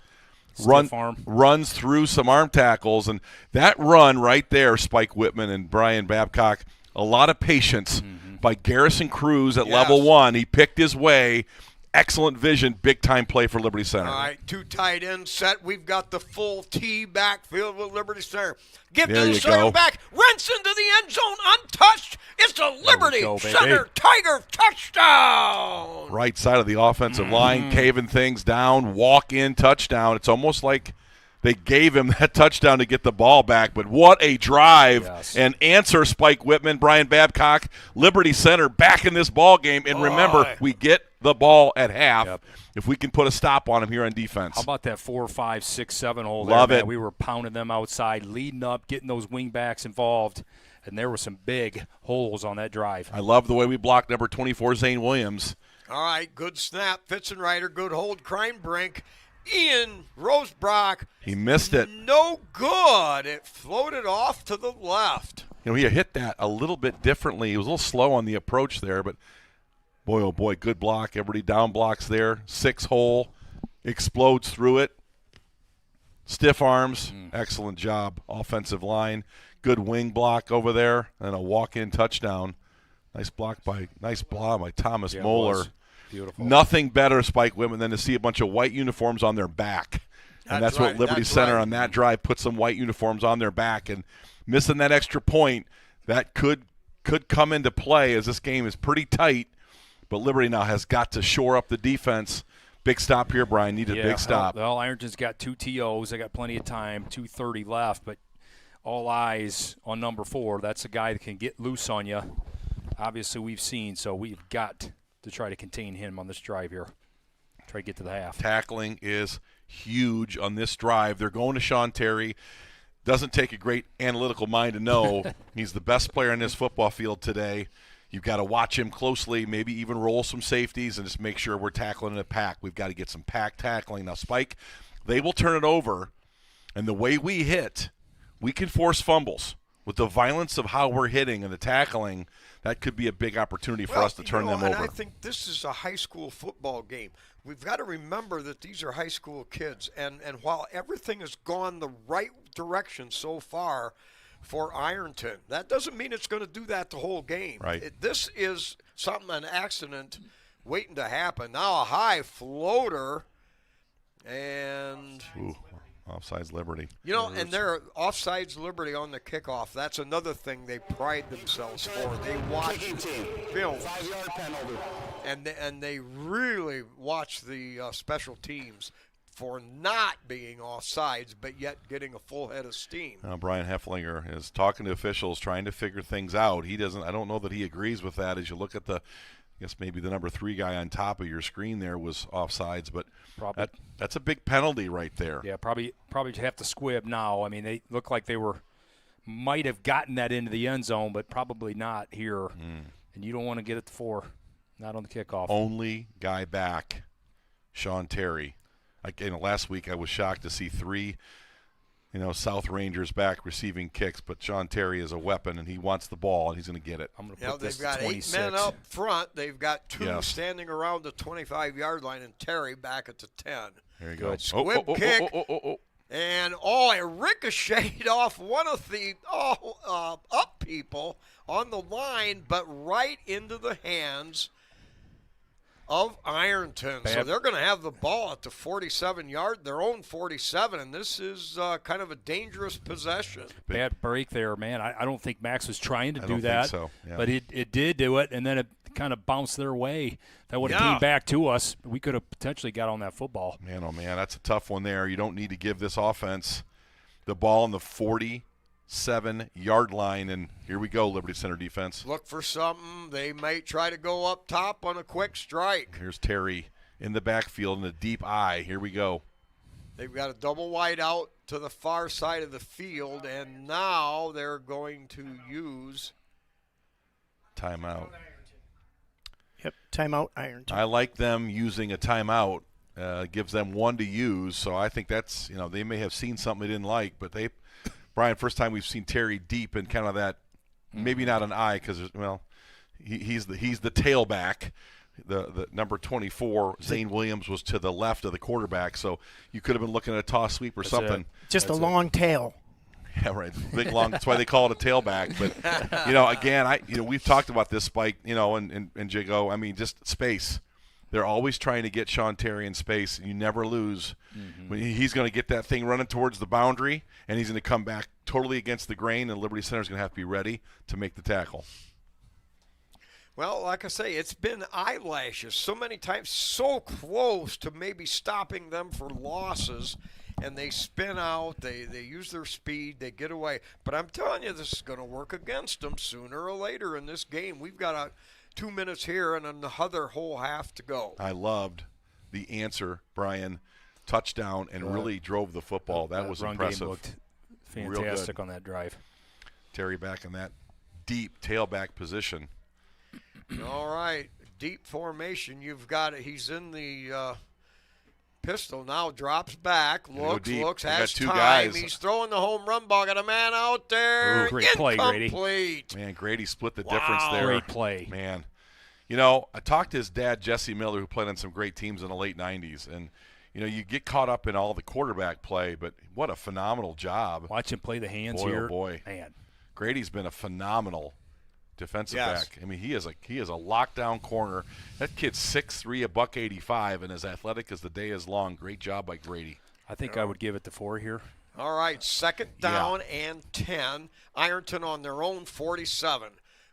Runs through some arm tackles, and that run right there, Spike Whitman and Brian Babcock, a lot of patience by Garrison Cruz at level 1. He picked his way. Excellent vision, big-time play for Liberty Center. All right, 2 tight end set. We've got the full T backfield with Liberty Center. Give to the center back. Rents into the end zone, untouched. It's a Liberty Center Tiger touchdown. Right side of the offensive line, caving things down, walk-in touchdown. It's almost like they gave him that touchdown to get the ball back, but what a drive and answer, Spike Whitman, Brian Babcock, Liberty Center back in this ball game. And remember, we get the ball at half if we can put a stop on him here on defense. How about that 4, 5, 6, 7 hole there? Love man? it. We were pounding them outside, leading up, getting those wing backs involved, and there were some big holes on that drive. I love the way we blocked number 24, Zane Williams. All right, good snap. Fitzenreiter, good hold. Kreinbrink. Ian Rosebrock. He missed it. No good. It floated off to the left. He hit that a little bit differently. He was a little slow on the approach there, but boy, oh boy, good block. Everybody down blocks there. 6 hole, explodes through it. Stiff arms, excellent job. Offensive line, good wing block over there, and a walk-in touchdown. Nice block by Thomas Moeller. Beautiful. Nothing better, Spike Whitman, than to see a bunch of white uniforms on their back. And that's what Liberty Center on that drive put some white uniforms on their back, and missing that extra point, that could come into play as this game is pretty tight. But Liberty now has got to shore up the defense. Big stop here, Brian. Needed a big stop. Well, Ironton's got 2 TOs. They got plenty of time, 2:30 left, but all eyes on number 4. That's a guy that can get loose on you. Obviously, we've seen, so we've got to try to contain him on this drive here. Try to get to the half. Tackling is huge on this drive. They're going to Sean Terry. Doesn't take a great analytical mind to know he's the best player in this football field today. You've got to watch him closely, maybe even roll some safeties and just make sure we're tackling in a pack. We've got to get some pack tackling. Now, Spike, they will turn it over, and the way we hit, we can force fumbles. With the violence of how we're hitting and the tackling, that could be a big opportunity for us to turn them over. I think this is a high school football game. We've got to remember that these are high school kids, and while everything has gone the right direction so far for Ironton, that doesn't mean it's going to do that the whole game. Right. This is an accident waiting to happen. Now a high floater, and offsides Liberty. And they're offsides Liberty on the kickoff. That's another thing they pride themselves for. They watch film, and they really watch the special teams for not being offsides, but yet getting a full head of steam. Now, Brian Hefflinger is talking to officials, trying to figure things out. He doesn't. I don't know that he agrees with that. As you look at I guess maybe the number 3 guy on top of your screen there was offsides, but that's a big penalty right there. Yeah, probably have to squib now. I mean, they look like they might have gotten that into the end zone, but probably not here. And you don't want to get it to 4, not on the kickoff. Only guy back, Sean Terry. Last week I was shocked to see 3 South Rangers back receiving kicks, but Sean Terry is a weapon, and he wants the ball, and he's going to get it. I'm going to put this they've got 26. 8 men up front. They've got 2 Yes. standing around the 25-yard line, and Terry back at the 10. There you go. Squib kick. And it ricocheted off one of the up people on the line, but right into the hands of Ironton. So they're going to have the ball at the 47-yard, their own 47, and this is kind of a dangerous possession. Bad break there, man. I don't think Max was trying to do that, think so. Yeah. but it did do it, and then it kind of bounced their way. That would have came back to us. We could have potentially got on that football. Man, oh, man, that's a tough one there. You don't need to give this offense the ball on the 47-yard line, and here we go, Liberty Center defense. Look for something. They might try to go up top on a quick strike. Here's Terry in the backfield in a deep eye. Here we go. They've got a double wide out to the far side of the field, and now they're going to use timeout. Yep, timeout Ironton. I like them using a timeout. Gives them 1 to use, so I think that's, they may have seen something they didn't like, but Brian, first time we've seen Terry deep in kind of that, maybe not an eye because, he's the tailback. The number 24, Zane Williams, was to the left of the quarterback, so you could have been looking at a toss sweep or something. Just a long tail. Yeah, right. Big long. That's why they call it a tailback. But again, we've talked about this, Spike. And Jigo. I mean, just space. They're always trying to get Sean Terry in space, and you never lose. When he's going to get that thing running towards the boundary, and he's going to come back totally against the grain, and Liberty Center is going to have to be ready to make the tackle. Well, like I say, it's been eyelashes so many times, so close to maybe stopping them for losses, and they spin out, they use their speed, they get away. But I'm telling you, this is going to work against them sooner or later in this game. We've got 2 minutes here and another whole half to go. I loved the answer, Brian. Touchdown, and really drove the football. That was impressive. Game looked fantastic on that drive. Terry back in that deep tailback position. All right, deep formation. You've got it. He's in the pistol now. Drops back. Looks. Has two time. Guys. He's throwing the home run ball. Got a man out there. Ooh, great play, Grady. Incomplete. Man, Grady split the difference there. Great play. Man. I talked to his dad, Jesse Miller, who played on some great teams in the late 90s. And, you get caught up in all the quarterback play, but what a phenomenal job. Watch him play the hands boy, here. Oh, boy. Man. Grady's been a phenomenal defensive Yes. back. I mean, he is a lockdown corner. That kid's 6'3", $185, and as athletic as the day is long. Great job by Grady. I think I would give it to 4 here. All right, second down and 10. Ironton on their own 47.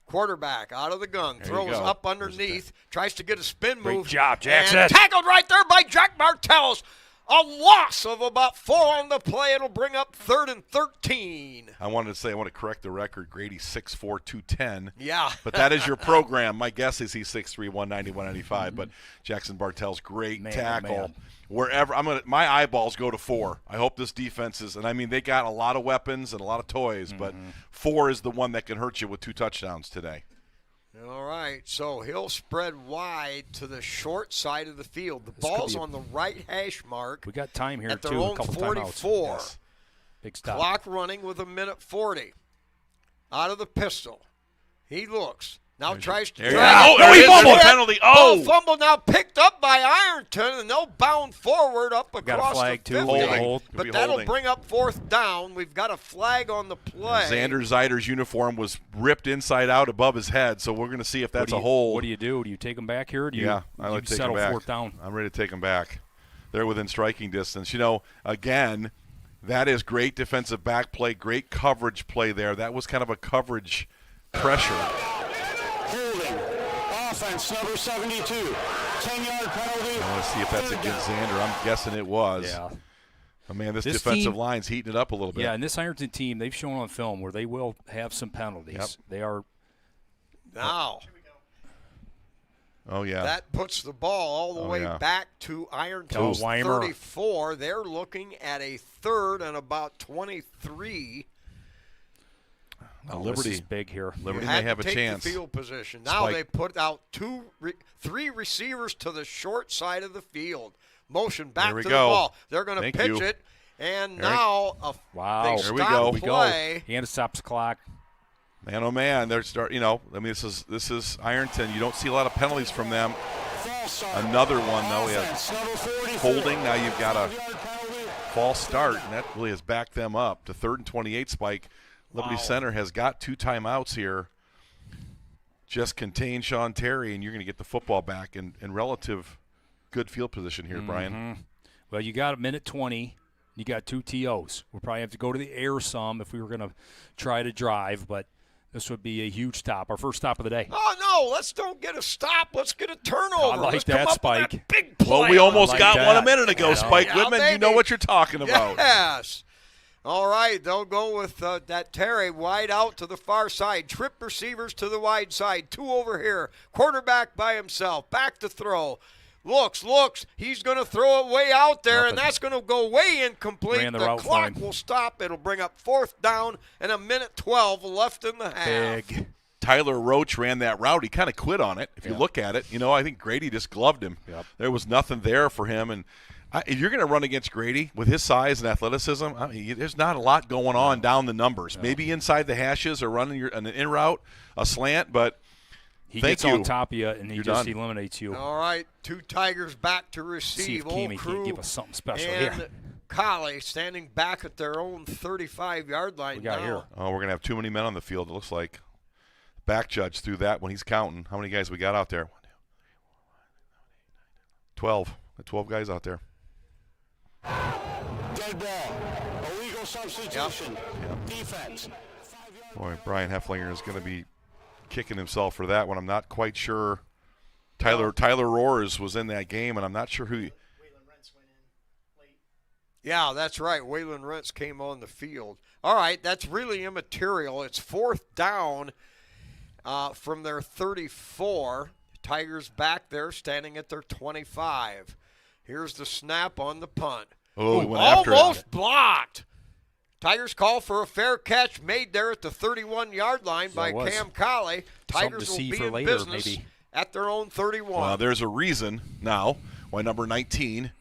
Quarterback out of the gun, throws up underneath, tries to get a spin move. Great job, Jackson. And tackled right there by Jack Martellus. A loss of about 4 on the play. It'll bring up 3rd and 13. I wanted to say, I want to correct the record. Grady 6'4", 210. Yeah. But that is your program. My guess is he's 6'3", 190, 195. But Jackson Bartell's great tackle. Man. Wherever my eyeballs go to 4. I hope this defense is, and I mean they got a lot of weapons and a lot of toys, but 4 is the one that can hurt you with 2 touchdowns today. All right, so he'll spread wide to the short side of the field. The ball's on the right hash mark. We got time here, at their too. own A couple 44. timeouts. Yes. Big stop. Clock running with 1:40. Out of the pistol. He looks. Now tries to drag. Oh, he fumbled. Penalty. Oh, fumble now picked up by Ironton, and they'll bound forward up across got a flag, the too. 50. Hold. But that'll bring up 4th down. We've got a flag on the play. Xander Zeider's uniform was ripped inside out above his head, so we're going to see if that's a hold. What do you do? Do you take him back here? Or do I you like to take settle him back. 4th down? I'm ready to take him back. They're within striking distance. Again, that is great defensive back play, great coverage play there. That was kind of a coverage pressure. Holding. Offense number 72. 10-yard penalty. I want to see if that's against Xander. I'm guessing it was. Yeah. Oh, man, this defensive team, line's heating it up a little bit. Yeah, and this Ironton team, they've shown on film where they will have some penalties. Yep. They are. Now. Oh, yeah. That puts the ball all the way back to Ironton's 34. They're looking at a 3rd and about 23. Liberty is big here. Liberty may have a take chance. The field position. Now they put out 3 receivers to the short side of the field. Motion back to the ball. They're going to pitch it, and now they stop play. And it stops the clock. Man, oh man, they're this is Ironton. You don't see a lot of penalties from them. Another one though. Holding. Now you've got a false start, and that really has backed them up to 3rd and 28. Spike. Liberty Center has got 2 timeouts here. Just contain Sean Terry, and you're going to get the football back in relative good field position here, Brian. Well, you got 1:20. You got 2 TOs. We'll probably have to go to the air some if we were going to try to drive, but this would be a huge stop, our first stop of the day. Oh, no, let's don't get a stop. Let's get a turnover. I like let's that, come up Spike. With that big play. Well, we almost got that. one a minute ago, Yeah. Spike Yeah, Goodman. baby. You know what you're talking about. Yes. All right, they'll go with that Terry wide out to the far side. Trip receivers to the wide side. 2 over here. Quarterback by himself. Back to throw. Looks. He's going to throw it way out there, and that's going to go way incomplete. Ran the The route clock fine. will stop. It'll bring up 4th down and 1:12 left in the half. Big. Tyler Roach ran that route. He kind of quit on it. If you look at it, I think Grady just gloved him. Yep. There was nothing there for him. And if you're going to run against Grady with his size and athleticism, there's not a lot going on down the numbers. Maybe inside the hashes or running an in route, a slant, but he gets on top of you, and he You're just done. eliminates you. All right, 2 Tigers back to receive. See if Old Keamy Crew can't give us something special and here. Colley standing back at their own 35-yard line We got now. here. Oh, we're going to have too many men on the field, it looks like. Back judge threw that when he's counting. How many guys we got out there? 12. 12 guys out there. Dead ball. Illegal substitution. Defense. Boy, Brian Hefflinger is going to be kicking himself for that one. I'm not quite sure. Tyler Roars was in that game, and I'm not sure who. Yeah, that's right. Waylon Rentz came on the field. All right, that's really immaterial. It's 4th down from their 34. Tigers back there standing at their 25. Here's the snap on the punt. Oh, he went after it. Almost blocked. Tigers call for a fair catch made there at the 31-yard line by Cam Colley. Tigers will be in business at their own 31. Well, there's a reason now why number 19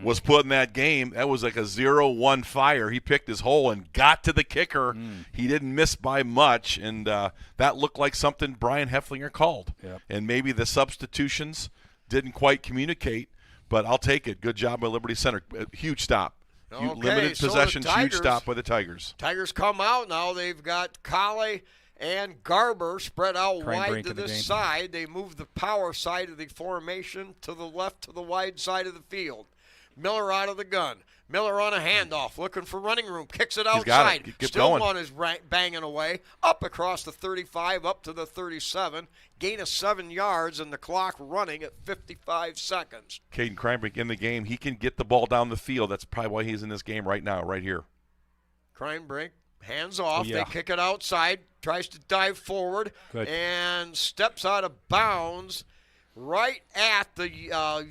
was put in that game. That was like a 0-1 fire. He picked his hole and got to the kicker. He didn't miss by much, and that looked like something Brian Hefflinger called. Yep. And maybe the substitutions didn't quite communicate, but I'll take it. Good job by Liberty Center. Huge stop. Okay, Limited so the possessions, huge Tigers- stop by the Tigers. Tigers come out now. They've got Colley and Garber spread out Crane wide Brink to in the this game. side. They move the power side of the formation to the left to the wide side of the field. Miller out of the gun. Miller on a handoff, looking for running room, kicks it He's got outside. it. Keep Still going. one is banging away, up across the 35, up to the 37. Gain of 7 yards, and the clock running at 55 seconds. Caden Kreinbrink in the game. He can get the ball down the field. That's probably why he's in this game right now, right here. Kreinbrink, hands off. Yeah. They kick it outside, tries to dive forward, Good. and steps out of bounds right at the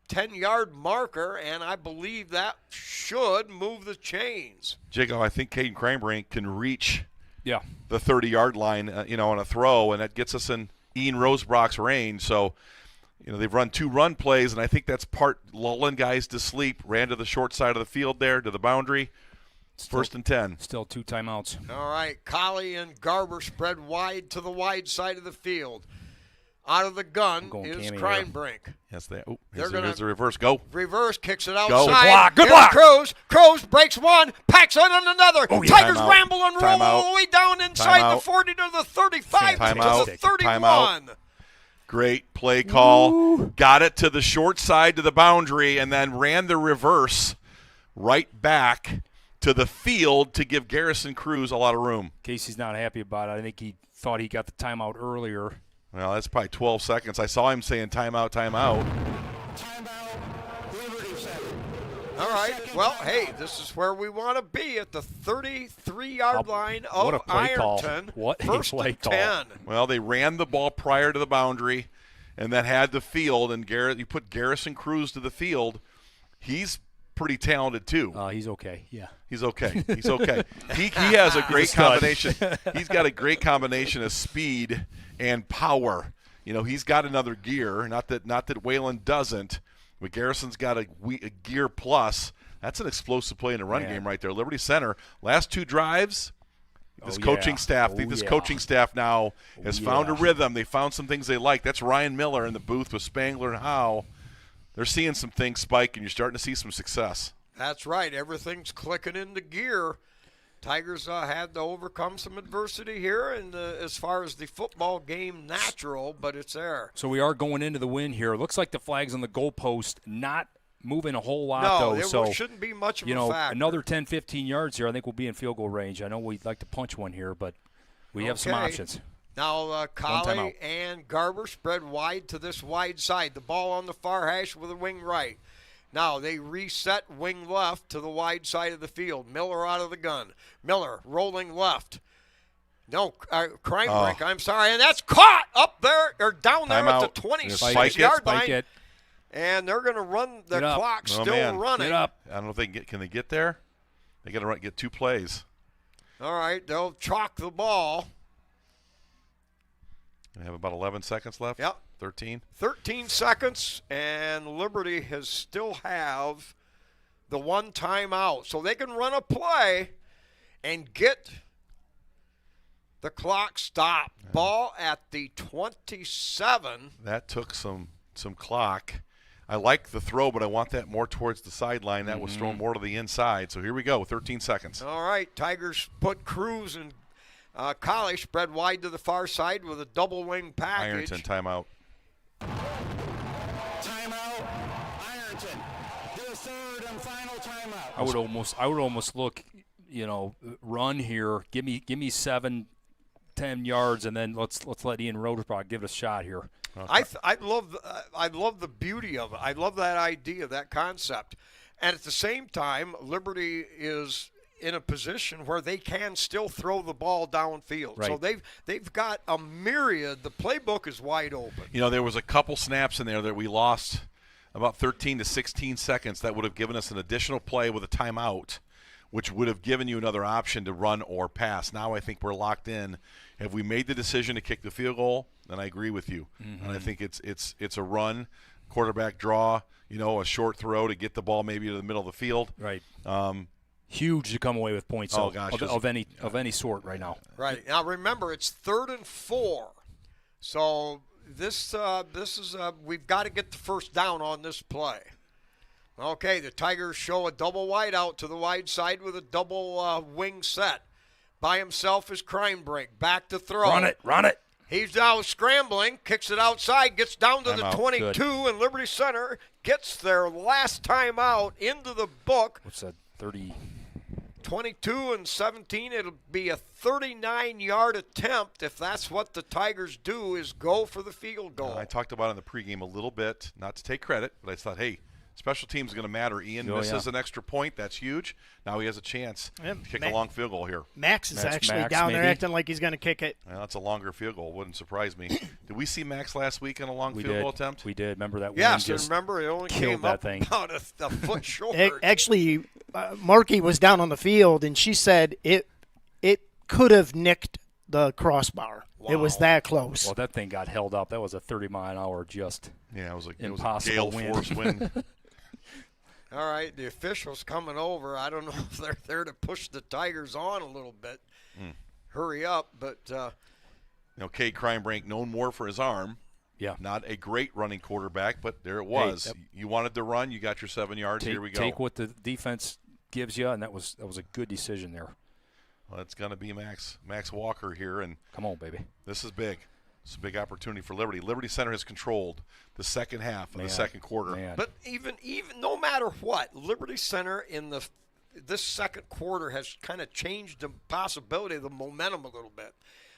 10-yard marker, and I believe that should move the chains. Jago, I think Caden Kreinbrink can reach Yeah. the 30-yard line, on a throw, and that gets us in Ian Rosebrock's range. So, they've run 2 run plays, and I think that's part lulling guys to sleep. Ran to the short side of the field there, to the boundary. First and 10. Still 2 timeouts. All right, Colley and Garber spread wide to the wide side of the field. Out of the gun going is Cammy Kreinbrink. Yes, they. Oh, They're here's gonna- the reverse. Go. Reverse, kicks it outside. Go. Good block. Here's Cruz breaks one, packs on another. Oh, yeah. Tigers Timeout. ramble and roll Timeout. all the way down inside the Timeout. 40 to the 35 Timeout. to the 31. Timeout. Great play call. Ooh. Got it to the short side to the boundary, and then ran the reverse right back to the field to give Garrison Cruz a lot of room. Casey's not happy about it. I think he thought he got the timeout earlier. Well, that's probably 12 seconds. I saw him saying timeout, timeout. All right. Well, hey, this is where we want to be at the 33-yard line What a of play call. Ironton. What a First play and call. 10. Well, they ran the ball prior to the boundary and then had the field, and you put Garrison Cruz to the field. He's pretty talented, too. He's okay. Yeah. He's okay. He's okay. He has a great combination. He's got a great combination of speed and power. He's got another gear. Not that Waylon doesn't, but Garrison's got a gear plus. That's an explosive play in the run game right there. Liberty Center, last 2 drives. This coaching staff, coaching staff now has found a rhythm. They found some things they like. That's Ryan Miller in the booth with Spangler and Howe. They're seeing some things spike, and you're starting to see some success. That's right. Everything's clicking into gear. Tigers had to overcome some adversity here, and as far as the football game, natural, but it's there. So we are going into the win here. Looks like the flag's on the goalpost, not moving a whole lot, though. No, it shouldn't be much of a factor. Another 10, 15 yards here, I think we'll be in field goal range. I know we'd like to punch one here, but we have some options. Now, Colley and Garber spread wide to this wide side. The ball on the far hash with a wing right. Now they reset wing left to the wide side of the field. Miller out of the gun. Miller rolling left. No, Kreinbrink, I'm sorry. And that's caught up there, or down there at the 26-yard line. And they're going to run the clock still running. Get up. I don't know if can they get there? They got to get 2 plays. All right, they'll chalk the ball. They have about 11 seconds left. Yep. 13. 13 seconds, and Liberty still have the 1 timeout. So they can run a play and get the clock stopped. Ball at the 27. That took some clock. I like the throw, but I want that more towards the sideline. That was thrown more to the inside. So here we go, 13 seconds. All right, Tigers put Cruz and Colley spread wide to the far side with a double wing package. Ironton timeout. Timeout. Ironton. Their third and final timeout. I would almost look, run here. Give me 7, 10 yards, and then let's let Ian Rosebrock give it a shot here. Okay. I love the beauty of it. I love that idea, that concept, and at the same time, Liberty is in a position where they can still throw the ball downfield. Right. So they've got a myriad. The playbook is wide open. There was a couple snaps in there that we lost about 13 to 16 seconds. That would have given us an additional play with a timeout, which would have given you another option to run or pass. Now I think we're locked in. Have we made the decision to kick the field goal? Then I agree with you. And I think it's a run, quarterback draw, a short throw to get the ball maybe to the middle of the field. Right. Huge to come away with points of any sort right now. Right. Now remember, it's 3rd and 4. So this is we've got to get the first down on this play. Okay, the Tigers show a double wide out to the wide side with a double wing set. By himself is Kreinbrink. Back to throw. Run it. He's now scrambling, kicks it outside, gets down to the Timeout. 22, Good. and Liberty Center gets their last time out into the book. What's that? 30. 22 and 17. It'll be a 39-yard attempt if that's what the Tigers do, is go for the field goal. I talked about it in the pregame a little bit, not to take credit, but I thought, hey, special teams is going to matter. Ian misses an extra point. That's huge. Now he has a chance to kick a long field goal here. Max is actually Max, down there maybe? acting like he's going to kick it. Well, that's a longer field goal. Wouldn't surprise me. Did we see Max last week in a long We field did. goal attempt? We did. Remember that Yes, one and just remember, it only killed came that up thing. about a foot short. Actually, Markey was down on the field, and she said it could have nicked the crossbar. It was that close. Well, that thing got held up. That was a 30-mile-an-hour just. Yeah, it was a Impossible gale wind. force wind. All right, the officials coming over. I don't know if they're there to push the Tigers on a little bit. Hurry up, but Cade Crimebrink known more for his arm. Yeah. Not a great running quarterback, but there it was. Hey, You wanted to run. You got your 7 yards. Here we go. Take what the defense gives you, and that was a good decision there. Well, it's going to be Max Walker here, and Come on, baby. this is big. It's a big opportunity for Liberty. Liberty Center has controlled the second half of the second quarter. Man. but even no matter what, Liberty Center in this second quarter has kind of changed the possibility of the momentum a little bit.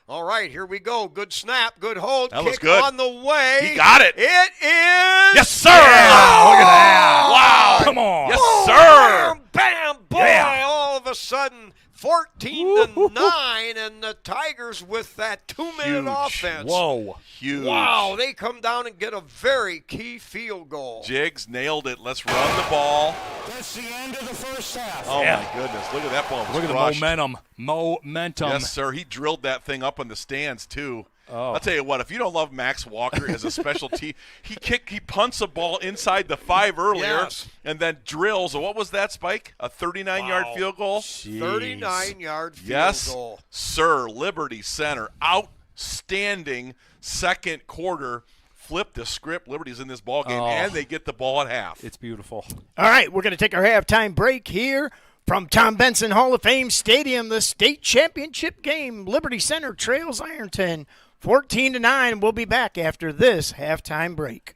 All right, here we go. Good snap, good hold. That was Kick good. on the way. He got it. It is. Yes, sir. Wow, look at that. Wow. Come on. Yes, Boom, sir. Bam, bam, boy. Yeah. All of a sudden, 14-9, and the Tigers with that 2-minute Huge. offense. Whoa. Huge. Wow, they come down and get a very key field goal. Jiggs nailed it. Let's run the ball. That's the end of the first half. Oh, Yeah. my goodness. Look at that ball. It was Look at crushed. the momentum. Yes, sir. He drilled that thing up in the stands, too. Oh. I'll tell you what, if you don't love Max Walker as a special team, he punts a ball inside the 5 earlier Yes. and then drills. What was that, Spike? A 39-yard field goal? 39-yard field Yes, goal. sir. Liberty Center, outstanding second quarter. Flip the script. Liberty's in this ball game, and they get the ball at half. It's beautiful. All right, we're going to take our halftime break here from Tom Benson Hall of Fame Stadium, the state championship game. Liberty Center trails Ironton 14-9. We'll be back after this halftime break.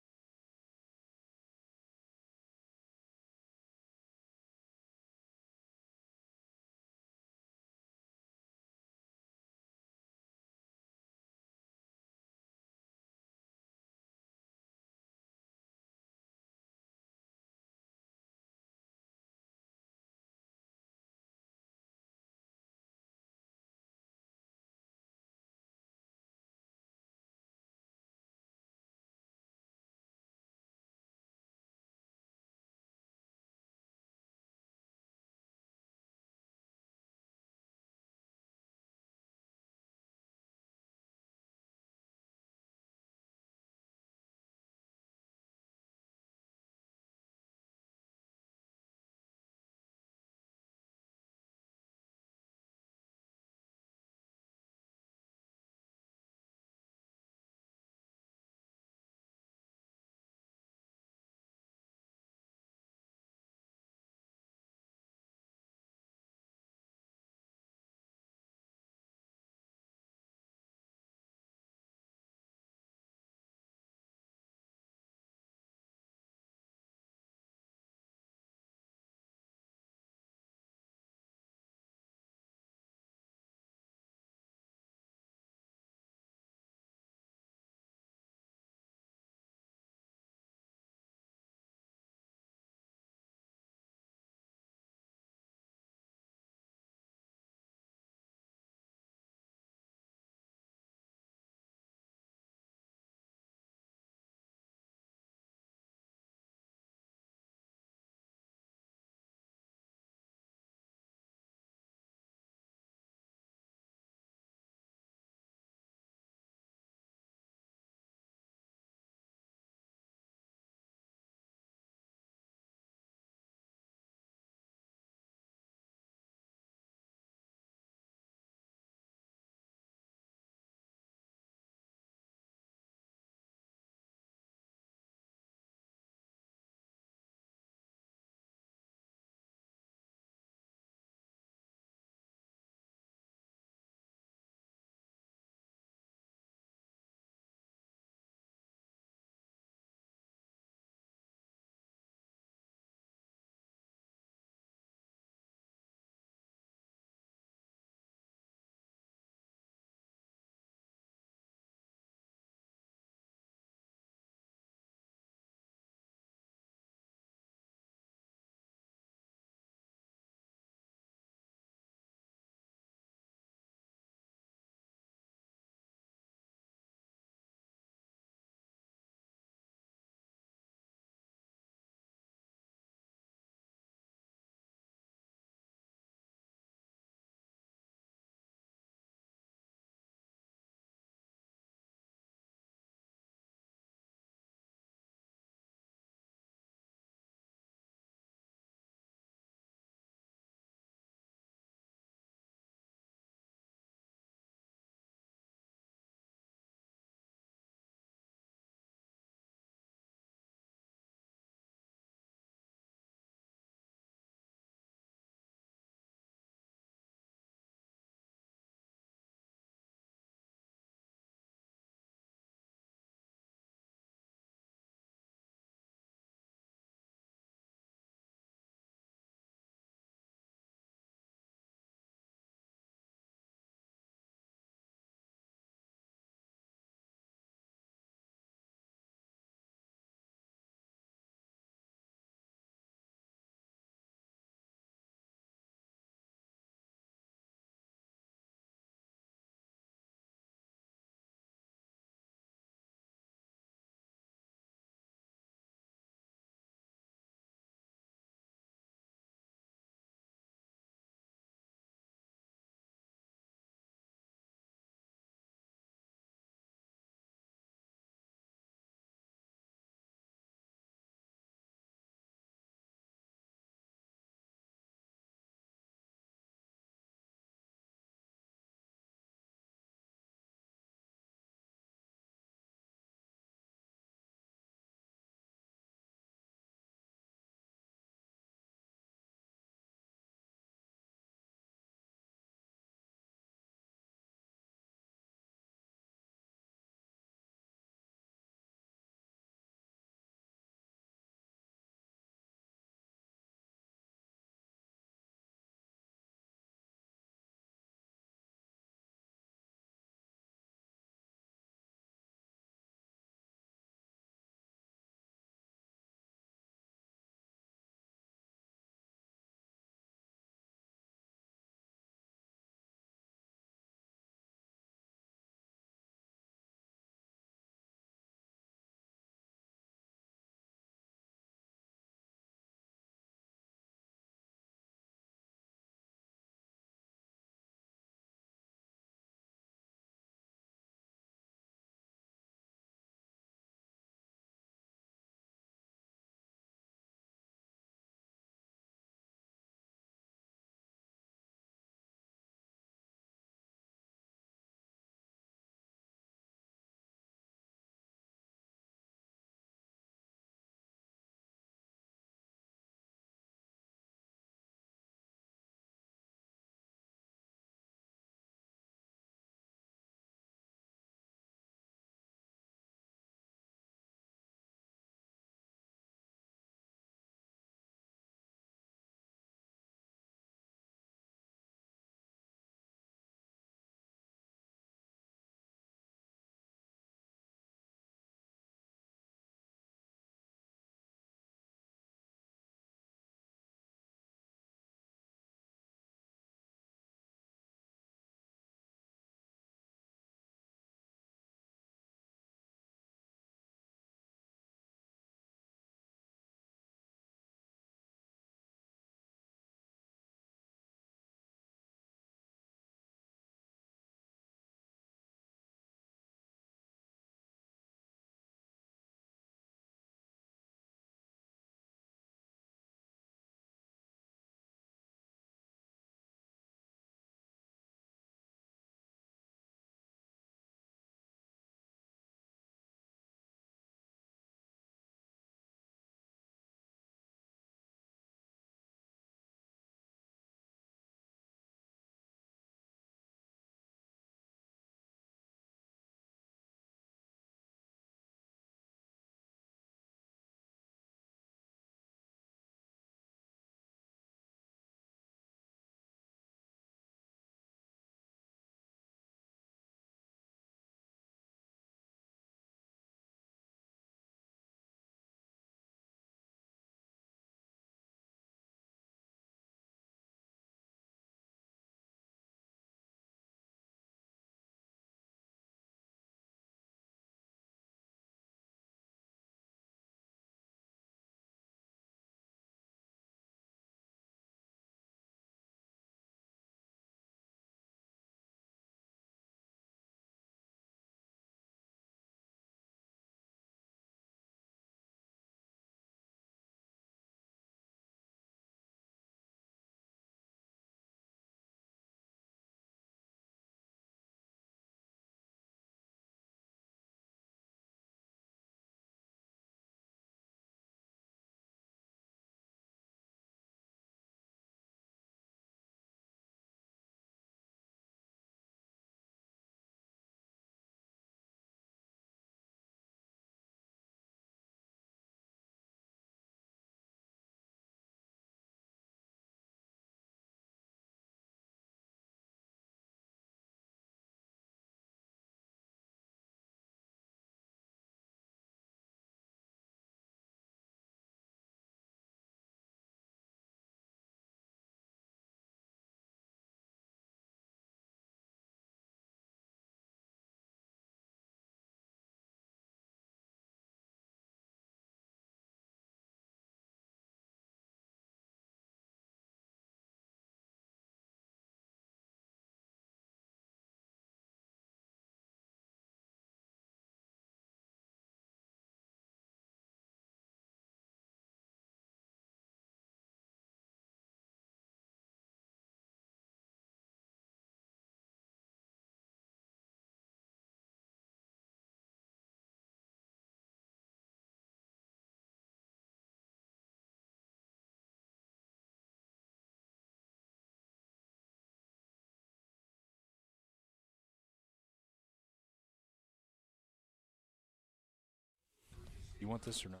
You want this or not?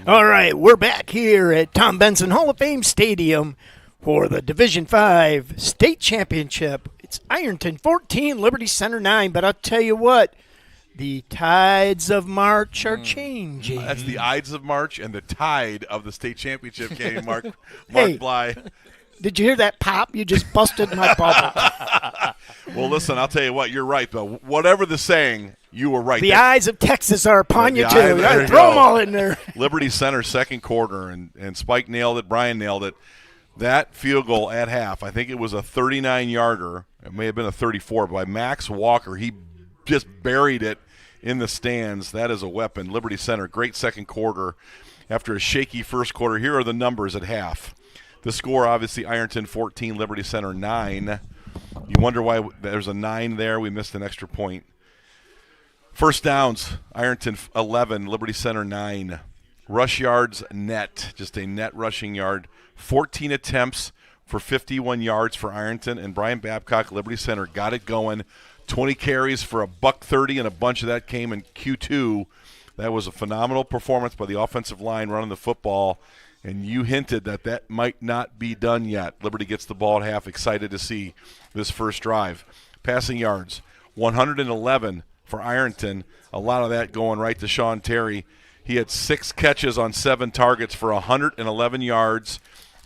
All right, we're back here at Tom Benson Hall of Fame Stadium for the Division 5 State Championship. It's Ironton 14, Liberty Center 9, but I'll tell you what, the tides of March are changing. That's the Ides of March and the tide of the state championship game, Mark Hey. Bly. Did you hear that pop? You just busted my bubble. Well, listen, I'll tell you what, you're right, though. Whatever the saying, you were right. The eyes of Texas are upon you, The too. eye- there you Throw them go. all in there. Liberty Center second quarter, and Spike nailed it, Brian nailed it. That field goal at half, I think it was a 39-yarder. It may have been a 34 by Max Walker. He just buried it in the stands. That is a weapon. Liberty Center, great second quarter after a shaky first quarter. Here are the numbers at half. The score, obviously, Ironton 14, Liberty Center 9. You wonder why there's a 9 there. We missed an extra point. First downs, Ironton 11, Liberty Center 9. Rush yards net, just a net rushing yard. 14 attempts for 51 yards for Ironton, and Brian Babcock, Liberty Center, got it going. 20 carries for $130, and a bunch of that came in Q2. That was a phenomenal performance by the offensive line running the football. And you hinted that might not be done yet. Liberty gets the ball at half, excited to see this first drive. Passing yards, 111 for Ironton. A lot of that going right to Sean Terry. He had 6 catches on 7 targets for 111 yards,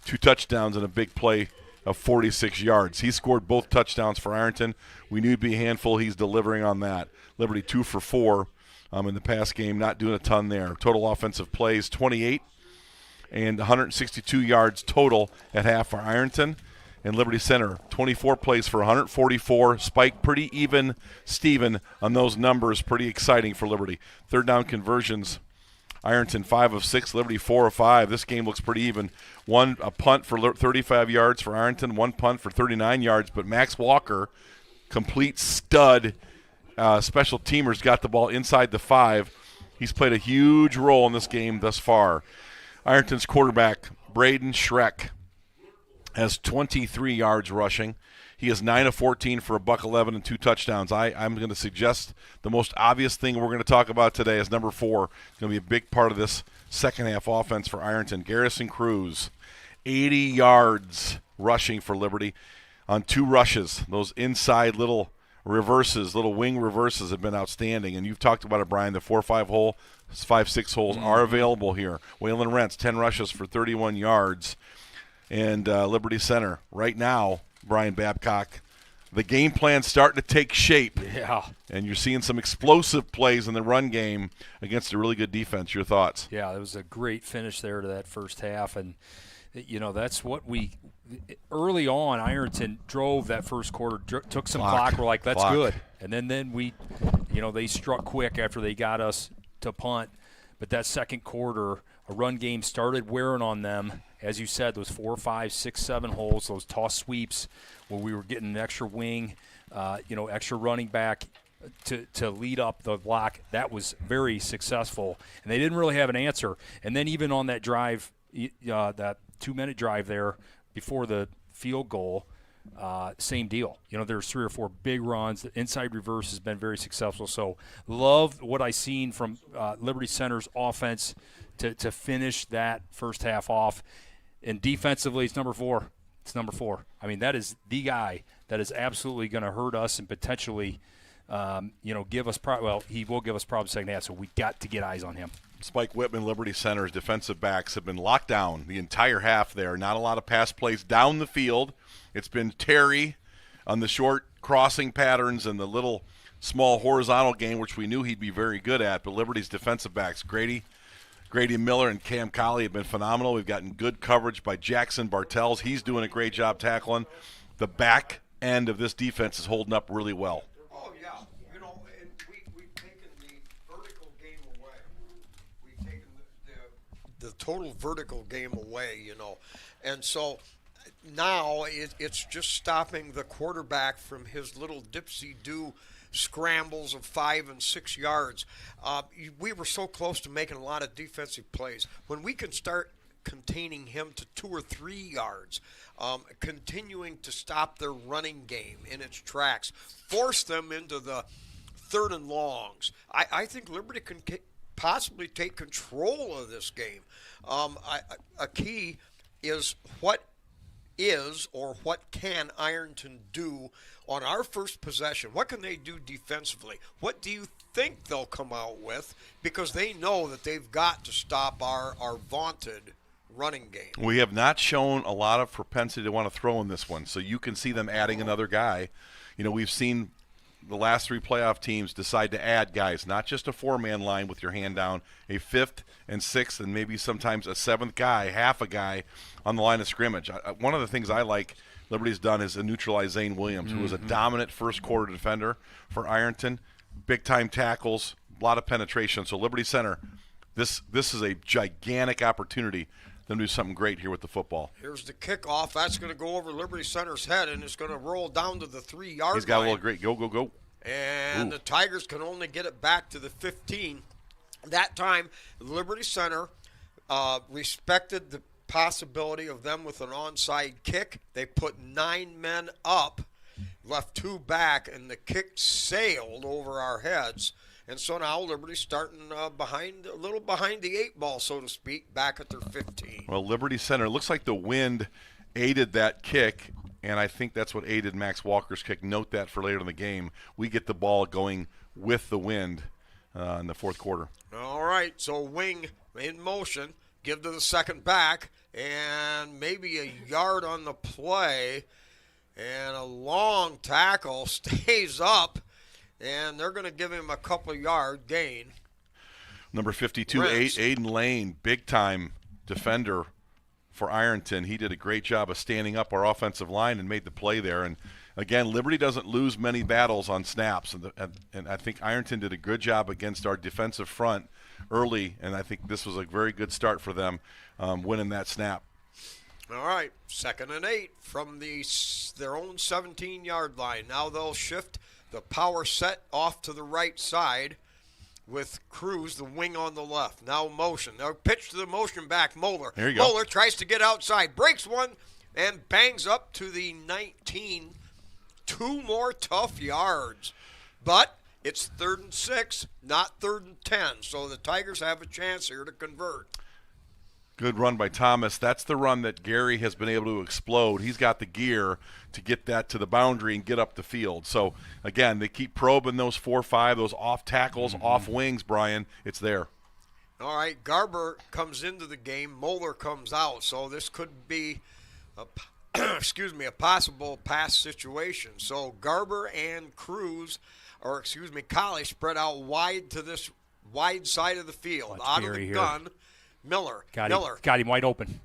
2 touchdowns, and a big play of 46 yards. He scored both touchdowns for Ironton. We knew it'd be a handful. He's delivering on that. Liberty 2 for 4 in the pass game, not doing a ton there. Total offensive plays, 28. And 162 yards total at half for Ironton. And Liberty Center, 24 plays for 144. Spike, pretty even, Steven, on those numbers. Pretty exciting for Liberty. Third down conversions, Ironton 5 of 6, Liberty 4 of 5. This game looks pretty even. A punt for 35 yards for Ironton, 1 punt for 39 yards. But Max Walker, complete stud special teamers, got the ball inside the 5. He's played a huge role in this game thus far. Ironton's quarterback, Braden Schreck, has 23 yards rushing. He is 9 of 14 for $111 and 2 touchdowns. I'm going to suggest the most obvious thing we're going to talk about today is number 4. It's going to be a big part of this second half offense for Ironton. Garrison Cruz, 80 yards rushing for Liberty on 2 rushes. Those inside little reverses, little wing reverses have been outstanding. And you've talked about it, Brian, the 4-5 hole. 5-6 holes are available here. Waylon Rentz, 10 rushes for 31 yards. And Liberty Center, right now, Brian Babcock, the game plan's starting to take shape. Yeah. And you're seeing some explosive plays in the run game against a really good defense. Your thoughts? Yeah, it was a great finish there to that first half. And, that's what early on, Ironton drove that first quarter, took some clock. We're like, that's good. And then we, they struck quick after they got us to punt, but that second quarter, a run game started wearing on them. As you said, those 4, 5, 6, 7 holes, those toss sweeps where we were getting an extra wing, extra running back to lead up the block. That was very successful, and they didn't really have an answer. And then even on that drive, that 2-minute drive there before the field goal, same deal. There's 3 or 4 big runs. The inside reverse has been very successful. So love what I seen from Liberty Center's offense to finish that first half off. And defensively, it's number 4. It's number 4. I mean, that is the guy that is absolutely going to hurt us and potentially, give us he will give us problems second half. So we got to get eyes on him. Spike Whitman, Liberty Center's defensive backs have been locked down the entire half there. Not a lot of pass plays down the field. It's been Terry on the short crossing patterns and the little small horizontal game, which we knew he'd be very good at. But Liberty's defensive backs, Grady Miller and Cam Colley, have been phenomenal. We've gotten good coverage by Jackson Bartels. He's doing a great job tackling. The back end of this defense is holding up really well. Oh, yeah. We've taken the vertical game away. We've taken the total vertical game away, And so now it's just stopping the quarterback from his little dipsy-do scrambles of 5 and 6 yards. We were so close to making a lot of defensive plays. When we can start containing him to 2 or 3 yards, continuing to stop their running game in its tracks, force them into the 3rd and longs. I think Liberty can possibly take control of this game. A key is what can Ironton do on our first possession? What can they do defensively? What do you think they'll come out with? Because they know that they've got to stop our vaunted running game. We have not shown a lot of propensity to want to throw in this one, so you can see them adding another guy. We've seen the last 3 playoff teams decide to add guys, not just a 4-man line with your hand down, a 5th and 6th and maybe sometimes a 7th guy, half a guy on the line of scrimmage. One of the things I like Liberty's done is neutralize Zane Williams, who was a dominant first-quarter defender for Ironton, big-time tackles, a lot of penetration. So Liberty Center, this is a gigantic opportunity for them to do something great here with the football. Here's the kickoff. That's going to go over Liberty Center's head, and it's going to roll down to the 3-yard line. He's got a little great go. And the Tigers can only get it back to the 15. That time, Liberty Center respected the possibility of them with an onside kick. They put 9 men up, left 2 back, and the kick sailed over our heads. And so now Liberty's starting a little behind the 8 ball, so to speak, back at their 15. Well, Liberty Center, looks like the wind aided that kick, and I think that's what aided Max Walker's kick. Note that for later in the game. We get the ball going with the wind in the 4th quarter. All right, so wing in motion, give to the second back, and maybe a yard on the play, and a long tackle stays up, and they're going to give him a couple-yard gain. Number 52, Aiden Lane, big-time defender for Ironton. He did a great job of standing up our offensive line and made the play there. And, again, Liberty doesn't lose many battles on snaps, and I think Ironton did a good job against our defensive front early, and I think this was a very good start for them winning that snap. All right, 2nd and 8 from their own 17-yard line. Now they'll shift the power set off to the right side with Cruz, the wing on the left. Now motion. They'll pitch to the motion back. Moeller. There you go. Moeller tries to get outside, breaks one, and bangs up to the 19. 2 more tough yards. But it's 3rd and 6, not 3rd and 10. So the Tigers have a chance here to convert. Good run by Thomas. That's the run that Gary has been able to explode. He's got the gear to get that to the boundary and get up the field. So, again, they keep probing those 4-5, those off tackles, off wings, Brian. It's there. All right, Garber comes into the game. Moeller comes out. So this could be a possible pass situation. So Garber and Colley spread out wide to this wide side of the field. Out of the gun. Miller. Got him wide open.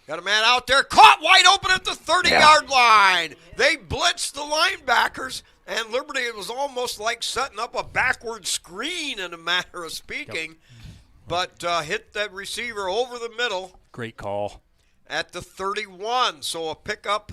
Got a man out there, caught wide open at the 30-yard line. They blitzed the linebackers, and Liberty, it was almost like setting up a backward screen in a matter of speaking, but hit that receiver over the middle. Great call. At the 31, so a pickup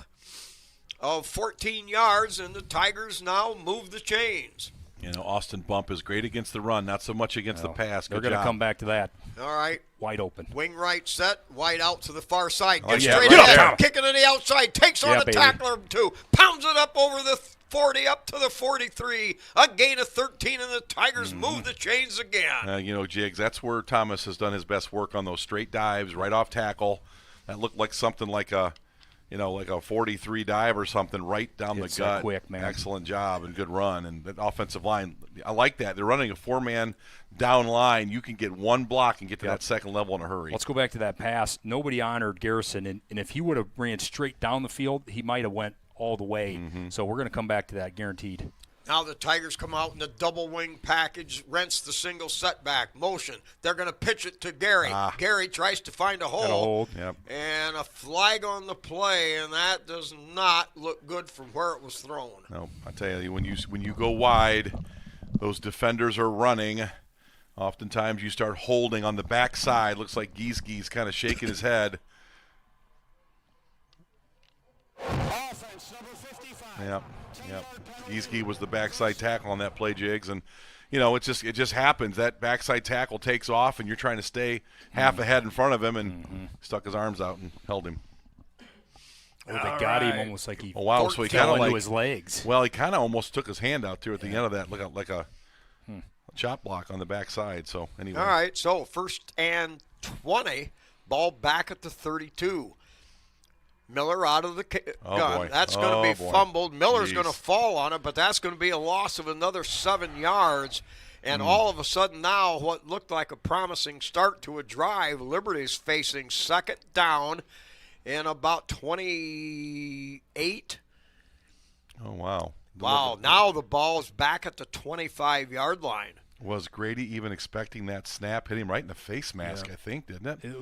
of 14 yards, and the Tigers now move the chains. Austin Bump is great against the run, not so much against the pass. They're going to come back to that. All right. Wide open. Wing right set, wide out to the far side. Gets yeah, straight right ahead, there. kicking to the outside, takes on the tackler too. Pounds it up over the 40, up to the 43. A gain of 13, and the Tigers move the chains again. Jiggs, that's where Thomas has done his best work on those straight dives, right off tackle. That looked like something like a 43 dive or something right down the gut. Quick, man. Excellent job and good run. And that offensive line, I like that. They're running a 4-man down line. You can get one block and get to that second level in a hurry. Let's go back to that pass. Nobody honored Garrison, and if he would have ran straight down the field, he might have went all the way. So we're going to come back to that, guaranteed. Now the Tigers come out in the double wing package, rents the single setback, motion. They're going to pitch it to Gary. Gary tries to find a hole. Yep. And a flag on the play, and that does not look good from where it was thrown. No, I tell you, when you go wide, those defenders are running. Oftentimes you start holding on the backside. Looks like Gieske's kind of shaking his head. Offense number 55. Yep. Gieske was the backside tackle on that play, Jiggs, and it just happens. That backside tackle takes off, and you're trying to stay half ahead in front of him, and stuck his arms out and held him. Oh, they got him almost like he So he fell kind of into his legs. Well, he kind of almost took his hand out too at the end of that, like a chop block on the backside. So anyway. All right, so 1st and 20, ball back at the 32. Miller out of the gun. Boy. That's going to be fumbled. Miller's going to fall on it, but that's going to be a loss of another 7 yards. And all of a sudden now, what looked like a promising start to a drive, Liberty's facing 2nd down in about 28. Oh, wow. Wow, now the ball's back at the 25-yard line. Was Grady even expecting that snap? Hit him right in the face mask, I think, didn't it? It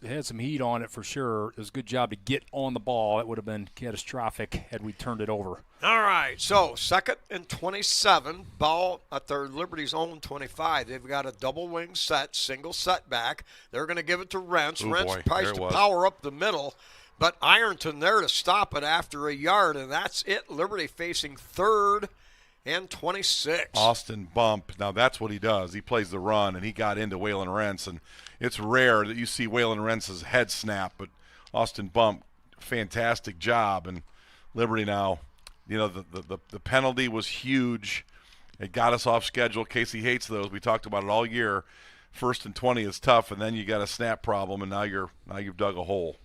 had some heat on it for sure. It was a good job to get on the ball. It would have been catastrophic had we turned it over. All right, so 2nd and 27, ball at their Liberty's own 25. They've got a double wing set, single setback. They're going to give it to Rentz. Rentz tries to power up the middle, but Ironton there to stop it after a yard, and that's it. Liberty facing 3rd and 26. Austin Bump. Now that's what he does. He plays the run, and he got into Waylon Rentz, and it's rare that you see Waylon Rentz's head snap, but Austin Bump, fantastic job. And Liberty now, the penalty was huge. It got us off schedule. Casey hates those. We talked about it all year. 1st and 20 is tough, and then you got a snap problem, and now you've dug a hole.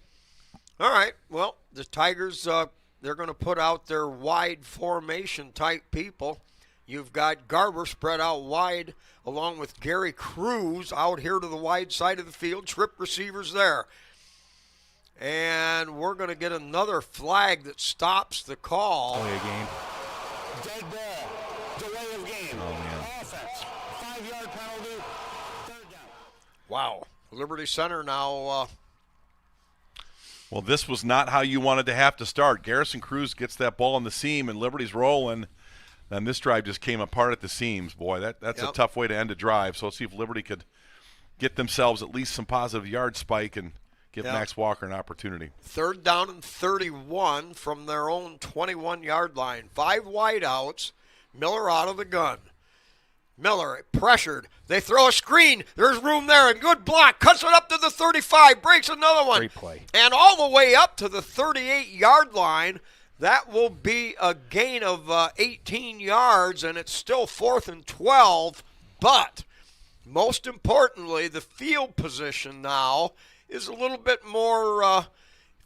All right. Well, the Tigers, they're going to put out their wide formation type people. You've got Garber spread out wide along with Gary Cruz out here to the wide side of the field. Trip receivers there. And we're going to get another flag that stops the call. Delay of game. Dead ball. Delay of game. Oh, man. Offense. 5-yard penalty. 3rd down. Wow. Liberty Center now. Well, this was not how you wanted to have to start. Garrison Cruz gets that ball in the seam, and Liberty's rolling. And this drive just came apart at the seams. Boy, that's a tough way to end a drive. So let's see if Liberty could get themselves at least some positive yard spike and give Max Walker an opportunity. 3rd down and 31 from their own 21-yard line. 5 wideouts. Miller out of the gun. Miller pressured. They throw a screen. There's room there. And good block. Cuts it up to the 35. Breaks another one. Great play. And all the way up to the 38-yard line. That will be a gain of 18 yards, and it's still 4th and 12. But most importantly, the field position now is a little bit more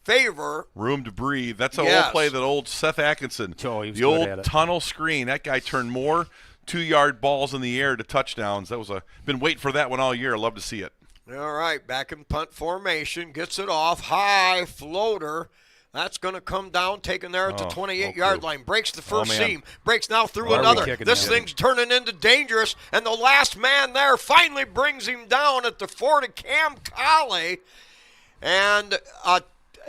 favor. Room to breathe. That's an old play that old Seth Atkinson. Oh, he was the good at old it. tunnel screen. That guy turned more 2-yard balls in the air to touchdowns. That was been waiting for that one all year. I love to see it. All right, back in punt formation. Gets it off. High floater. That's going to come down, taken there at the 28-yard line. Breaks the first seam. Breaks now through another. This thing's turning into dangerous. And the last man there finally brings him down at the 40, Cam Colley. And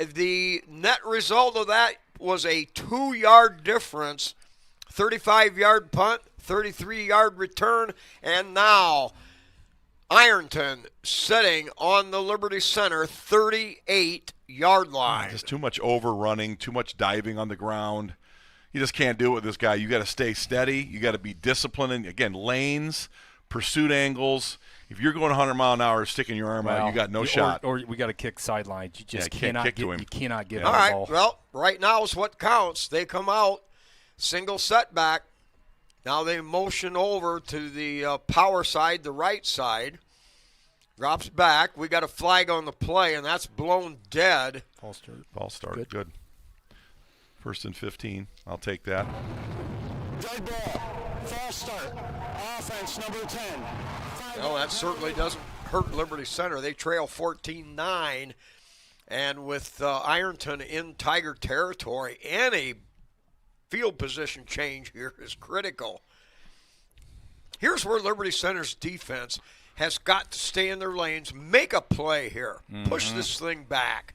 the net result of that was a 2-yard difference. 35-yard punt, 33-yard return. And now Ironton sitting on the Liberty Center 38-yard line. Just too much overrunning, too much diving on the ground. You just can't do it with this guy. You got to stay steady. You got to be disciplined. And again, lanes, pursuit angles. If you're going 100 mile an hour, sticking your arm out, you got no shot. Or we got to kick sidelines. You just cannot cannot kick to him. You cannot get All on the right, ball. well, right now is what counts. They come out, single setback. Now they motion over to the power side, the right side. Drops back. We got a flag on the play, and that's blown dead. False start. Good. 1st and 15. I'll take that. Dead ball. False start. Offense number 10. Well, that certainly doesn't hurt Liberty Center. They trail 14-9. And with Ironton in Tiger territory, any field position change here is critical. Here's where Liberty Center's defense has got to stay in their lanes, make a play here, push this thing back.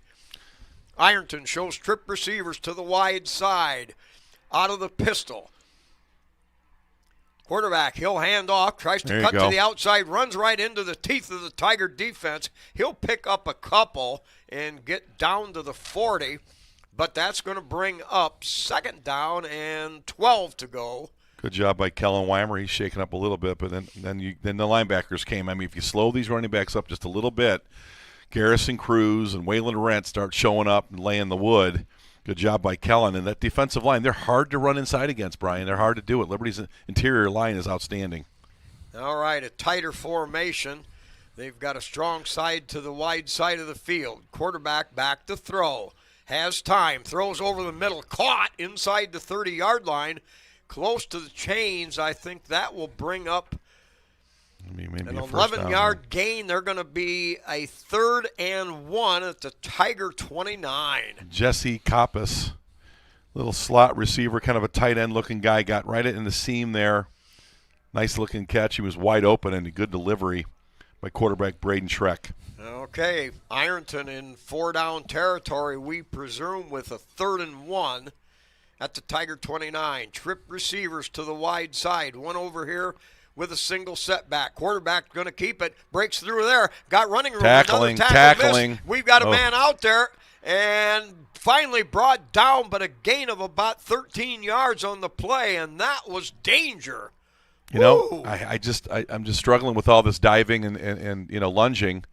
Ironton shows trip receivers to the wide side, out of the pistol. Quarterback, he'll hand off, tries to cut to the outside, runs right into the teeth of the Tiger defense. He'll pick up a couple and get down to the 40, but that's going to bring up 2nd down and 12 to go Good job by Kellen Weimer. He's shaking up a little bit, but then the linebackers came. I mean, if you slow these running backs up just a little bit, Garrison Cruz and Waylon Rent start showing up and laying the wood. Good job by Kellen. And that defensive line, they're hard to run inside against, Brian. They're hard to do it. Liberty's interior line is outstanding. All right, a tighter formation. They've got a strong side to the wide side of the field. Quarterback back to throw. Has time. Throws over the middle. Caught inside the 30-yard line. Close to the chains. I think that will bring up Maybe an a first 11-yard gain. They're going to be a 3rd and 1 at the Tiger 29. Jesse Koppas, little slot receiver, kind of a tight end looking guy, got right in the seam there. Nice looking catch. He was wide open and a good delivery by quarterback Braden Schreck. Okay, Ironton in 4-down territory, we presume, with a 3rd and 1 at the Tiger 29. Trip receivers to the wide side. One over here with a single setback. Quarterback going to keep it. Breaks through there. Got running room. Tackling. Missed. We've got a man out there. And finally brought down, but a gain of about 13 yards on the play, and that was danger. You know, I'm just struggling with all this diving and lunging.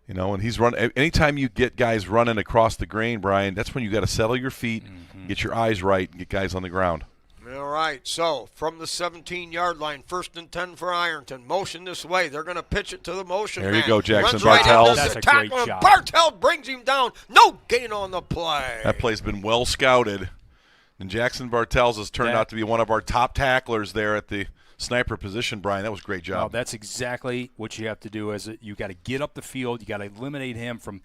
And he's running. Anytime you get guys running across the grain, Brian, that's when you got to settle your feet, get your eyes right, and get guys on the ground. All right, so from the 17-yard line, 1st and 10 for Ironton. Motion this way. They're going to pitch it to the motion man. man. There you go, Jackson Runs right Bartels. into That's the a great tackle, job. Bartels brings him down. No gain on the play. That play's been well scouted. And Jackson Bartels has turned out to be one of our top tacklers there at the sniper position, Brian. That was a great job. Oh, that's exactly what you have to do. You got to get up the field. You got to eliminate him from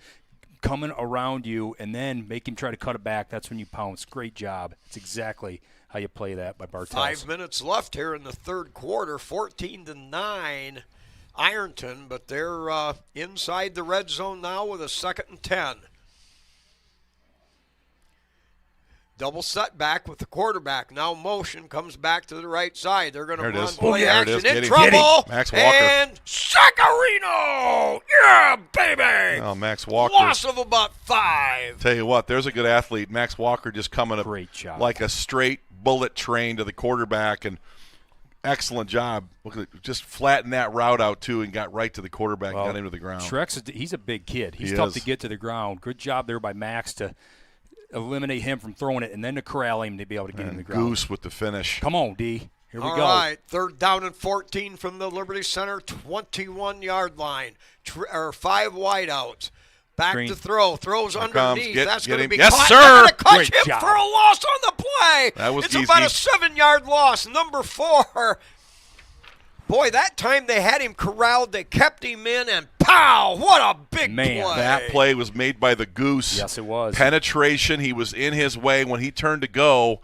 coming around you, and then make him try to cut it back. That's when you pounce. Great job. It's exactly how you play that by Bartels. 5 minutes left here in the 3rd quarter, 14-9 Ironton, but they're inside the red zone now with a 2nd and 10. Double setback with the quarterback. Now motion comes back to the right side. They're going to run play action in trouble. Max Walker. And Sacarino! Yeah, baby! Oh, Max Walker. Loss of about 5. Tell you what, there's a good athlete. Max Walker just coming up Great job. like a straight bullet train to the quarterback, and excellent job. Look at just flattened that route out, too, and got right to the quarterback and got him to the ground. He's a big kid. He's He tough is. to get to the ground. Good job there by Max to eliminate him from throwing it and then to corral him to be able to get him to the ground. Goose with the finish. Come on, D. Here we All go. right, 3rd down and 14 from the Liberty Center 21-yard line. 5 wideouts. Back Green. to throw. Throws underneath. That's going to be Yes, caught. sir. They're going to catch Great him job. for a loss on the play. That was it's Geezy. about a 7-yard loss. Number 4. Boy, that time they had him corralled. They kept him in, and pow! What a big Man, play. That play was made by the Goose. Yes, it was. Penetration. He was in his way when he turned to go.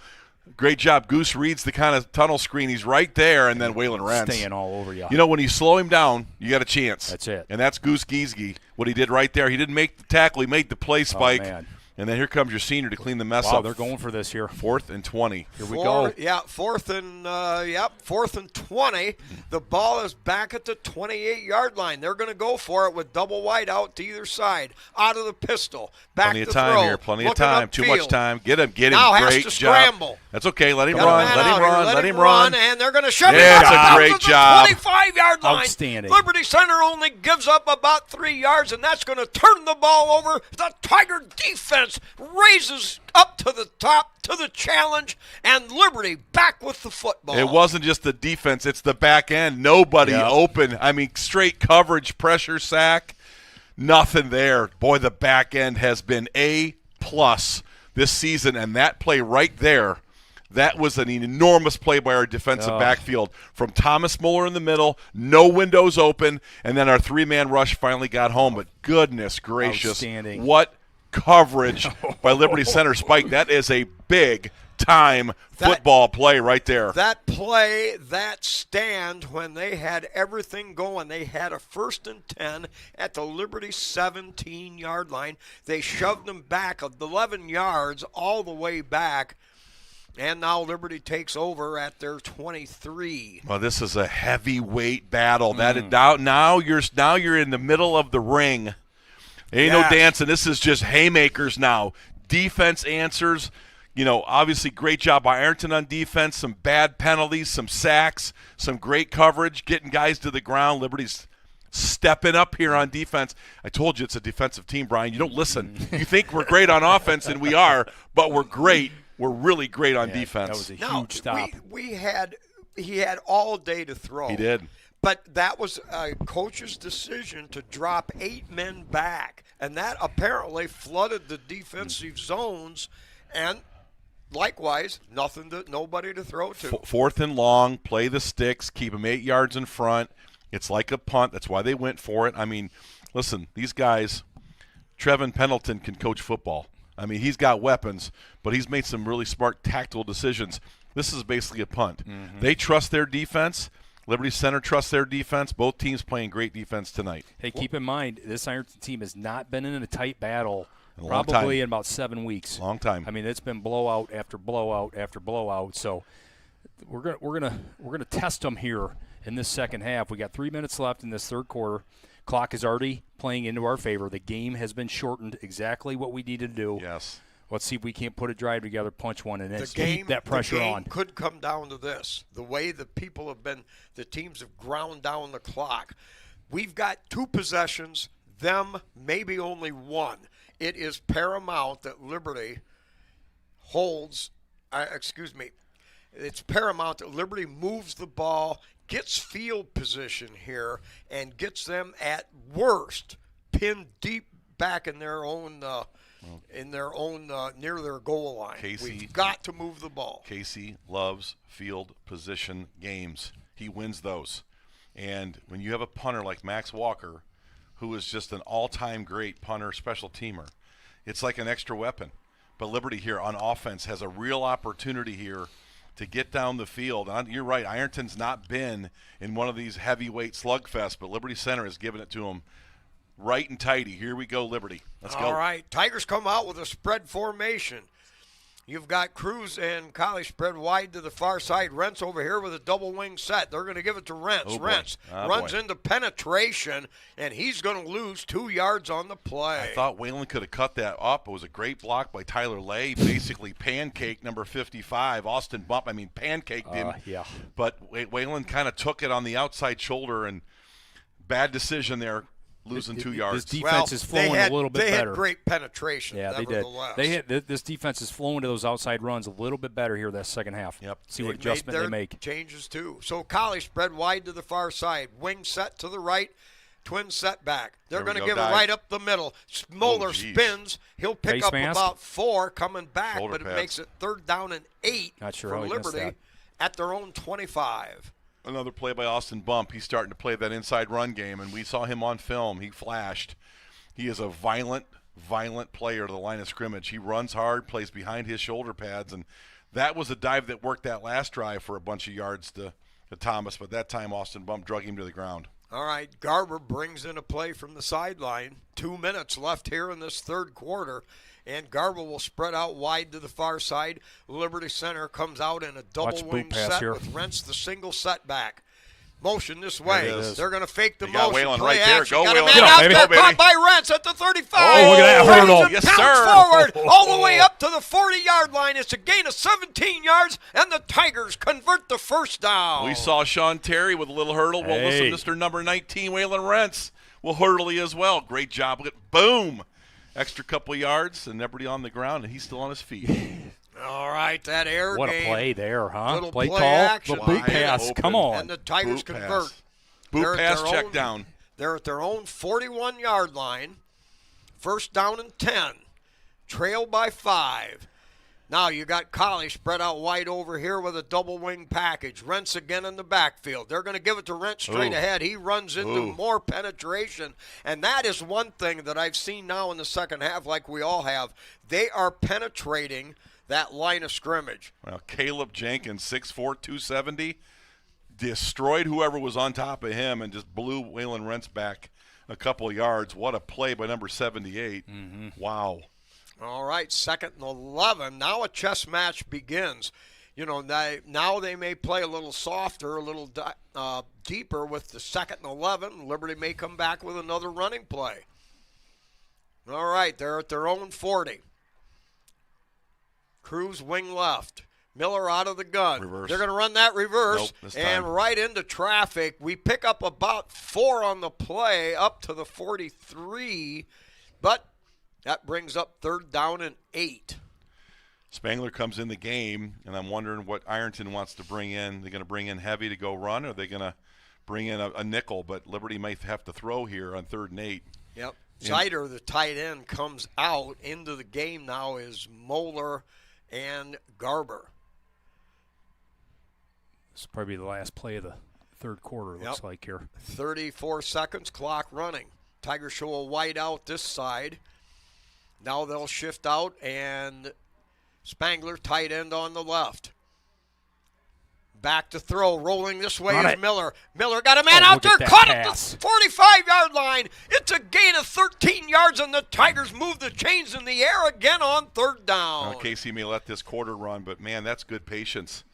Great job. Goose reads the kind of tunnel screen. He's right there, and then Waylon Rentz. Staying all over you. You know, when you slow him down, you got a chance. That's it. And that's Goose Giesge, what he did right there. He didn't make the tackle. He made the play spike. man. And then here comes your senior to clean the mess Wow, up. they're going for this here. 4th and 20. Here we go. Yeah, 4th and 20. The ball is back at the 28-yard line. They're going to go for it with double wide out to either side. Out of the pistol. Back Plenty to of time throw. here. Plenty of Looking time. Too much upfield. time. Get him. Now has Great to job. scramble. That's okay. Let him Got a run. man Let out him here. run. Let him run. And they're going to shove Yeah, him it's a out great to job. the 25-yard line. Outstanding. Liberty Center only gives up about 3 yards, and that's going to turn the ball over. The Tiger defense raises up to the top, to the challenge, and Liberty back with the football. It wasn't just the defense. It's the back end. Nobody open. I mean, straight coverage, pressure, sack. Nothing there. Boy, the back end has been A+ this season, and that play right there, that was an enormous play by our defensive backfield. From Thomas Muller in the middle, no windows open, and then our 3-man rush finally got home. But goodness gracious, Outstanding. what coverage by Liberty Center Spike. That is a big-time football play right there. That play, that stand, when they had everything going, they had a 1st and 10 at the Liberty 17-yard line. They shoved them back 11 yards all the way back. And now Liberty takes over at their 23. Well, this is a heavyweight battle. Now you're in the middle of the ring. Ain't no dancing. This is just haymakers now. Defense answers. Obviously great job by Ironton on defense, some bad penalties, some sacks, some great coverage, getting guys to the ground. Liberty's stepping up here on defense. I told you it's a defensive team, Brian. You don't listen. You think we're great on offense, and we are, but we're great. We're really great on defense. That was a huge stop. He had all day to throw. He did. But that was a coach's decision to drop 8 men back, and that apparently flooded the defensive zones, and likewise, nobody to throw to. Fourth and long, play the sticks, keep them 8 yards in front. It's like a punt. That's why they went for it. I mean, listen, these guys, Trevin Pendleton can coach football. I mean, he's got weapons, but he's made some really smart tactical decisions. This is basically a punt. Mm-hmm. They trust their defense. Liberty Center trusts their defense. Both teams playing great defense tonight. Hey, keep in mind, this Ironton team has not been in a tight battle in about 7 weeks. Long time. I mean, it's been blowout after blowout after blowout. So we're gonna test them here in this second half. We got 3 minutes left in this third quarter. Clock is already playing into our favor. The game has been shortened. Exactly what we needed to do. Yes. Let's see if we can't put a drive together, punch one, and then keep that pressure on. The game could come down to this. The way the teams have ground down the clock. We've got 2 possessions, them maybe only 1. It is paramount that Liberty it's paramount that Liberty moves the ball, gets field position here, and gets them at worst pinned deep back in their own near their goal line. We've got to move the ball. Casey loves field position games. He wins those. And when you have a punter like Max Walker, who is just an all-time great punter, special teamer, it's like an extra weapon. But Liberty here on offense has a real opportunity here to get down the field. And you're right, Ironton's not been in one of these heavyweight slugfests, but Liberty Center has given it to them right and tighty. Here we go, Liberty. Let's go. All right, Tigers come out with a spread formation. You've got Cruz and Colley spread wide to the far side. Rentz over here with a double wing set. They're going to give it to Rentz. Rentz runs into penetration, and he's going to lose 2 yards on the play. I thought Whalen could have cut that up. It was a great block by Tyler Lay. Basically pancake number 55. Austin Bump, pancaked him. Yeah. But Whalen kind of took it on the outside shoulder, and bad decision there. Losing 2 yards. This defense is flowing a little bit better. They had great penetration. Yeah, they did. This defense is flowing to those outside runs a little bit better here that second half. Yep. See what adjustment they make. Changes too. So Colley spread wide to the far side. Wing set to the right. Twin set back. They're going to give it right up the middle. Smoller spins. He'll pick up about 4 coming back, but it makes it 3rd down and 8 for Liberty at their own 25. Another play by Austin Bump. He's starting to play that inside run game, and we saw him on film. He flashed. He is a violent player to the line of scrimmage. He runs hard, plays behind his shoulder pads, and that was a dive that worked that last drive for a bunch of yards to Thomas, but that time Austin Bump drug him to the ground. All right, Garber brings in a play from the sideline. 2 minutes left here in this third quarter. And Garber will spread out wide to the far side. Liberty Center comes out in a double wing set with Rentz the single setback. Motion this way. They're going to fake the motion. Whalen play right there. action. Go, Got Whalen. a man out there caught by Rentz at the 35. Oh, look at that hurdle. Yes, Pounce sir. forward all the way up to the 40-yard line. It's a gain of 17 yards, and the Tigers convert the first down. We saw Sean Terry with a little hurdle. Well, listen, Mr. number 19, Whalen Rentz, will hurdle as well. Great job. Look at boom. Extra couple yards, and everybody on the ground, and he's still on his feet. All right, that air What game. a play there, huh? Little play play call, action. the boot pass. Open. Come on. And the Tigers convert. Boot pass, check down. They're at their own 41-yard line. First down and 10. Trail by 5. Now you got Colley spread out wide over here with a double wing package. Rentz again in the backfield. They're going to give it to Rentz straight ahead. He runs into more penetration. And that is one thing that I've seen now in the second half, like we all have. They are penetrating that line of scrimmage. Well, Caleb Jenkins, 6'4", 270, destroyed whoever was on top of him and just blew Whalen Rentz back a couple of yards. What a play by number 78. Mm-hmm. Wow. All right, 2nd and 11. Now a chess match begins. You know, now they may play a little softer, a little deeper with the 2nd and 11. Liberty may come back with another running play. All right, they're at their own 40. Cruz wing left. Miller out of the gun. Reverse. They're going to run that reverse Nope, this and time. right into traffic. We pick up about 4 on the play up to the 43, but that brings up 3rd down and 8. Spangler comes in the game, and I'm wondering what Ironton wants to bring in. They're going to bring in heavy to go run, or are they going to bring in a nickel? But Liberty might have to throw here on 3rd and 8. Yep. Zider, the tight end, comes out. Into the game now is Moeller and Garber. This is probably the last play of the 3rd quarter, it looks like here. 34 seconds, clock running. Tigers show a wide out this side. Now they'll shift out, and Spangler, tight end on the left. Back to throw, rolling this way is Miller. Miller got a man out there, caught at the 45-yard line. It's a gain of 13 yards, and the Tigers move the chains in the air again on 3rd down. Casey may let this quarter run, but, man, that's good patience.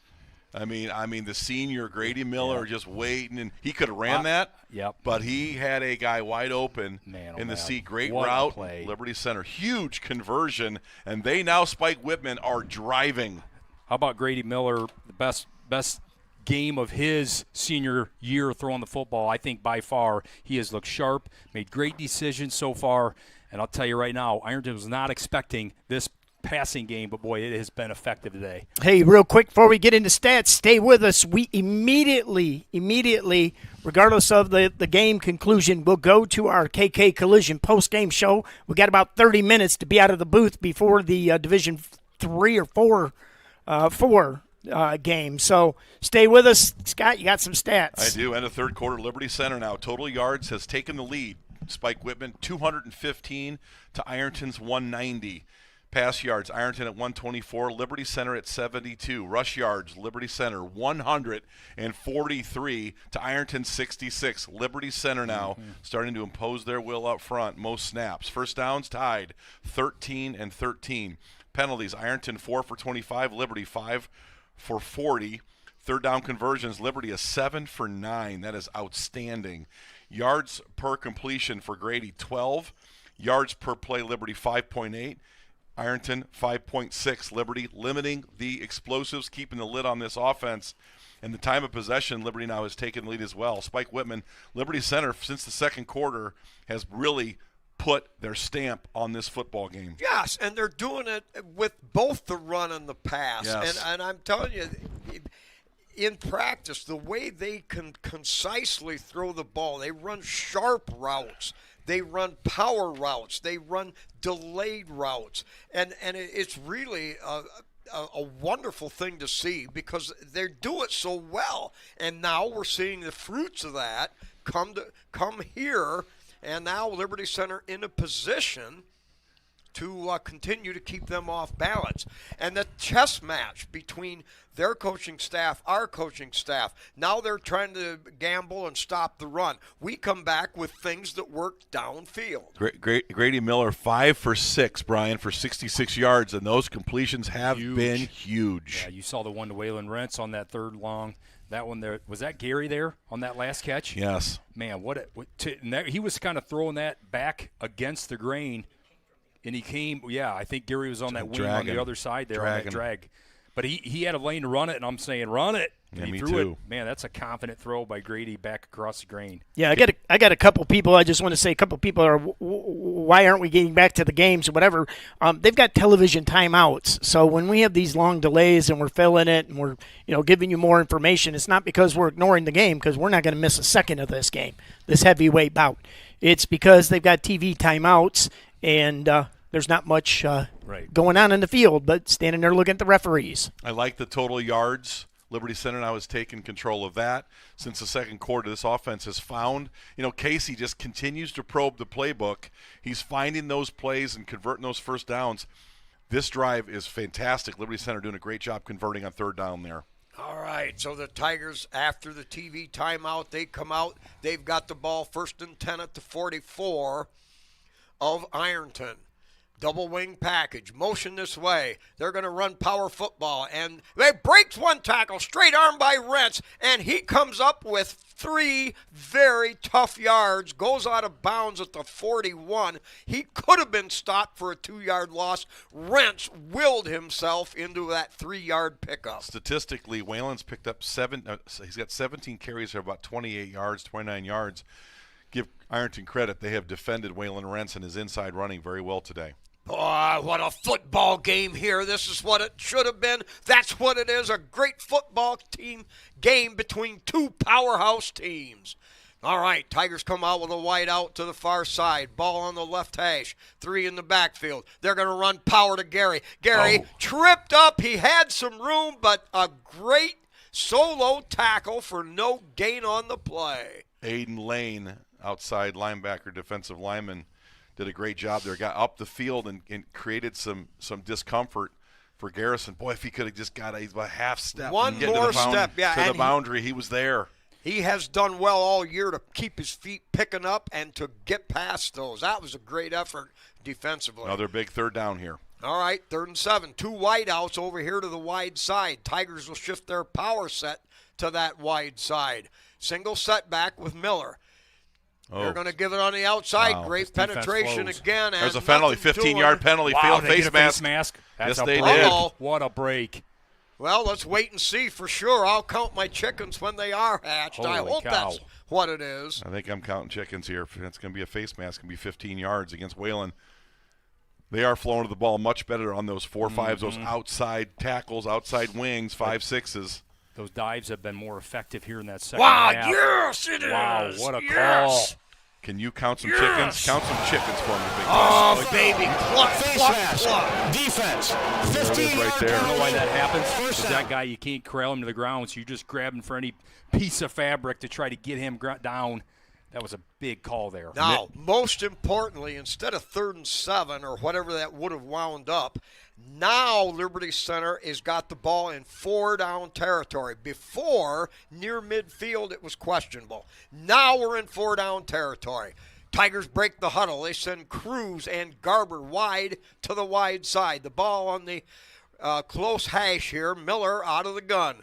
I mean, the senior Grady Miller just waiting, and he could have ran that. Yep. But he had a guy wide open in the seat. Great route. Liberty Center, huge conversion, and they now, Spike Whitman, are driving. How about Grady Miller, the best game of his senior year throwing the football? I think by far he has looked sharp, made great decisions so far, and I'll tell you right now, Ironton was not expecting this passing game, but boy, it has been effective today. Hey, real quick before we get into stats, stay with us. We immediately, regardless of the game conclusion, we'll go to our KK Collision post-game show. We got about 30 minutes to be out of the booth before the Division 3 or 4 game. So stay with us. Scott, you got some stats. I do. End of 3rd quarter, Liberty Center now. Total yards has taken the lead. Spike Whitman, 215 to Ironton's 190. Pass yards, Ironton at 124, Liberty Center at 72. Rush yards, Liberty Center 143 to Ironton 66. Liberty Center now starting to impose their will up front. Most snaps. First downs tied, 13-13. Penalties, Ironton 4 for 25, Liberty 5 for 40. 3rd down conversions, Liberty is 7 for 9. That is outstanding. Yards per completion for Grady, 12. Yards per play, Liberty 5.8. Ironton 5.6. Liberty limiting the explosives, keeping the lid on this offense. And the time of possession, Liberty now has taken the lead as well. Spike Whitman, Liberty Center, since the 2nd quarter, has really put their stamp on this football game. Yes, and they're doing it with both the run and the pass. Yes. And I'm telling you, in practice, the way they can concisely throw the ball, they run sharp routes. They run power routes. They run delayed routes. And it's really a wonderful thing to see because they do it so well. And now we're seeing the fruits of that come here. And now Liberty Center in a position to continue to keep them off balance. And the chess match between their coaching staff, our coaching staff, now they're trying to gamble and stop the run. We come back with things that work downfield. Grady Miller 5 for 6, Brian, for 66 yards, and those completions have been huge. Yeah, you saw the one to Waylon Rentz on that 3rd long. That one there, was that Gary there on that last catch? Yes. Man, he was kind of throwing that back against the grain. And he came, I think Gary was on that wing on the other side there on that drag. But he had a lane to run it, and I'm saying, run it. And he threw it. Man, that's a confident throw by Grady back across the grain. Yeah, I got a couple people. I just want to say a couple people are, why aren't we getting back to the games or whatever? They've got television timeouts. So when we have these long delays and we're filling it and we're giving you more information, it's not because we're ignoring the game, because we're not going to miss a second of this game, this heavyweight bout. It's because they've got TV timeouts and there's not much going on in the field, but standing there looking at the referees. I like the total yards. Liberty Center now has taken control of that. Since the 2nd quarter, this offense has found, Casey just continues to probe the playbook. He's finding those plays and converting those first downs. This drive is fantastic. Liberty Center doing a great job converting on 3rd down there. All right, so the Tigers, after the TV timeout, they come out. They've got the ball 1st and 10 at the 44 of Ironton. Double wing package, motion this way. They're going to run power football. And they breaks one tackle, straight arm by Rentz, and he comes up with 3 very tough yards, goes out of bounds at the 41. He could have been stopped for a 2-yard loss. Rentz willed himself into that 3-yard pickup. Statistically, Whalen's picked up he's got 17 carries for about 28 yards, 29 yards. Give Ironton credit. They have defended Whalen Rentz and his inside running very well today. Oh, what a football game here. This is what it should have been. That's what it is, a great football team game between 2 powerhouse teams. All right, Tigers come out with a wide out to the far side. Ball on the left hash. 3 in the backfield. They're going to run power to Gary. Gary tripped up. He had some room, but a great solo tackle for no gain on the play. Aiden Lane, outside linebacker, defensive lineman, did a great job there. Got up the field and created some discomfort for Garrison. Boy, if he could have just got a half step. One more step, yeah. To the boundary, he was there. He has done well all year to keep his feet picking up and to get past those. That was a great effort defensively. Another big third down here. All right, 3rd and 7. 2 wideouts over here to the wide side. Tigers will shift their power set to that wide side. Single setback with Miller. They're going to give it on the outside. Wow. Great penetration again. There's a penalty, 15-yard penalty. Wow, Face mask. That's Yes, they break. did. What a break. Well, let's wait and see for sure. I'll count my chickens when they are hatched. I Holy hope cow. that's what it is. I think I'm counting chickens here. It's going to be a face mask. It's going to be 15 yards against Whalen. They are flowing to the ball much better on those 4-5s, those outside tackles, outside wings, 5-6s. Those dives have been more effective here in that second Wow, half. yes, it is. Wow, what a yes. call. Can you count some chickens? Count some chickens for me, big Oh, boy. baby. Cluck, cluck, cluck. Defense. There it is right there. You know why that happens? First Because down. that guy, you can't corral him to the ground, so you just grab him for any piece of fabric to try to get him down. That was a big call there. Now, most importantly, instead of 3rd and 7 or whatever that would have wound up, now Liberty Center has got the ball in 4-down territory. Before, near midfield, it was questionable. Now we're in 4-down territory. Tigers break the huddle. They send Cruz and Garber wide to the wide side. The ball on the close hash here. Miller out of the gun.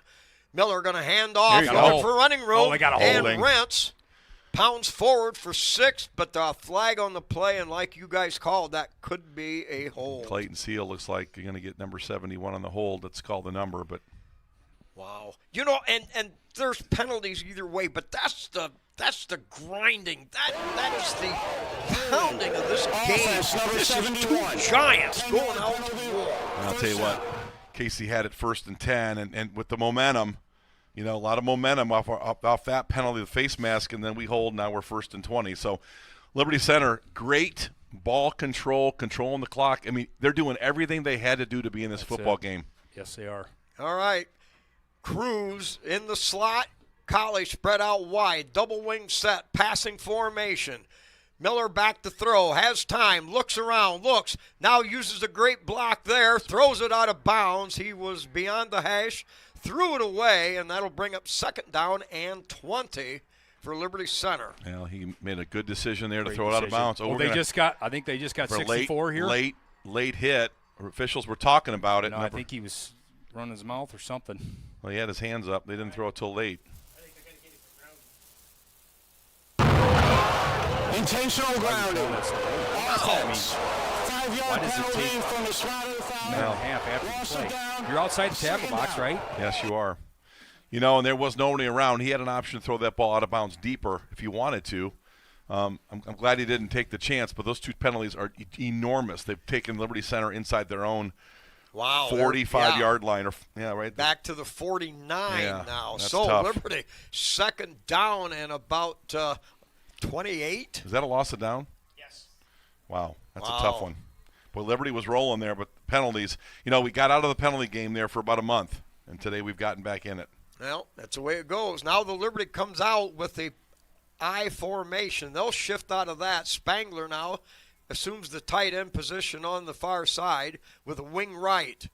Miller going to hand off, There you looking go. for running room. Oh, they got a and holding. Rentz pounds forward for 6, but the flag on the play, and like you guys called, that could be a hold. Clayton Seal looks like you're going to get number 71 on the hold. That's called the number, but Wow. You know, and there's penalties either way, but that's the grinding. That is the pounding of this game. Offense, number This is 71. 2 giants going out to war. And I'll tell you what, Casey had it 1st and 10, and with the momentum, a lot of momentum off that penalty, the face mask, and then we hold. Now we're 1st and 20. So Liberty Center, great ball controlling the clock. I mean, they're doing everything they had to do to be in this football game. Yes, they are. All right. Cruz in the slot. Colley spread out wide. Double wing set. Passing formation. Miller back to throw. Has time. Looks around. Looks. Now uses a great block there. Throws it out of bounds. He was beyond the hash. Threw it away, and that'll bring up 2nd down and 20 for Liberty Center. Well, he made a good decision there to Great throw it out of decision. bounds. Oh, we're gonna- I think they just got for 64 here. Late hit. Officials were talking about it. No, I think he was running his mouth or something. Well, he had his hands up. They didn't throw it till late. Intentional grounding. Offense. Why 5-yard does it penalty take from the spot of the minute foul. and a half after Loss the of play? down. You're outside the tackle box, right? Yes, you are. And there was nobody around. He had an option to throw that ball out of bounds deeper if he wanted to. I'm glad he didn't take the chance, but those 2 penalties are enormous. They've taken Liberty Center inside their own Wow. 45-yard line. Right. Back to the 49 Yeah, now. that's So tough. Liberty 2nd down and about 28. Is that a loss of down? Yes. Wow, that's Wow. a tough one. Boy, Liberty was rolling there, but penalties. We got out of the penalty game there for about a month, and today we've gotten back in it. Well, that's the way it goes. Now the Liberty comes out with the I formation. They'll shift out of that. Spangler now assumes the tight end position on the far side with a wing right.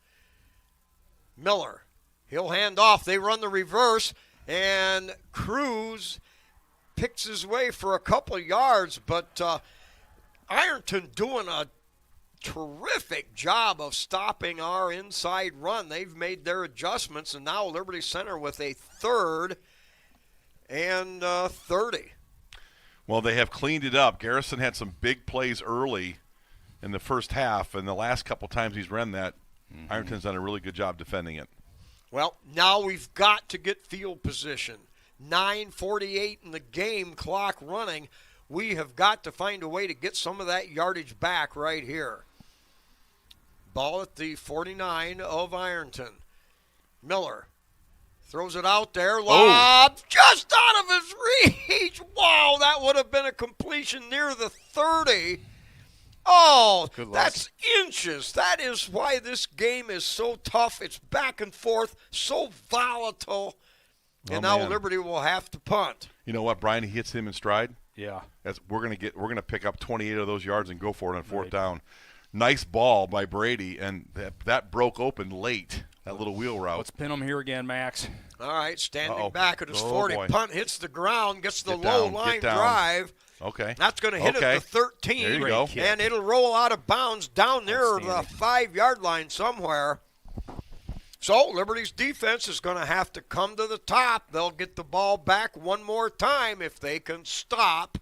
Miller, he'll hand off. They run the reverse, and Cruz picks his way for a couple yards, but Ironton doing a terrific job of stopping our inside run. They've made their adjustments, and now Liberty Center with a 3rd and 30. Well, they have cleaned it up. Garrison had some big plays early in the first half, and the last couple times he's run that, Ironton's done a really good job defending it. Well, now we've got to get field position. 9:48 in the game, clock running. We have got to find a way to get some of that yardage back right here. Ball at the 49 of Ironton. Miller throws it out there. Lob just out of his reach. Wow, that would have been a completion near the 30. Oh, that's inches. That is why this game is so tough. It's back and forth, so volatile. And now Liberty will have to punt. You know what, Brian? He hits him in stride. Yeah. We're gonna pick up 28 of those yards and go for it on 4th down. Nice ball by Brady, and that broke open late. That little wheel route. Let's pin him here again, Max. All right, standing back at his 40. Boy. Punt hits the ground, gets the Get low down, line get down. drive. Okay. That's going to hit at the 13. There you go. And it'll roll out of bounds down near the 5-yard line somewhere. So Liberty's defense is going to have to come to the top. They'll get the ball back one more time if they can stop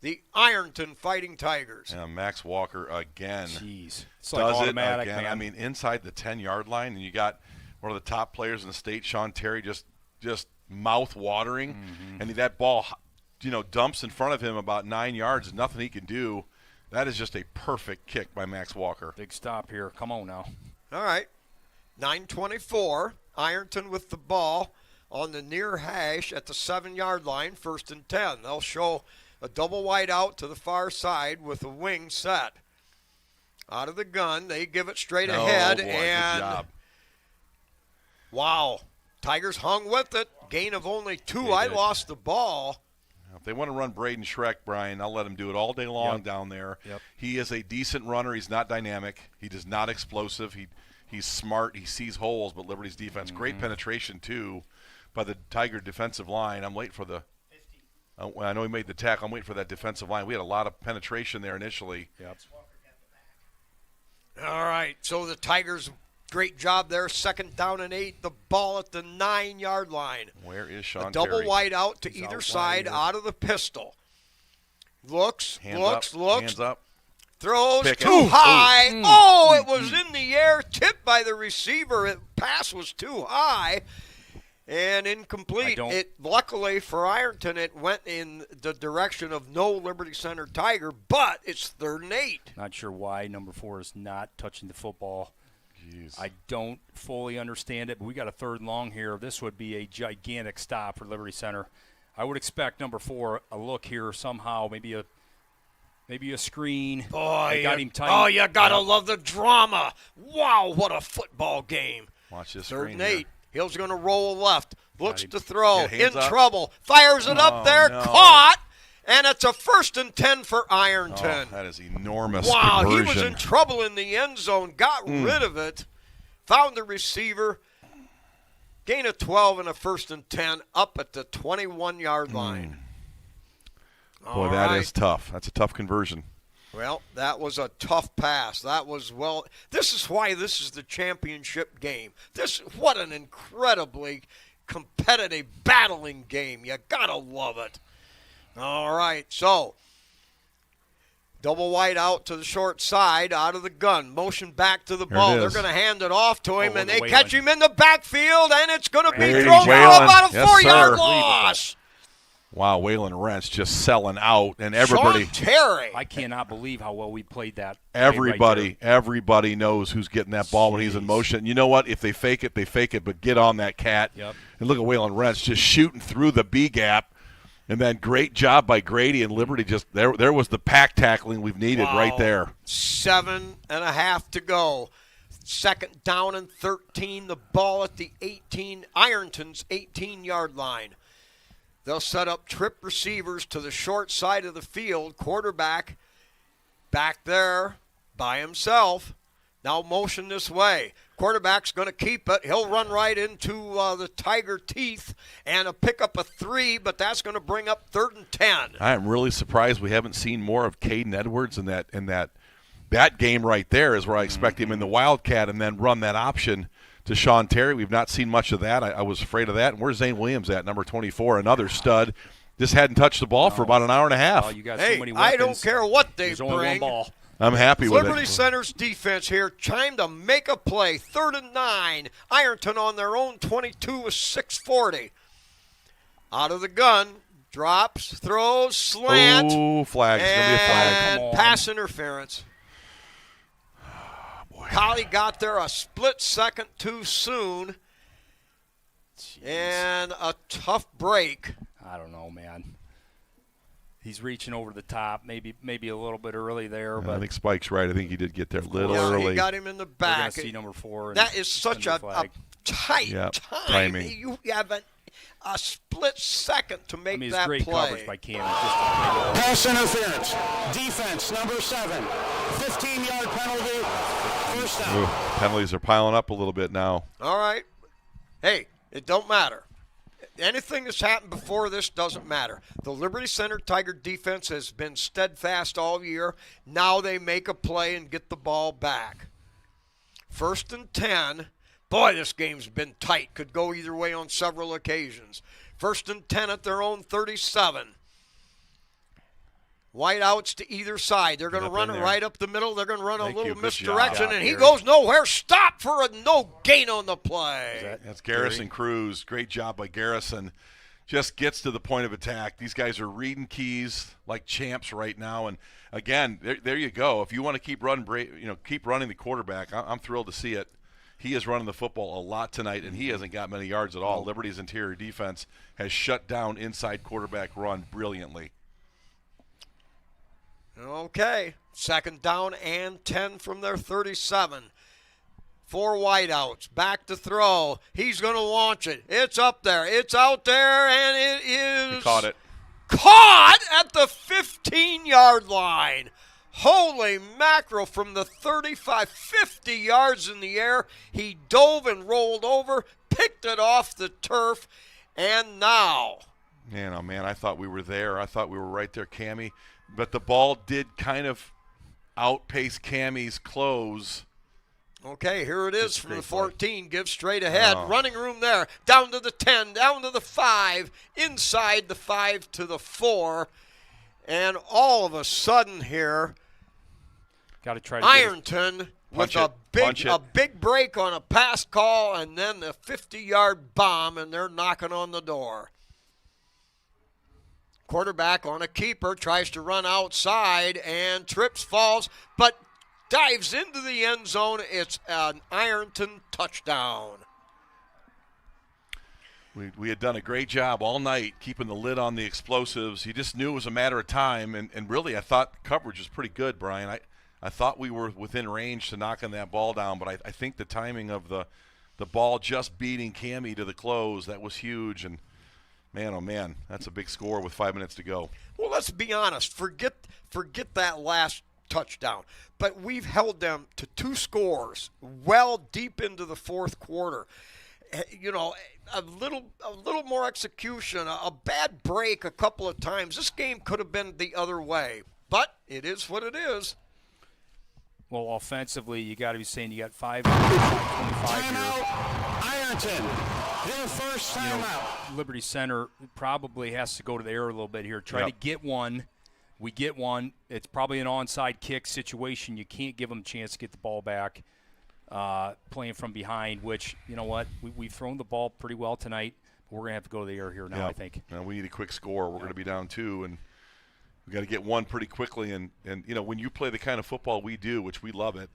the Ironton Fighting Tigers. Yeah, Max Walker again. Jeez. It's like Does automatic, it again. man. I mean, inside the 10-yard line, and you got one of the top players in the state, Sean Terry, just mouth-watering. And that ball, dumps in front of him about 9 yards. There's nothing he can do. That is just a perfect kick by Max Walker. Big stop here. Come on now. All right. 9:24. Ironton with the ball on the near hash at the 7-yard line, 1st and 10. They'll show a double wide out to the far side with a wing set. Out of the gun, they give it straight ahead. Boy, and good job. Wow. Tigers hung with it. Gain of only 2. I lost the ball. If they want to run Braden Schreck, Brian, I'll let him do it all day long down there. Yep. He is a decent runner. He's not dynamic. He is not explosive. He's smart. He sees holes, but Liberty's defense, great penetration, too, by the Tiger defensive line. I'm waiting for the I know he made the tackle. I'm waiting for that defensive line. We had a lot of penetration there initially. Yep. All right, so the Tigers, great job there. 2nd down and 8. The ball at the 9-yard line. Where is Sean A double Terry? wide out to He's either out side wide. out of the pistol. Looks. Hands up. Throws Pick it. too high. It was in the air, tipped by the receiver. Pass was too high and incomplete. Luckily for Ironton, it went in the direction of no Liberty Center Tiger, but it's 3rd and 8. Not sure why number 4 is not touching the football. Jeez. I don't fully understand it, but we got a 3rd and long here. This would be a gigantic stop for Liberty Center. I would expect number 4 a look here somehow, maybe a screen. Boy, got him tight. you gotta love the drama. Wow, what a football game. Watch this 3rd screen and 8. here. Hill's going to roll left. Looks him. to throw. Yeah, hands in up. trouble. Fires it up there. no. Caught. And it's a 1st and 10 for Ironton. That is enormous Wow, conversion. he was in trouble in the end zone. Got rid of it. Found the receiver. Gain of 12 and a 1st and 10 up at the 21-yard line. Boy, that is tough. That's a tough conversion. Well, that was a tough pass. That was, this is why this is the championship game. What an incredibly competitive, battling game. You got to love it. All right, so double wide out to the short side, out of the gun. Motion back to the ball. They're going to hand it off to him, and they catch him in the backfield, and it's going to be thrown for about a 4-yard loss. Wow, Waylon Rentz just selling out, and everybody. Sean Terry. I cannot believe how well we played that. Everybody knows who's getting that ball when he's in motion. You know what? If they fake it, they fake it, but get on that cat. Yep. And look at Waylon Rentz just shooting through the B gap. And then great job by Grady and Liberty. Just there was the pack tackling we've needed right there. 7.5 to go. 2nd down and 13. The ball at the Ironton's 18-yard line. They'll set up trip receivers to the short side of the field. Quarterback back there by himself. Now motion this way. Quarterback's going to keep it. He'll run right into the Tiger teeth and a pick up a 3, but that's going to bring up 3rd and 10. I am really surprised we haven't seen more of Caden Edwards in that that game right there is where I expect him in the Wildcat and then run that option to Sean Terry. We've not seen much of that. I was afraid of that. And where's Zane Williams at, number 24, another stud? Just hadn't touched the ball for about an hour and a half. Oh, you got Hey, so many weapons. I don't care what they There's only one bring. ball. I'm happy with Liberty it. Center's defense here, time to make a play. 3rd and 9. Ironton on their own 22 with 6:40. Out of the gun, drops, throws, slant, Ooh, flag. It's going to be a flag. Come and on. pass interference. Collie got there a split second too soon, and a tough break. I don't know, man. He's reaching over the top, maybe a little bit early there, I but think Spike's right. I think he did get there a little Yeah, early. he got him in the we're going back. to see number 4. And That is it's such gonna a be flag. tight Yep, time. timing. You have a split second to make I mean, it's that great play. coverage by Cam. It's just Pass interference. Defense, number 7. 15-yard penalty. First down. Ooh, penalties are piling up a little bit now. All right. Hey, it don't matter. Anything that's happened before this doesn't matter. The Liberty Center Tiger defense has been steadfast all year. Now they make a play and get the ball back. 1st and 10. Boy, this game's been tight. Could go either way on several occasions. 1st and 10 at their own 37. Whiteouts to either side. They're going to Get up run in it there. right up the middle. They're going to run Thank a little you. Good misdirection, job, and he Gary. goes nowhere. Stop for a no gain on the play. That's Garrison Cruz. Great job by Garrison. Just gets to the point of attack. These guys are reading keys like champs right now. And again, there you go. If you want to keep running, keep running the quarterback, I'm thrilled to see it. He is running the football a lot tonight, and he hasn't got many yards at all. Liberty's interior defense has shut down inside quarterback run brilliantly. Okay, 2nd down and 10 from their 37. 4 wideouts, back to throw. He's going to launch it. It's up there. It's out there, and it is He caught it. caught at the 15-yard line. Holy mackerel, from the 35, 50 yards in the air. He dove and rolled over, picked it off the turf, and now. Man, oh man, I thought we were there. I thought we were right there, Cammie. But the ball did kind of outpace Cammie's close. Okay, here it is That's a from the great play. 14. Give straight ahead. Oh. Running room there. Down to the 10, down to the 5, inside the 5 to the 4. And all of a sudden here, got to try to get his- Ironton Punch with it. a big break on a pass call and then the 50-yard bomb, and they're knocking on the door. Quarterback on a keeper, tries to run outside and trips, falls, but dives into the end zone. It's an Ironton touchdown. We had done a great job all night keeping the lid on the explosives. You just knew it was a matter of time, and really I thought coverage was pretty good, Brian. I thought we were within range to knocking that ball down, but I think the timing of the ball just beating Cammie to the close, that was huge. And man, oh man, that's a big score with 5 minutes to go. Well, let's be honest. Forget that last touchdown. But we've held them to 2 scores well deep into the 4th quarter. You know, a little more execution, a bad break a couple of times. This game could have been the other way. But it is what it is. Well, offensively, you got to be saying you got 5:25 here. Ironton, their first timeout. Liberty Center probably has to go to the air a little bit here. Try Yep. to get one. We get one. It's probably an onside kick situation. You can't give them a chance to get the ball back playing from behind, which, you know what, we've thrown the ball pretty well tonight. But we're going to have to go to the air here now, Yeah. I think. Now we need a quick score. We're going to be down 2, and we got to get one pretty quickly. And you know, when you play the kind of football we do, which we love it,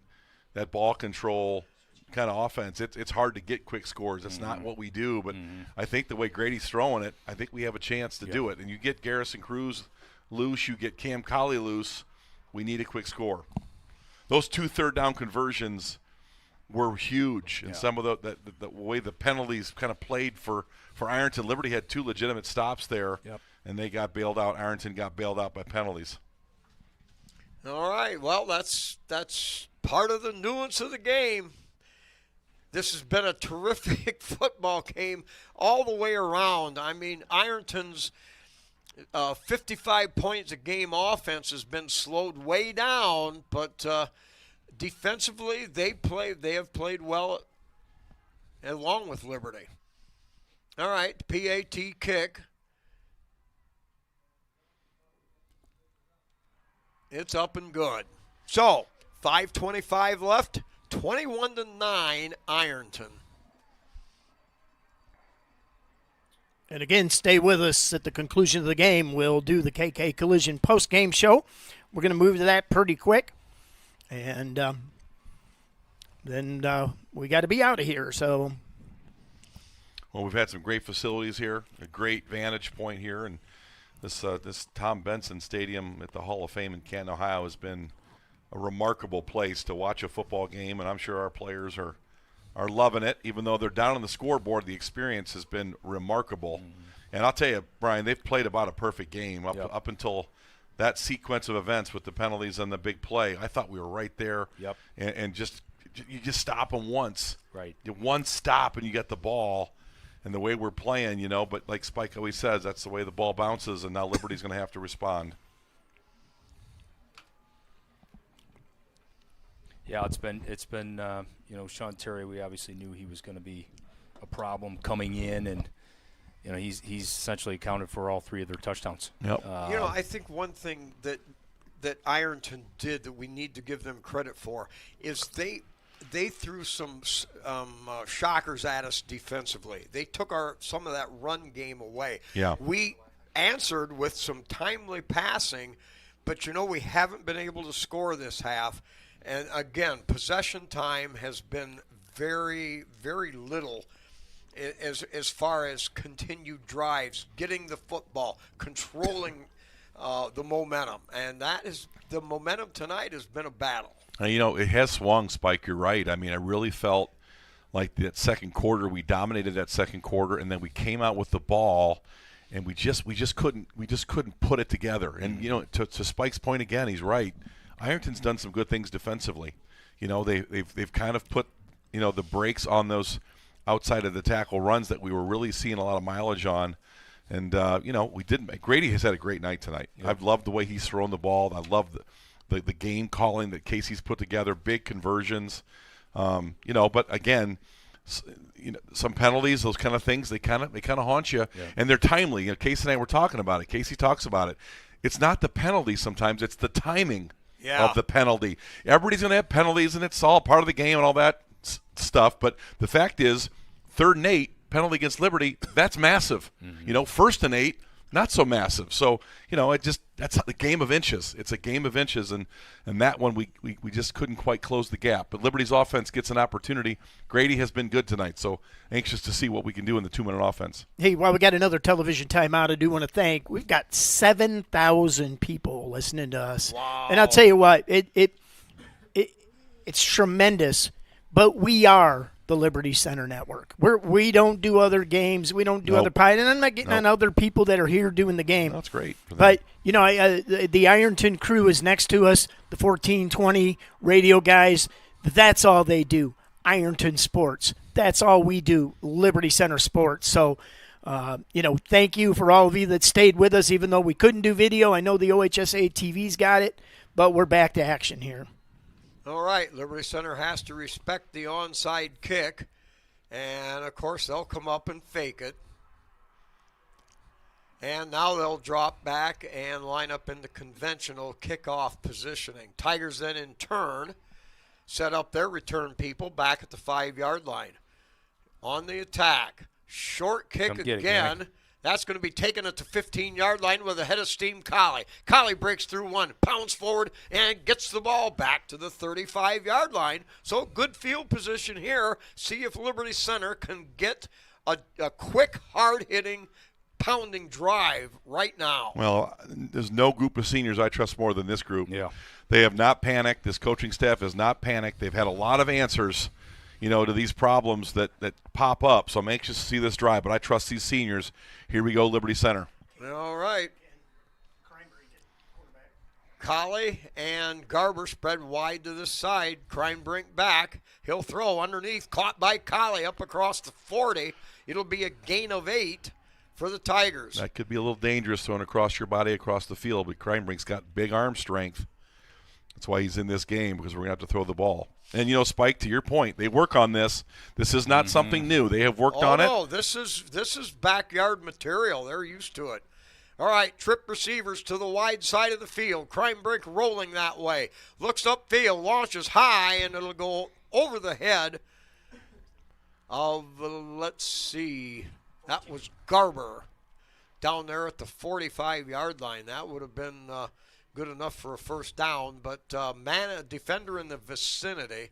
that ball control kind of offense, it's hard to get quick scores. It's not what we do, but I think the way Grady's throwing it, I think we have a chance to do it. And you get Garrison Cruz loose, you get Cam Colley loose, we need a quick score. Those 2 third-down conversions were huge, and some of the way the penalties kind of played for Ironton. Liberty had 2 legitimate stops there, and they got bailed out. Ironton got bailed out by penalties. All right, well, that's part of the nuance of the game. This has been a terrific football game all the way around. I mean, Ironton's 55 points a game offense has been slowed way down, but defensively they have played well along with Liberty. All right, PAT kick. It's up and good. So, 5:25 left, 21-9 Ironton. And again, stay with us at the conclusion of the game. We'll do the KK Collision post-game show. We're going to move to that pretty quick. And then we got to be out of here. So, Well, we've had some great facilities here, a great vantage point here, and this Tom Benson Stadium at the Hall of Fame in Canton, Ohio has been a remarkable place to watch a football game, and I'm sure our players are loving it. Even though they're down on the scoreboard, the experience has been remarkable. Mm-hmm. And I'll tell you, Brian, they've played about a perfect game up until that sequence of events with the penalties and the big play. I thought we were right there. Yep. And you just stop them once. Right. One stop and you get the ball. And the way we're playing, but like Spike always says, that's the way the ball bounces, and now Liberty's going to have to respond. Yeah, it's been Sean Terry, we obviously knew he was going to be a problem coming in, and he's essentially accounted for all 3 of their touchdowns. Yep. I think one thing that Ironton did that we need to give them credit for is they threw some shockers at us defensively. They took some of that run game away. Yeah. We answered with some timely passing, but we haven't been able to score this half. And again, possession time has been very, very little as far as continued drives, getting the football, controlling the momentum. And the momentum tonight has been a battle. It has swung, Spike. You're right. I mean, I really felt like that second quarter, we dominated that second quarter, and then we came out with the ball, and we just couldn't put it together. And to Spike's point again, he's right. Ironton's done some good things defensively. They've kind of put the brakes on those outside of the tackle runs that we were really seeing a lot of mileage on. And we didn't. Grady has had a great night tonight. Yep. I've loved the way he's thrown the ball. I love the game calling that Casey's put together, big conversions, but again, some penalties, those kind of things, they kind of haunt you, and they're timely. Casey and I were talking about it. Casey talks about it. It's not the penalty sometimes; it's the timing of the penalty. Everybody's going to have penalties, and it's all part of the game and all that stuff. But the fact is, 3rd and 8 penalty against Liberty, that's massive. Mm-hmm. 1st and 8. Not so massive. So, that's the game of inches. It's a game of inches, and that one we just couldn't quite close the gap. But Liberty's offense gets an opportunity. Grady has been good tonight, so anxious to see what we can do in the 2-minute offense. Hey, while we got another television timeout, I do want to thank, we've got 7,000 people listening to us. Wow. And I'll tell you what, it's tremendous, but we are the Liberty Center Network. We don't do other games. We don't do other pie. And I'm not getting on other people that are here doing the game. That's great. But, the Ironton crew is next to us, the 1420 radio guys. That's all they do. Ironton Sports. That's all we do, Liberty Center Sports. So, thank you for all of you that stayed with us, even though we couldn't do video. I know the OHSAA TV's got it, but we're back to action here. All right, Liberty Center has to respect the onside kick, and, of course, they'll come up and fake it. And now they'll drop back and line up in the conventional kickoff positioning. Tigers then, in turn, set up their return people back at the 5-yard line. On the attack, short kick again. That's going to be taken at the 15-yard line with a head of steam Collie. Collie breaks through one, pounds forward, and gets the ball back to the 35-yard line. So good field position here. See if Liberty Center can get a quick, hard-hitting, pounding drive right now. Well, there's no group of seniors I trust more than this group. Yeah. They have not panicked. This coaching staff has not panicked. They've had a lot of answers, to these problems that pop up. So I'm anxious to see this drive, but I trust these seniors. Here we go, Liberty Center. All right. Collie and Garber spread wide to the side. Kreinbrink back. He'll throw underneath. Caught by Collie up across the 40. It'll be a gain of 8. for the Tigers. That could be a little dangerous throwing across your body across the field, but Kreinbrink's got big arm strength. That's why he's in this game, because we're going to have to throw the ball. And, Spike, to your point, they work on this. This is not something new. They have worked on it. Oh, no, this is backyard material. They're used to it. All right, trip receivers to the wide side of the field. Kreinbrink rolling that way. Looks upfield, launches high, and it'll go over the head of, let's see, that was Garber down there at the 45-yard line. That would have been good enough for a first down, but a defender in the vicinity.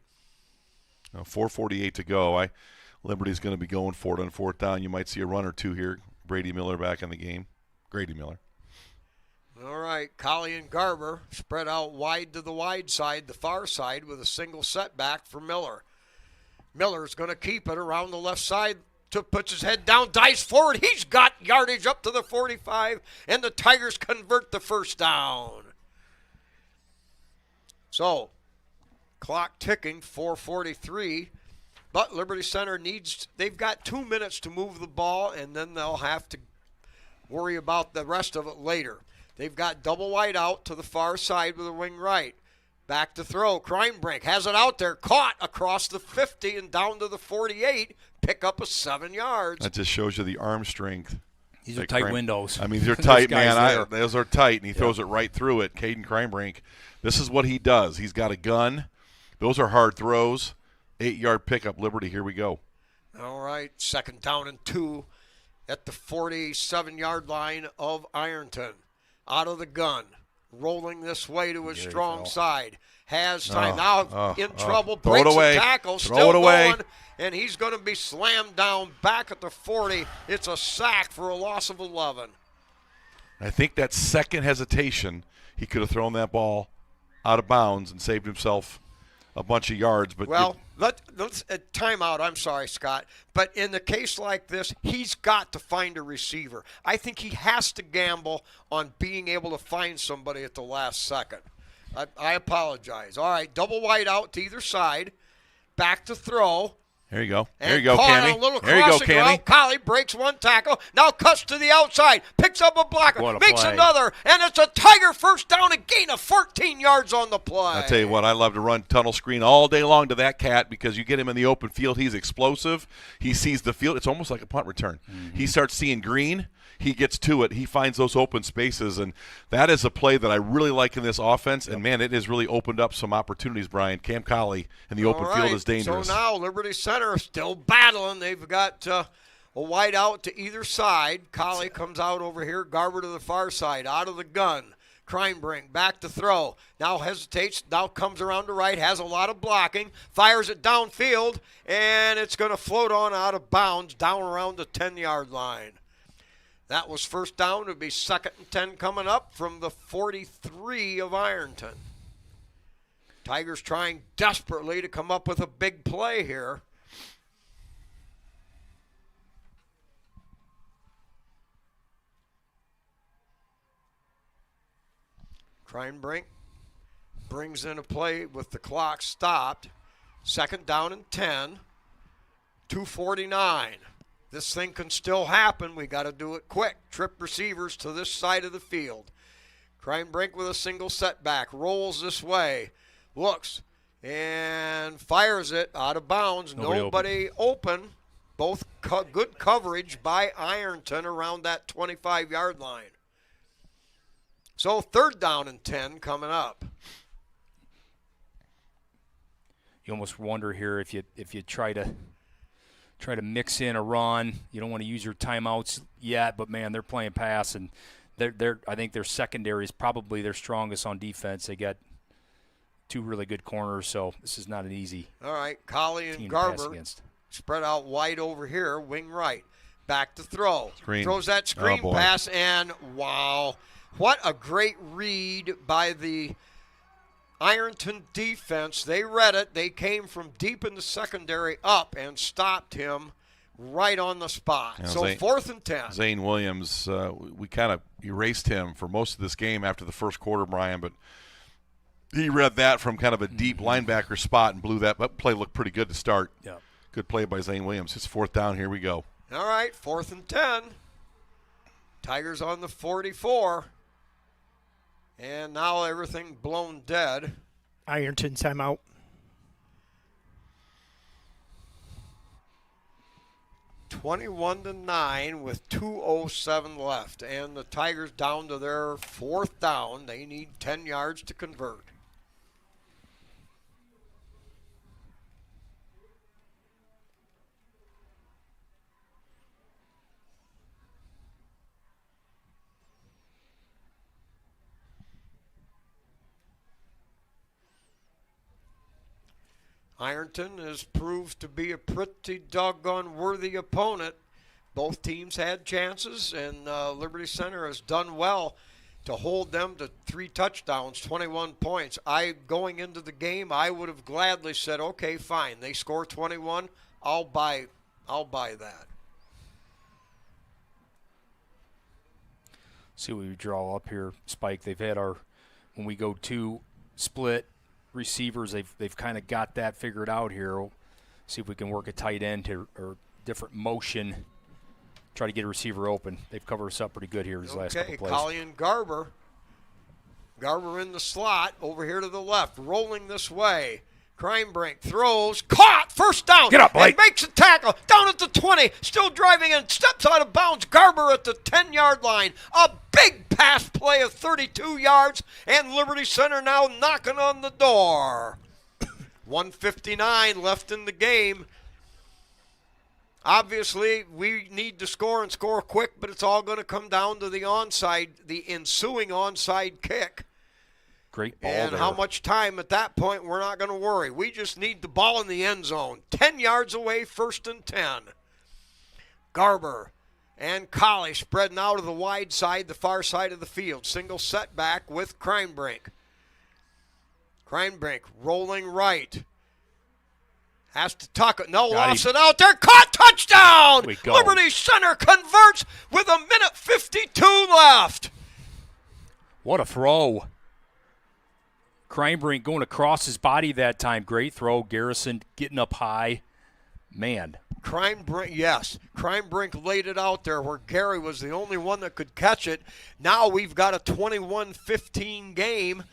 4:48 to go. Liberty's going to be going for it on fourth down. You might see a run or two here. Brady Miller back in the game. Grady Miller. All right, Collie and Garber spread out wide to the wide side, the far side, with a single setback for Miller. Miller's going to keep it around the left side. Puts his head down, dives forward. He's got yardage up to the 45, and the Tigers convert the first down. So, clock ticking, 4:43. But Liberty Center they've got 2 minutes to move the ball, and then they'll have to worry about the rest of it later. They've got double wide out to the far side with a wing right. Back to throw. Kreinbrink has it out there. Caught across the 50 and down to the 48. Pick up a 7 yards. That just shows you the arm strength. These are tight windows. I mean, they're tight, guys man. Those are tight, and he throws it right through it. Caden Kreinbrink, this is what he does. He's got a gun. Those are hard throws. 8-yard pickup, Liberty. Here we go. All right, second down and 2 at the 47-yard line of Ironton. Out of the gun. Rolling this way to his strong side. Has time. In trouble. Throw Breaks it away. the tackle. Throw Still it away. going. And he's going to be slammed down back at the 40. It's a sack for a loss of 11. I think that second hesitation, he could have thrown that ball out of bounds and saved himself a bunch of yards. But let's timeout. I'm sorry, Scott. But in the case like this, he's got to find a receiver. I think he has to gamble on being able to find somebody at the last second. I apologize. All right, double wide out to either side. Back to throw. There you go. And there you go, caught Cammy. on a little There you go, crossing Cammy. route. Collie breaks one tackle. Now cuts to the outside. Picks up a blocker. Makes play. another. And it's a Tiger first down, a gain of 14 yards on the play. I tell you what, I love to run tunnel screen all day long to that cat, because you get him in the open field, he's explosive. He sees the field. It's almost like a punt return. He starts seeing green. He gets to it. He finds those open spaces, and that is a play that I really like in this offense. And, man, it has really opened up some opportunities, Brian. Cam Collie in the open field is dangerous. So now Liberty Center still battling. They've got a wide out to either side. Collie comes out over here. Garber to the far side. Out of the gun. Kreinbrink back to throw. Now hesitates. Now comes around to right. Has a lot of blocking. Fires it downfield, and it's going to float on out of bounds down around the 10-yard line. That was first down. It would be 2nd and 10 coming up from the 43 of Ironton. Tigers trying desperately to come up with a big play here. Kreinbrink brings in a play with the clock stopped. 2nd down and 10. 2:49. This thing can still happen. We got to do it quick. Trip receivers to this side of the field. Kreinbrink with a single setback. Rolls this way. Looks and fires it out of bounds. Nobody open. Both good coverage by Ironton around that 25-yard line. So 3rd down and 10 coming up. You almost wonder here if you try to mix in a run. You don't want to use your timeouts yet, but man, they're playing pass, and I think their secondary is probably their strongest on defense. They got 2 really good corners, so this is not an easy. All right, Collie and team to pass Garber against. spread out wide over here, wing right. Back to throw. Screen. Throws that screen boy. pass, and wow, what a great read by the Ironton defense. They read it. They came from deep in the secondary up and stopped him right on the spot. Yeah, so 4th and 10. Zane Williams, we kind of erased him for most of this game after the first quarter, Brian, but he read that from kind of a deep linebacker spot and blew that. That play looked pretty good to start. Yeah. Good play by Zane Williams. It's 4th down. Here we go. All right, 4th and 10. Tigers on the 44. And now everything blown dead. Ironton timeout. (21-9) with 2:07 left, and the Tigers down to their 4th down. They need 10 yards to convert. Ironton has proved to be a pretty doggone worthy opponent. Both teams had chances, and Liberty Center has done well to hold them to 3 touchdowns, 21 points. Going into the game, I would have gladly said, okay, fine. They score 21, I'll buy that. See what we draw up here, Spike. They've had when we go 2 split receivers, they've kind of got that figured out here. We'll see if we can work a tight end or different motion, try to get a receiver open. They've covered us up pretty good here these last couple plays. Collian Garber in the slot over here to the left, rolling this way. Crimebrink throws, caught, first down. Get up, Blake. And makes a tackle, down at the 20, still driving in, steps out of bounds. Garber at the 10-yard line. A big pass play of 32 yards, and Liberty Center now knocking on the door. 1:59 left in the game. Obviously, we need to score and score quick, but it's all going to come down to the ensuing onside kick. Great ball And there. how much time at that point, we're not going to worry. We just need the ball in the end zone. 10 yards away, 1st and 10. Garber and Colley spreading out to the wide side, the far side of the field. Single setback with Crimebrink. Crimebrink rolling right. Has to tuck it. No, lost it out there. Caught, touchdown! We go. Liberty Center converts with 1:52 left. What a throw. Crimebrink going across his body that time. Great throw. Garrison getting up high. Man. Crimebrink laid it out there where Gary was the only one that could catch it. Now we've got a 21-15 game.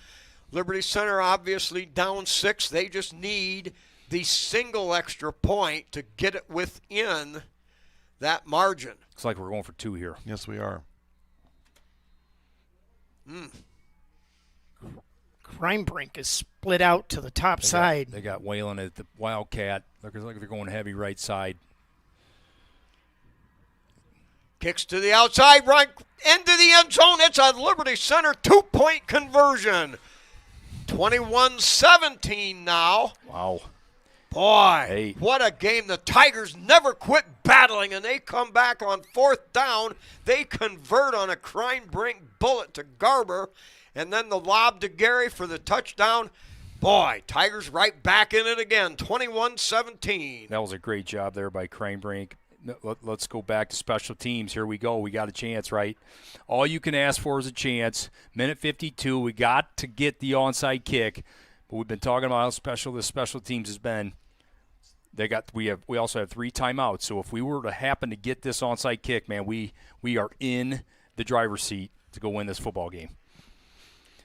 Liberty Center obviously down 6. They just need the single extra point to get it within that margin. Looks like we're going for 2 here. Yes, we are. Crimebrink is split out to the top side. They got Whalen at the Wildcat. Looks like they're going heavy right side. Kicks to the outside, right into the end zone. It's a Liberty Center 2-point conversion. 21-17 now. Wow. Boy, What a game. The Tigers never quit battling, and they come back on 4th down. They convert on a Crimebrink bullet to Garber, and then the lob to Gary for the touchdown. Boy, Tigers right back in it again, 21-17. That was a great job there by Crimebrink. Let's go back to special teams. Here we go. We got a chance, right? All you can ask for is a chance. Minute 52, we got to get the onside kick. But we've been talking about how special this special teams has been. We also have 3 timeouts. So if we were to happen to get this onside kick, man, we are in the driver's seat to go win this football game.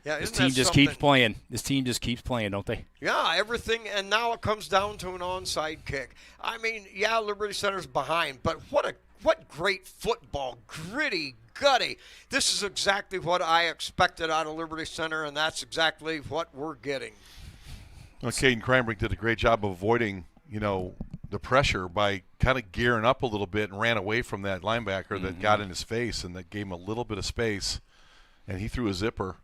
Yeah, this team just keeps playing. This team just keeps playing, don't they? Yeah, everything, and now it comes down to an onside kick. I mean, yeah, Liberty Center's behind, but what great football, gritty, gutty. This is exactly what I expected out of Liberty Center, and that's exactly what we're getting. Well, Caden Crimebrink did a great job of avoiding, the pressure by kind of gearing up a little bit and ran away from that linebacker that got in his face, and that gave him a little bit of space. And he threw a zipper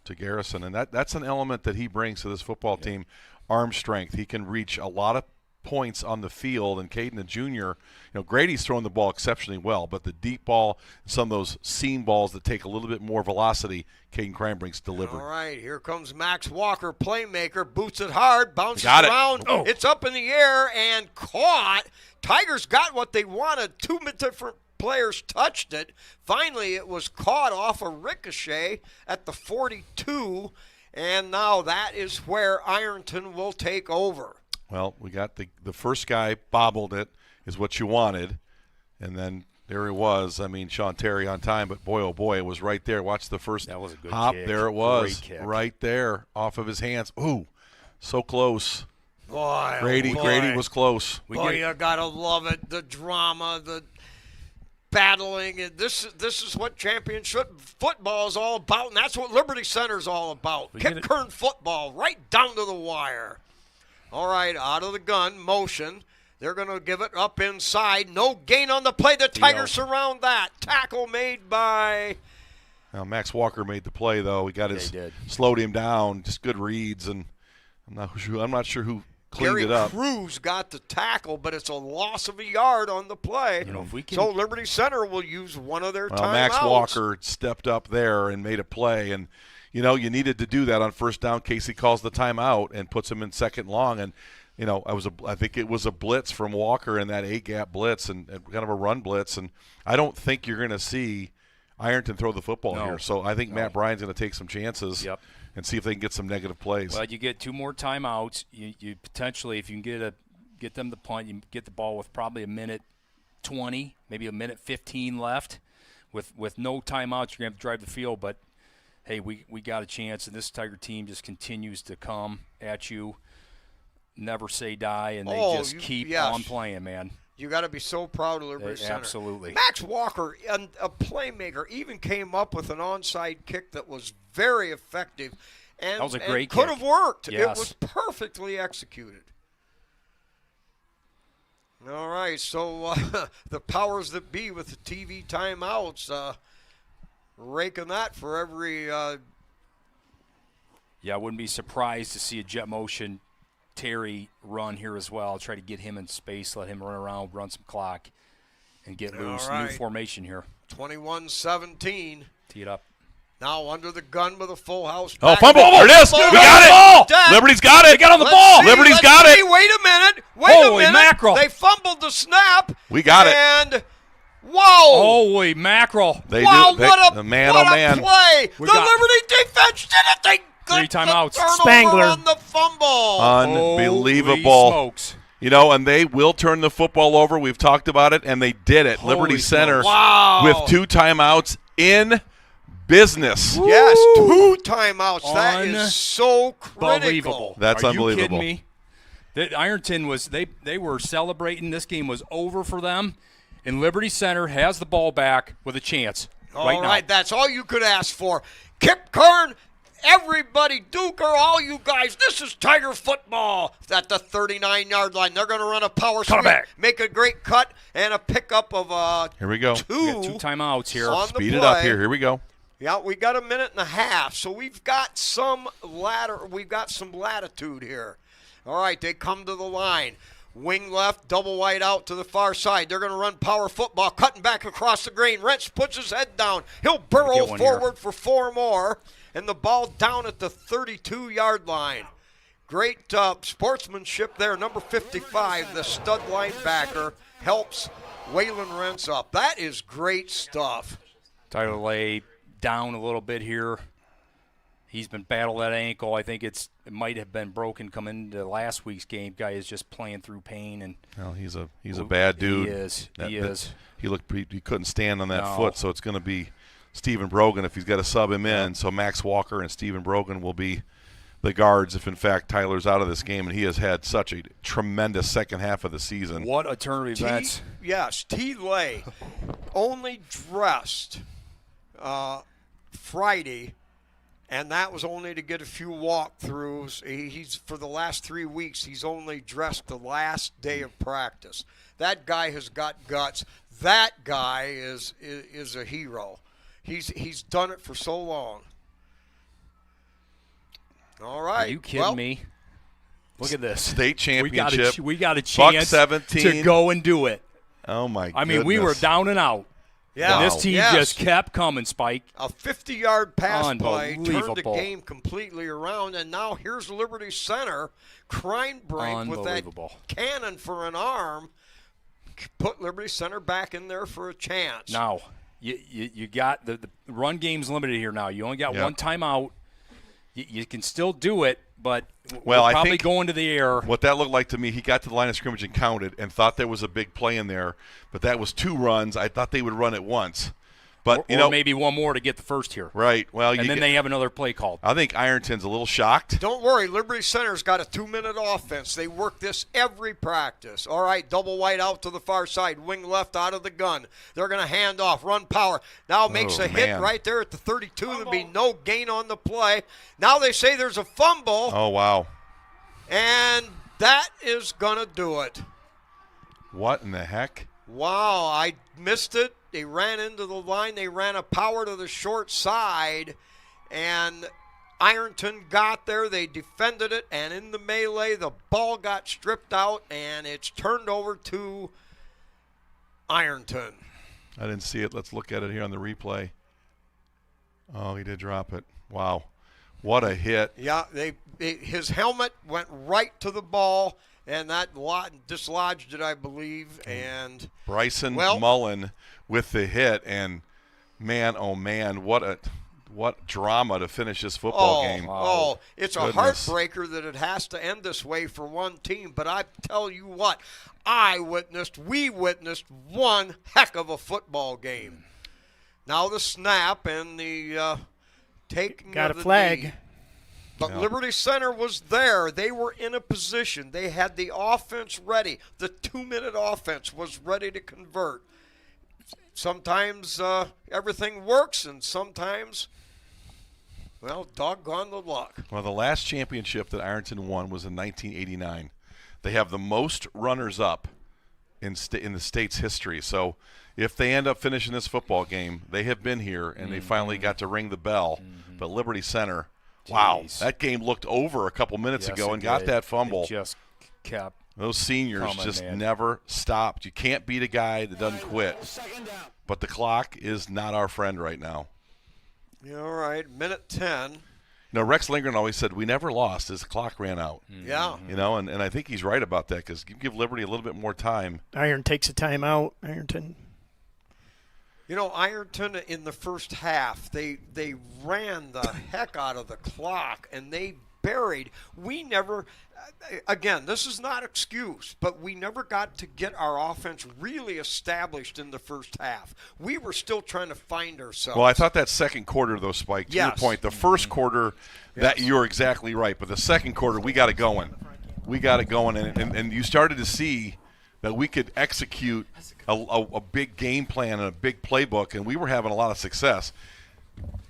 to Garrison. And that's an element that he brings to this football team, arm strength. He can reach a lot of points on the field. And Caden, the junior, Grady's throwing the ball exceptionally well. But the deep ball, some of those seam balls that take a little bit more velocity, Caden Crimebrink's delivered. All right, here comes Max Walker, playmaker, boots it hard, bounces around. It's up in the air and caught. Tigers got what they wanted. 2 different players touched it. Finally, it was caught off a ricochet at the 42, and now that is where Ironton will take over. Well, we got the first guy bobbled it, is what you wanted, and then There it was. I mean, Sean Terry on time, but boy, oh boy, it was right there. Watch the first That was a good hop. kick. There it was, Great kick. right there, off of his hands. Ooh, so close. Boy, Grady was close. You gotta love it. The drama, the battling, and this is what championship football is all about, and that's what Liberty Center is all about. Kick-turn football, right down to the wire. All right, out of the gun, motion. They're going to give it up inside. No gain on the play. The Tigers surround that. Tackle made by... Now, Max Walker made the play, though. He got slowed him down. Just good reads, and I'm not sure who cleaned it up. Cruz got the tackle, but it's a loss of a yard on the play. If we can, so Liberty Center will use one of their timeouts. Max Walker stepped up there and made a play, and you needed to do that on first down. Casey calls the timeout and puts him in second long, and I think it was a blitz from Walker in that 8-gap blitz and kind of a run blitz, and I don't think you're going to see Ironton throw the football here. So I think Matt Bryan's going to take some chances and see if they can get some negative plays. Well, you get 2 more timeouts. You potentially, if you can get them to punt, you get the ball with probably a minute 20, maybe a minute 15 left. With no timeouts, you're going to have to drive the field. But, hey, we got a chance, and this Tiger team just continues to come at you. Never say die, and they just keep on playing, man. You got to be so proud of Liberty Center. Absolutely. Max Walker, a playmaker, even came up with an onside kick that was very effective. And, that was a great kick. Could have worked. Yes. It was perfectly executed. All right, so the powers that be with the TV timeouts, raking that for every... I wouldn't be surprised to see a jet motion Terry run here as well. Try to get him in space, let him run around, run some clock, and get loose. New formation here. 21-17. Tee it up. Now under the gun with a full house. Oh, fumble! There it is! We got it! Liberty's got it! They got on the ball! Liberty's got it! Wait a minute! Holy mackerel! They fumbled the snap. We got it! And whoa! Holy mackerel! What a play! The Liberty defense did it! They 3 timeouts. Spangler on the fumble. Unbelievable. Holy smokes. And they will turn the football over. We've talked about it, and they did it. Liberty Center with 2 timeouts in business. Woo. Yes, 2 timeouts. That is so critical. Unbelievable. That's unbelievable. Are you kidding me? Ironton was they were celebrating. This game was over for them, and Liberty Center has the ball back with a chance. All right, that's all you could ask for. Kip Kern. Everybody, Duker, all you guys, this is Tiger football at the 39-yard line. They're going to run a power sweep, make a great cut, and a pickup of here we go. 2 timeouts here. Speed it up here. Here we go. Yeah, we got a minute and a half, so we've got some latitude here. All right, they come to the line. Wing left, double wide out to the far side. They're going to run power football, cutting back across the green. Wrench puts his head down. He'll burrow forward for 4 more. And the ball down at the 32-yard line. Great sportsmanship there. Number 55, the stud linebacker, helps Waylon Rentz up. That is great stuff. Tyler Lay down a little bit here. He's been battling that ankle. I think it might have been broken coming into last week's game. Guy is just playing through pain, and he's a bad dude. He is. He couldn't stand on that foot, so it's going to be Stephen Brogan if he's got to sub him in. So Max Walker and Stephen Brogan will be the guards if, in fact, Tyler's out of this game, and he has had such a tremendous second half of the season. What a turn of events. T. Lay only dressed Friday, and that was only to get a few walkthroughs. He's for the last 3 weeks, he's only dressed the last day of practice. That guy has got guts. That guy is a hero. He's done it for so long. All right. Are you kidding me? Look at this. State championship. We got a chance to go and do it. Oh, my goodness. I mean, we were down and out. Yeah. And this team just kept coming, Spike. A 50-yard pass play turned the game completely around, and now here's Liberty Center. Kreinbrink with that cannon for an arm put Liberty Center back in there for a chance. Now, you got the run game's limited here now. You only got 1 timeout. You can still do it, but Well, we're I probably think going to the air. What that looked like to me, he got to the line of scrimmage and counted and thought there was a big play in there, but that was 2 runs. I thought they would run it once. But, or maybe one more to get the first here. Right. Well, and then they have another play called. I think Ironton's a little shocked. Don't worry, Liberty Center's got a 2-minute offense. They work this every practice. All right, double wide out to the far side, wing left out of the gun. They're going to hand off, run power. Now makes a hit right there at the 32. There'll be no gain on the play. Now they say there's a fumble. Oh, wow. And that is going to do it. What in the heck? Wow, I missed it. They ran into the line. They ran a power to the short side, and Ironton got there. They defended it, and in the melee, the ball got stripped out, and it's turned over to Ironton. I didn't see it. Let's look at it here on the replay. Oh, he did drop it. Wow. What a hit. Yeah, his helmet went right to the ball, and that dislodged it, I believe. And Bryson Mullen with the hit, and man, oh man, what drama to finish this football game. Oh, it's a heartbreaker that it has to end this way for one team. But I tell you what, we witnessed one heck of a football game. Now the snap and the taking got of a the flag. knee. But Liberty Center was there. They were in a position. They had the offense ready. The 2-minute offense was ready to convert. Sometimes everything works, and sometimes, well, doggone the luck. Well, the last championship that Ironton won was in 1989. They have the most runners-up in the state's history. So if they end up finishing this football game, they have been here, and they finally got to ring the bell. But Liberty Center, wow, that game looked over a couple minutes ago and got that fumble. It just kept Those seniors never stopped. You can't beat a guy that doesn't quit. But the clock is not our friend right now. All right, minute 10. You know, Rex Lindgren always said we never lost as the clock ran out. Yeah. You know, and I think he's right about that because you give Liberty a little bit more time. Iron takes a timeout. Ironton. You know, Ironton in the first half, they ran the heck out of the clock, and they buried. We never, again, this is not excuse, but we never got to get our offense really established in the first half. We were still trying to find ourselves. Well, I thought that second quarter, though, Spike, to your point, the first quarter, that you're exactly right, but the second quarter, we got it going. We got it going, and you started to see that we could execute a big game plan and a big playbook, and we were having a lot of success.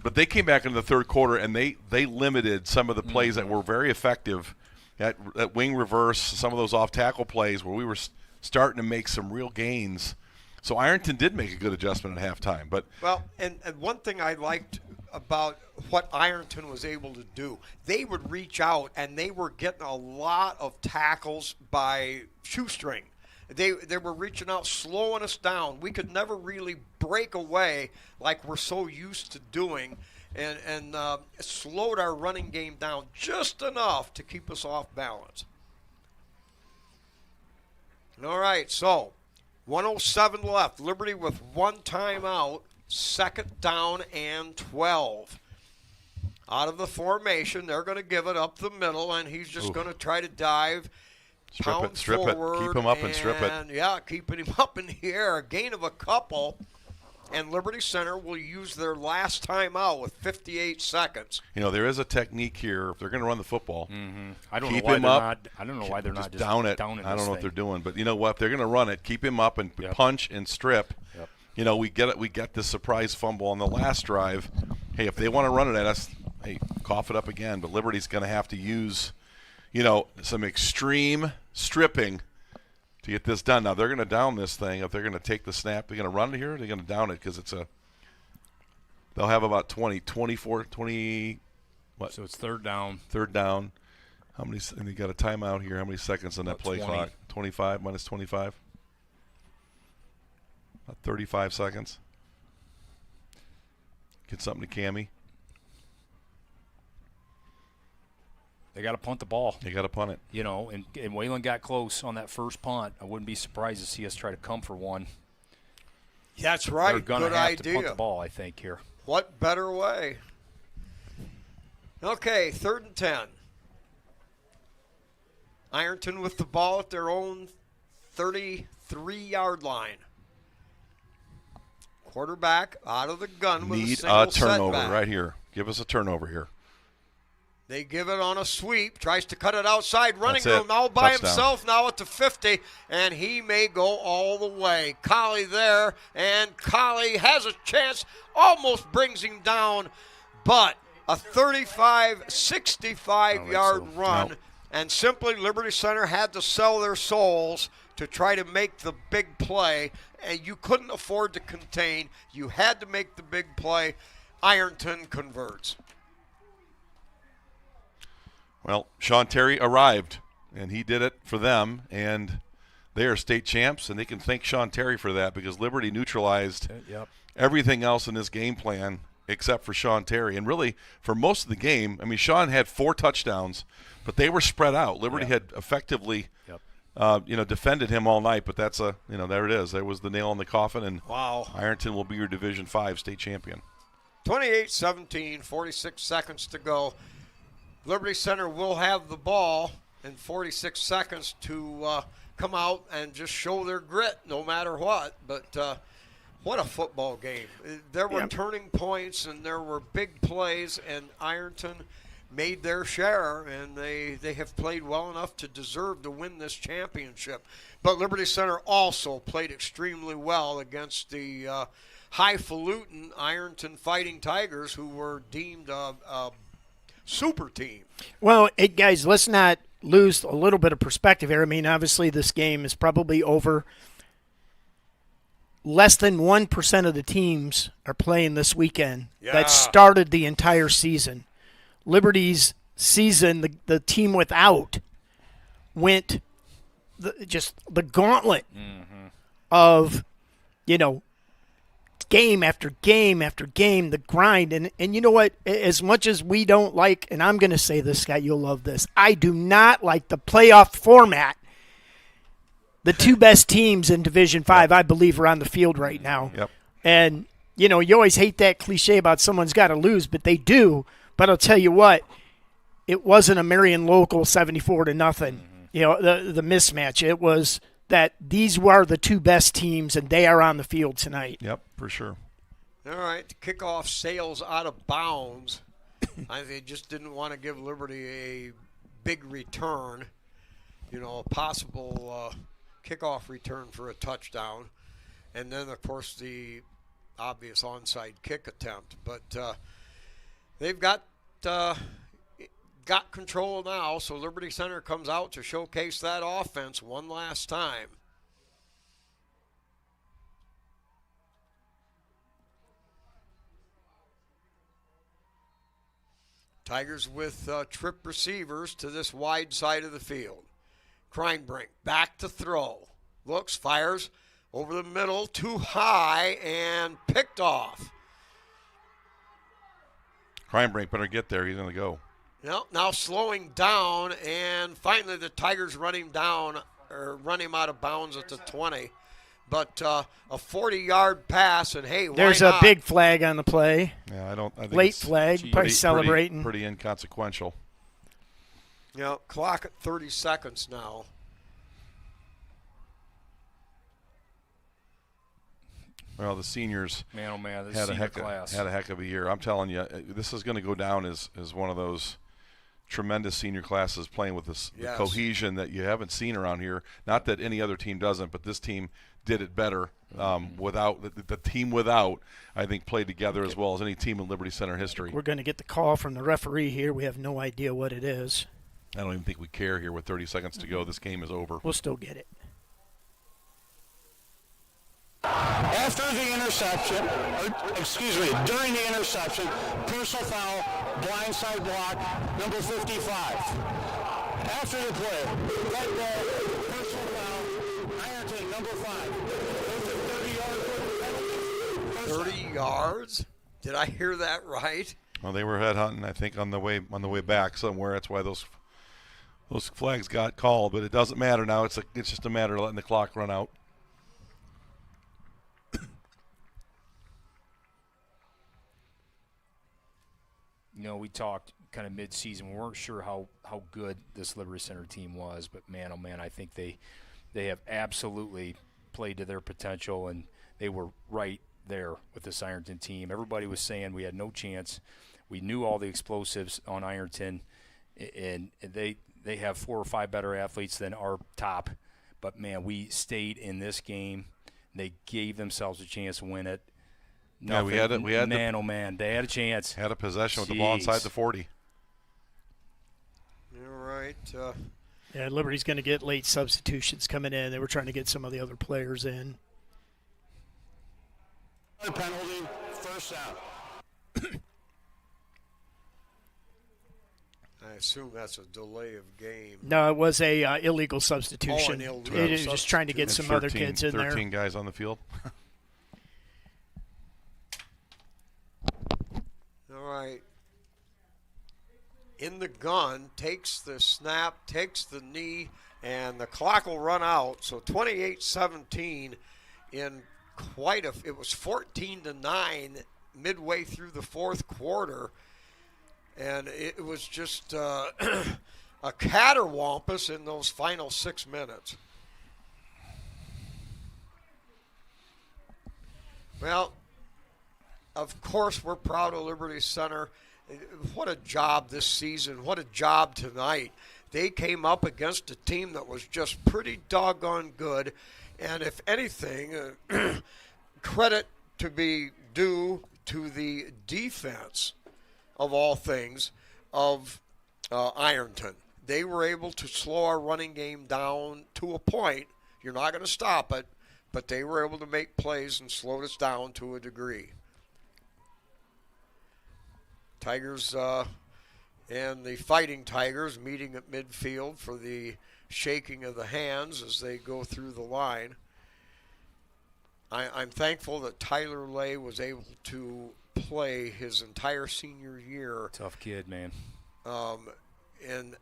But they came back into the third quarter, and they limited some of the plays that were very effective at wing reverse, some of those off-tackle plays where we were starting to make some real gains. So Ironton did make a good adjustment at halftime. But and one thing I liked about what Ironton was able to do, they would reach out, and they were getting a lot of tackles by shoestring. They were reaching out, slowing us down. We could never really break away like we're so used to doing, and slowed our running game down just enough to keep us off balance. All right, so 1:07 left. Liberty with one timeout, 2nd down and 12. Out of the formation, they're going to give it up the middle, and he's just going to try to dive. strip it, keep him up and strip it. Yeah, keeping him up in the air. A gain of a couple, and Liberty Center will use their last timeout with 58 seconds. You know, there is a technique here. If they're going to run the football, I don't keep know why him they're up. not. I don't know why they're not just down it. downing I don't this know what thing. they're doing, but you know what? If they're going to run it, keep him up and punch and strip. Yep. You know, we get it. We get this surprise fumble on the last drive. Hey, if they want to run it at us, hey, cough it up again. But Liberty's going to have to use, you know, some extreme stripping to get this done. Now they're going to down this thing. If they're going to take the snap, they're going to run it here. Or they're going to down it because it's a. They'll have about 20. What? So it's 3rd down. 3rd down. How many? And they got a timeout here. How many seconds on that play 20. clock? 25 minus 25. About 35 seconds. Get something to Cammy. They got to punt the ball. They got to punt it. You know, and Wayland got close on that first punt. I wouldn't be surprised to see us try to come for one. That's right. They're going Good to have idea. to punt the ball, I think, here. What better way? Okay, 3rd and 10. Ironton with the ball at their own 33-yard line. Quarterback out of the gun with a Need single a turnover setback. right here. Give us a turnover here. They give it on a sweep, tries to cut it outside, running That's it. room now by Touchdown. himself, now at the 50, and he may go all the way. Collie there, and Collie has a chance, almost brings him down, but a 35-65-yard run, No. and simply Liberty Center had to sell their souls to try to make the big play, and you couldn't afford to contain. You had to make the big play. Ironton converts. Well, Sean Terry arrived, and he did it for them, and they are state champs, and they can thank Sean Terry for that because Liberty neutralized everything else in this game plan except for Sean Terry. And really, for most of the game, I mean, Sean had 4 touchdowns, but they were spread out. Liberty had effectively defended him all night, but that's there it is. There was the nail in the coffin, and Wow. Ironton will be your Division 5 state champion. 28-17, 46 seconds to go. Liberty Center will have the ball in 46 seconds to come out and just show their grit no matter what. But what a football game. There were turning points and there were big plays, and Ironton made their share, and they have played well enough to deserve to win this championship. But Liberty Center also played extremely well against the highfalutin Ironton Fighting Tigers, who were deemed a super team. Well, guys, let's not lose a little bit of perspective here. I mean, obviously this game is probably over. Less than 1% of the teams are playing this weekend that started the entire season. Liberty's season, the team without, went the gauntlet of, game after game after game, the grind. And you know what? As much as we don't like, and I'm going to say this, Scott, you'll love this, I do not like the playoff format. The 2 best teams in Division 5, I believe, are on the field right now. Yep. And, you always hate that cliche about someone's got to lose, but they do. But I'll tell you what, it wasn't a Marion local 74-0. The mismatch. It was that these were the 2 best teams, and they are on the field tonight. Yep, for sure. All right, the kickoff sails out of bounds. They just didn't want to give Liberty a big return, a possible kickoff return for a touchdown. And then, of course, the obvious onside kick attempt. But they've got control now, so Liberty Center comes out to showcase that offense one last time. Tigers with trip receivers to this wide side of the field. Kreinbrink back to throw. Looks, fires over the middle, too high, and picked off. Kreinbrink better get there. He's going to go. Now slowing down, and finally the Tigers run him down, or run him out of bounds at the 20. But a 40-yard pass, and hey, why There's not? a big flag on the play. Yeah, I think Late it's flag, probably celebrating. Pretty inconsequential. Clock at 30 seconds now. Well, the seniors Man, oh man, this had senior class. had a heck of a year. I'm telling you, this is going to go down as one of those tremendous senior classes playing with this the cohesion that you haven't seen around here. Not that any other team doesn't, but this team did it better without the team without, I think, played together as well as any team in Liberty Center history. We're going to get the call from the referee here. We have no idea what it is. I don't even think we care here with 30 seconds to go. This game is over. We'll still get it. After the interception, during the interception, personal foul, blindside block, number 55. After the play, red ball, personal foul, Ironton, number 5. 30 yards? Did I hear that right? Well, they were headhunting, I think, on the way back somewhere. That's why those flags got called. But it doesn't matter now. It's just a matter of letting the clock run out. We talked kind of mid-season. We weren't sure how good this Liberty Center team was, but man, oh man, I think they have absolutely played to their potential, and they were right there with this Ironton team. Everybody was saying we had no chance. We knew all the explosives on Ironton, and they have 4 or 5 better athletes than our top. But, man, we stayed in this game. They gave themselves a chance to win it. Yeah, we had man, oh, man, they had a chance. Had a possession with the ball inside the 40. All right. Yeah, Liberty's going to get late substitutions coming in. They were trying to get some of the other players in. Penalty, first down. I assume that's a delay of game. No, it was a illegal substitution. An illegal It is just trying to get some other kids in 13 there. guys on the field. All right. In the gun, takes the snap, takes the knee, and the clock will run out. So 28-17 in it was 14-9 midway through the fourth quarter. And it was just a caterwampus in those final 6 minutes. Well, of course, we're proud of Liberty Center. What a job this season. What a job tonight. They came up against a team that was just pretty doggone good. And if anything, credit to be due to the defense, of all things, of Ironton. They were able to slow our running game down to a point. You're not going to stop it, but they were able to make plays and slow us down to a degree. Tigers and the Fighting Tigers meeting at midfield for the shaking of the hands as they go through the line. I'm thankful that Tyler Lay was able to play his entire senior year. Tough kid, man. And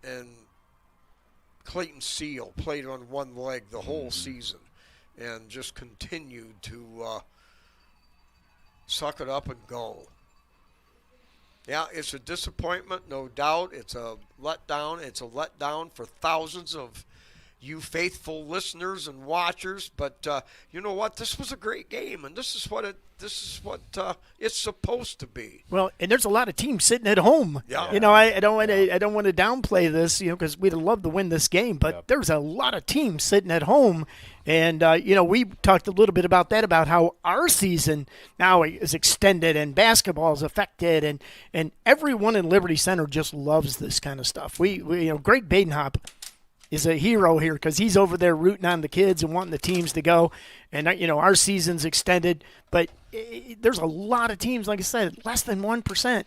Clayton Seal played on one leg the whole season and just continued to suck it up and go. Yeah, it's a disappointment, no doubt. It's a letdown. It's a letdown for thousands of you faithful listeners and watchers. But you know what? This was a great game, and this is what it's supposed to be. Well, and there's a lot of teams sitting at home. Yeah. You know, I don't want to downplay this, because we'd love to win this game, but there's a lot of teams sitting at home, and we talked a little bit about that, about how our season now is extended and basketball is affected, and everyone in Liberty Center just loves this kind of stuff. We Greg Badenhop is a hero here because he's over there rooting on the kids and wanting the teams to go. And, our season's extended. But there's a lot of teams, like I said, less than 1%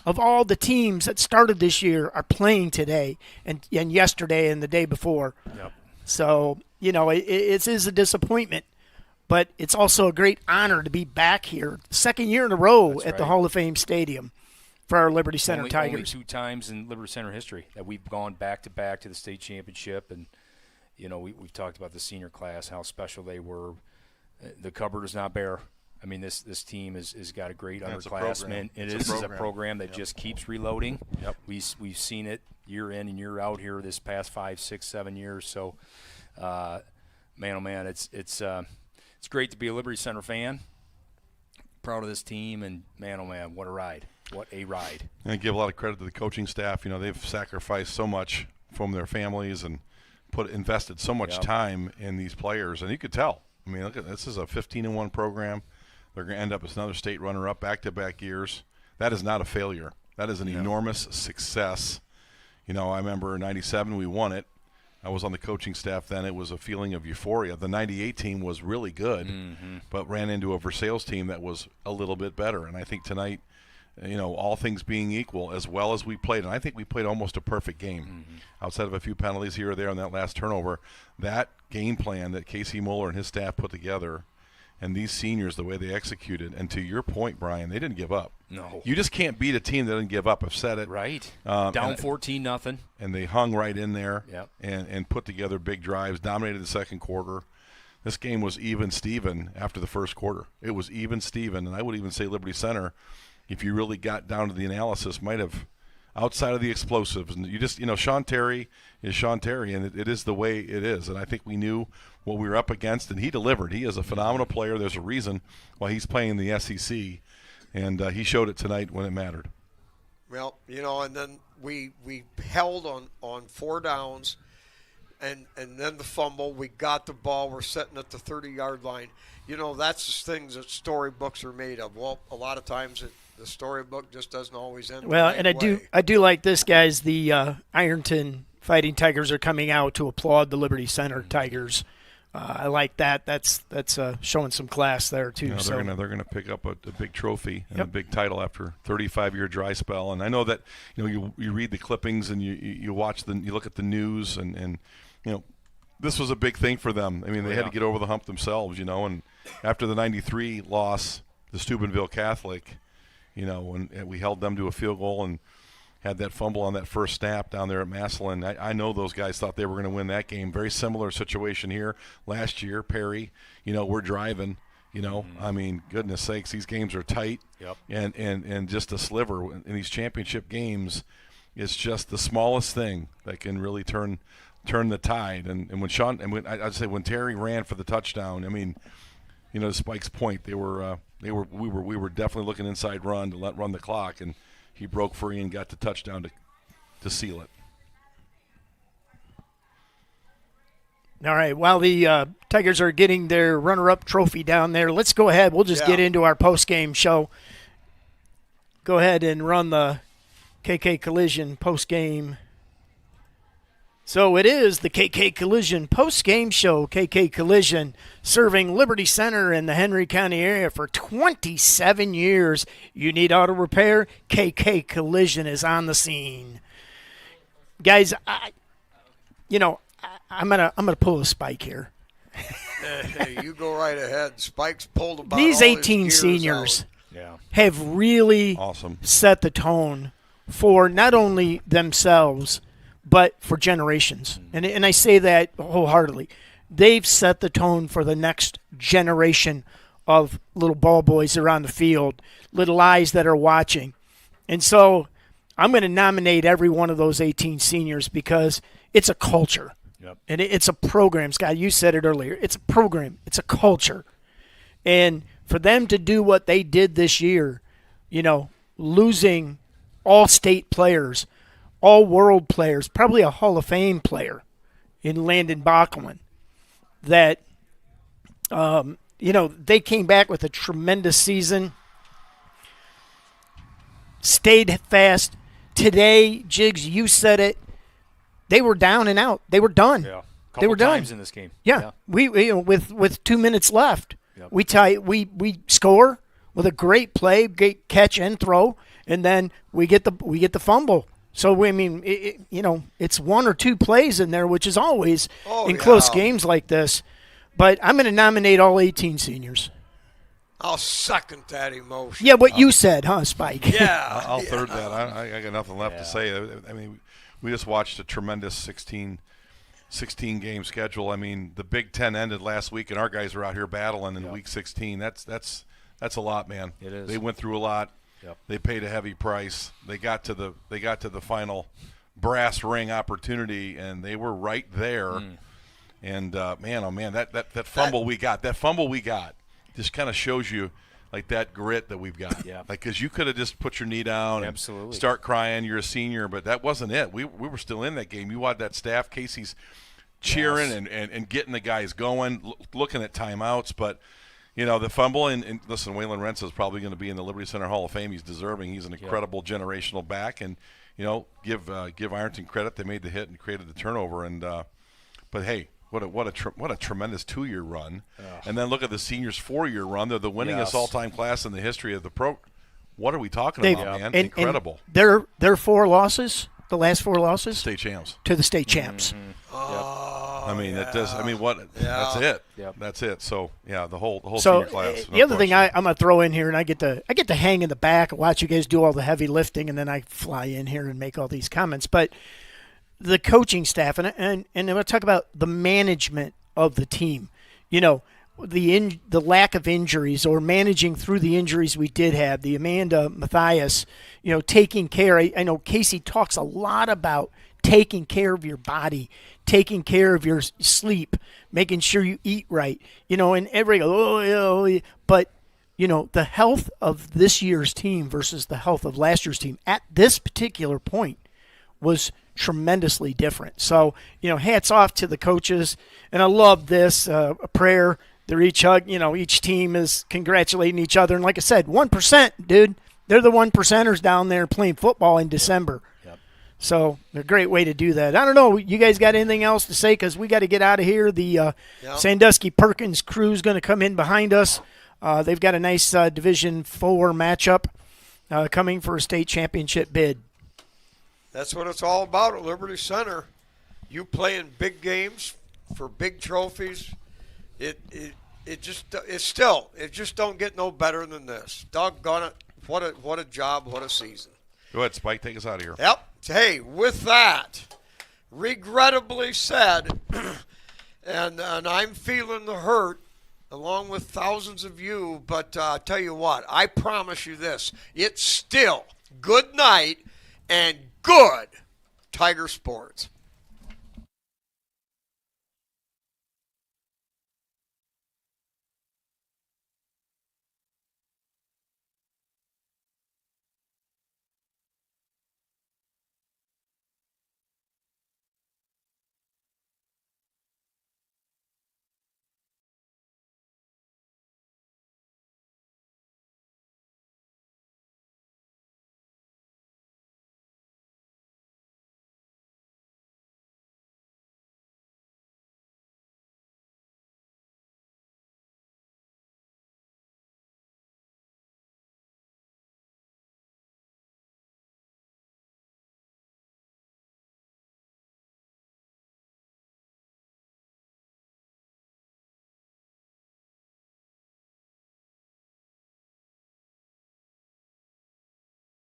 of all the teams that started this year are playing today and yesterday and the day before. Yep. So, it is a disappointment. But it's also a great honor to be back here, second year in a row at the Hall of Fame Stadium for our Liberty Center Tigers. Only 2 times in Liberty Center history that we've gone back-to-back to the state championship. And, we've talked about the senior class, how special they were. The cupboard is not bare. I mean, this team has got a great underclassmen. It is a program that just keeps reloading. Yep. We've seen it year in and year out here this past 5, 6, 7 years. So, man, oh man, it's great to be a Liberty Center fan. Proud of this team, and man, oh man, what a ride! What a ride! And I give a lot of credit to the coaching staff. They've sacrificed so much from their families and invested so much time in these players, and you could tell. I mean, look at this is a 15-1 program. They're going to end up as another state runner-up back-to-back years. That is not a failure. That is an enormous success. I remember in '97 we won it. I was on the coaching staff then. It was a feeling of euphoria. The '98 team was really good, but ran into a Versailles team that was a little bit better. And I think tonight, all things being equal, as well as we played, and I think we played almost a perfect game. Outside of a few penalties here or there on that last turnover, that game plan that Casey Mueller and his staff put together, and these seniors, the way they executed, and to your point, Brian, they didn't give up. No. You just can't beat a team that didn't give up. I've said it. Right. Down 14-0. And they hung right in there Yep. and put together big drives, dominated the second quarter. This game was even Steven after the first quarter. It was even Steven, and I would even say Liberty Center, if you really got down to the analysis, might have outside of the explosives. And you just, Sean Terry is Sean Terry, and it is the way it is. And I think we knew what we were up against, and he delivered. He is a phenomenal player. There's a reason why he's playing in the SEC, and he showed it tonight when it mattered. Well, and then we held on 4 downs, and then the fumble. We got the ball. We're sitting at the 30-yard line. That's the things that storybooks are made of. Well, a lot of times the storybook just doesn't always end. Well, the right and way. I do like this, guys. The Ironton Fighting Tigers are coming out to applaud the Liberty Center Tigers. I like that. That's showing some class there too. They're gonna pick up a big trophy and a big title after 35-year dry spell. And I know that you read the clippings and you watch you look at the news and this was a big thing for them. I mean, they had to get over the hump themselves, and after the 93 loss, the Steubenville Catholic, and we held them to a field goal and had that fumble on that first snap down there at Massillon. I know those guys thought they were going to win that game. Very similar situation here last year. Perry, we're driving. I mean, goodness sakes, these games are tight. Yep. And just a sliver in these championship games is just the smallest thing that can really turn the tide. And when Terry ran for the touchdown, I mean, to Spike's point, we were definitely looking inside run to run the clock, and he broke free and got the touchdown to seal it. All right, while the Tigers are getting their runner-up trophy down there, let's go ahead. We'll just get into our post-game show. Go ahead and run the KK Collision post-game. So it is the KK Collision post-game show. KK Collision serving Liberty Center in the Henry County area for 27 years. You need auto repair? KK Collision is on the scene. Guys, I'm gonna pull a Spike here. Hey, you go right ahead. Spike's pulled about These all his 18 gears seniors out. have really Awesome. set the tone for not only themselves but for generations. And I say that wholeheartedly. They've set the tone for the next generation of little ball boys around the field, little eyes that are watching. And so I'm going to nominate every one of those 18 seniors because it's a culture. Yep. And it's a program. Scott, you said it earlier. It's a program. It's a culture. And for them to do what they did this year, losing all state players, all world players, probably a Hall of Fame player in Landon Bachman, that, they came back with a tremendous season, stayed fast. Today, Jigs, you said it, they were down and out. They were done. Yeah. They were done. Times in this game. Yeah. We with 2 minutes left, Yep. we score with a great play, great catch and throw, and then we get the fumble. So it's 1 or 2 plays in there, which is always in close games like this. But I'm going to nominate all 18 seniors. I'll second that emotion. Yeah, what you said, huh, Spike? Yeah. I'll third that. I got nothing left to say. I mean, we just watched a tremendous 16-game schedule. I mean, the Big Ten ended last week, and our guys are out here battling in Week 16. That's a lot, man. It is. They went through a lot. Yep. They paid a heavy price. They got to the final brass ring opportunity, and they were right there. And man, oh man, that fumble we got just kind of shows you like that grit that we've got. Yeah. Like, because you could have just put your knee down and start crying. You're a senior, but that wasn't it. We were still in that game. You had that staff. Casey's cheering and getting the guys going, looking at timeouts, but. The fumble, and listen, Waylon Rentz is probably going to be in the Liberty Center Hall of Fame. He's deserving. He's an incredible generational back, and give Ironton credit. They made the hit and created the turnover, and but hey, what a tremendous 2-year run, and then look at the seniors' 4-year run. They're the winningest all-time class in the history of the pro. What are we talking about, man? Incredible. And their 4 losses, the last 4 losses, State champs to the state champs. I mean, that does. I mean, what? That's it. Yep. That's it. So yeah, the whole So senior class. the other thing I'm gonna throw in here, and I get to hang in the back and watch you guys do all the heavy lifting, and then I fly in here and make all these comments. But the coaching staff, and I'm gonna talk about the management of the team. the lack of injuries or managing through the injuries we did have, the Amanda Matthias, taking care. I know Casey talks a lot about taking care of your body, taking care of your sleep, making sure you eat right, and everybody goes, but the health of this year's team versus the health of last year's team at this particular point was tremendously different. So, hats off to the coaches. And I love this, a prayer. They're each team is congratulating each other. And like I said, 1%, dude. They're the 1%ers down there playing football in December. Yep. So, a great way to do that. I don't know. You guys got anything else to say? Because we got to get out of here. The Sandusky Perkins crew is going to come in behind us. They've got a nice Division 4 matchup coming for a state championship bid. That's what it's all about at Liberty Center. You playing big games for big trophies. It just don't get no better than this. Doggone it! What a job! What a season! Go ahead, Spike. Take us out of here. Yep. Hey, with that, regrettably said, and I'm feeling the hurt along with thousands of you. But I'll tell you what, I promise you this: it's still good night and good Tiger Sports.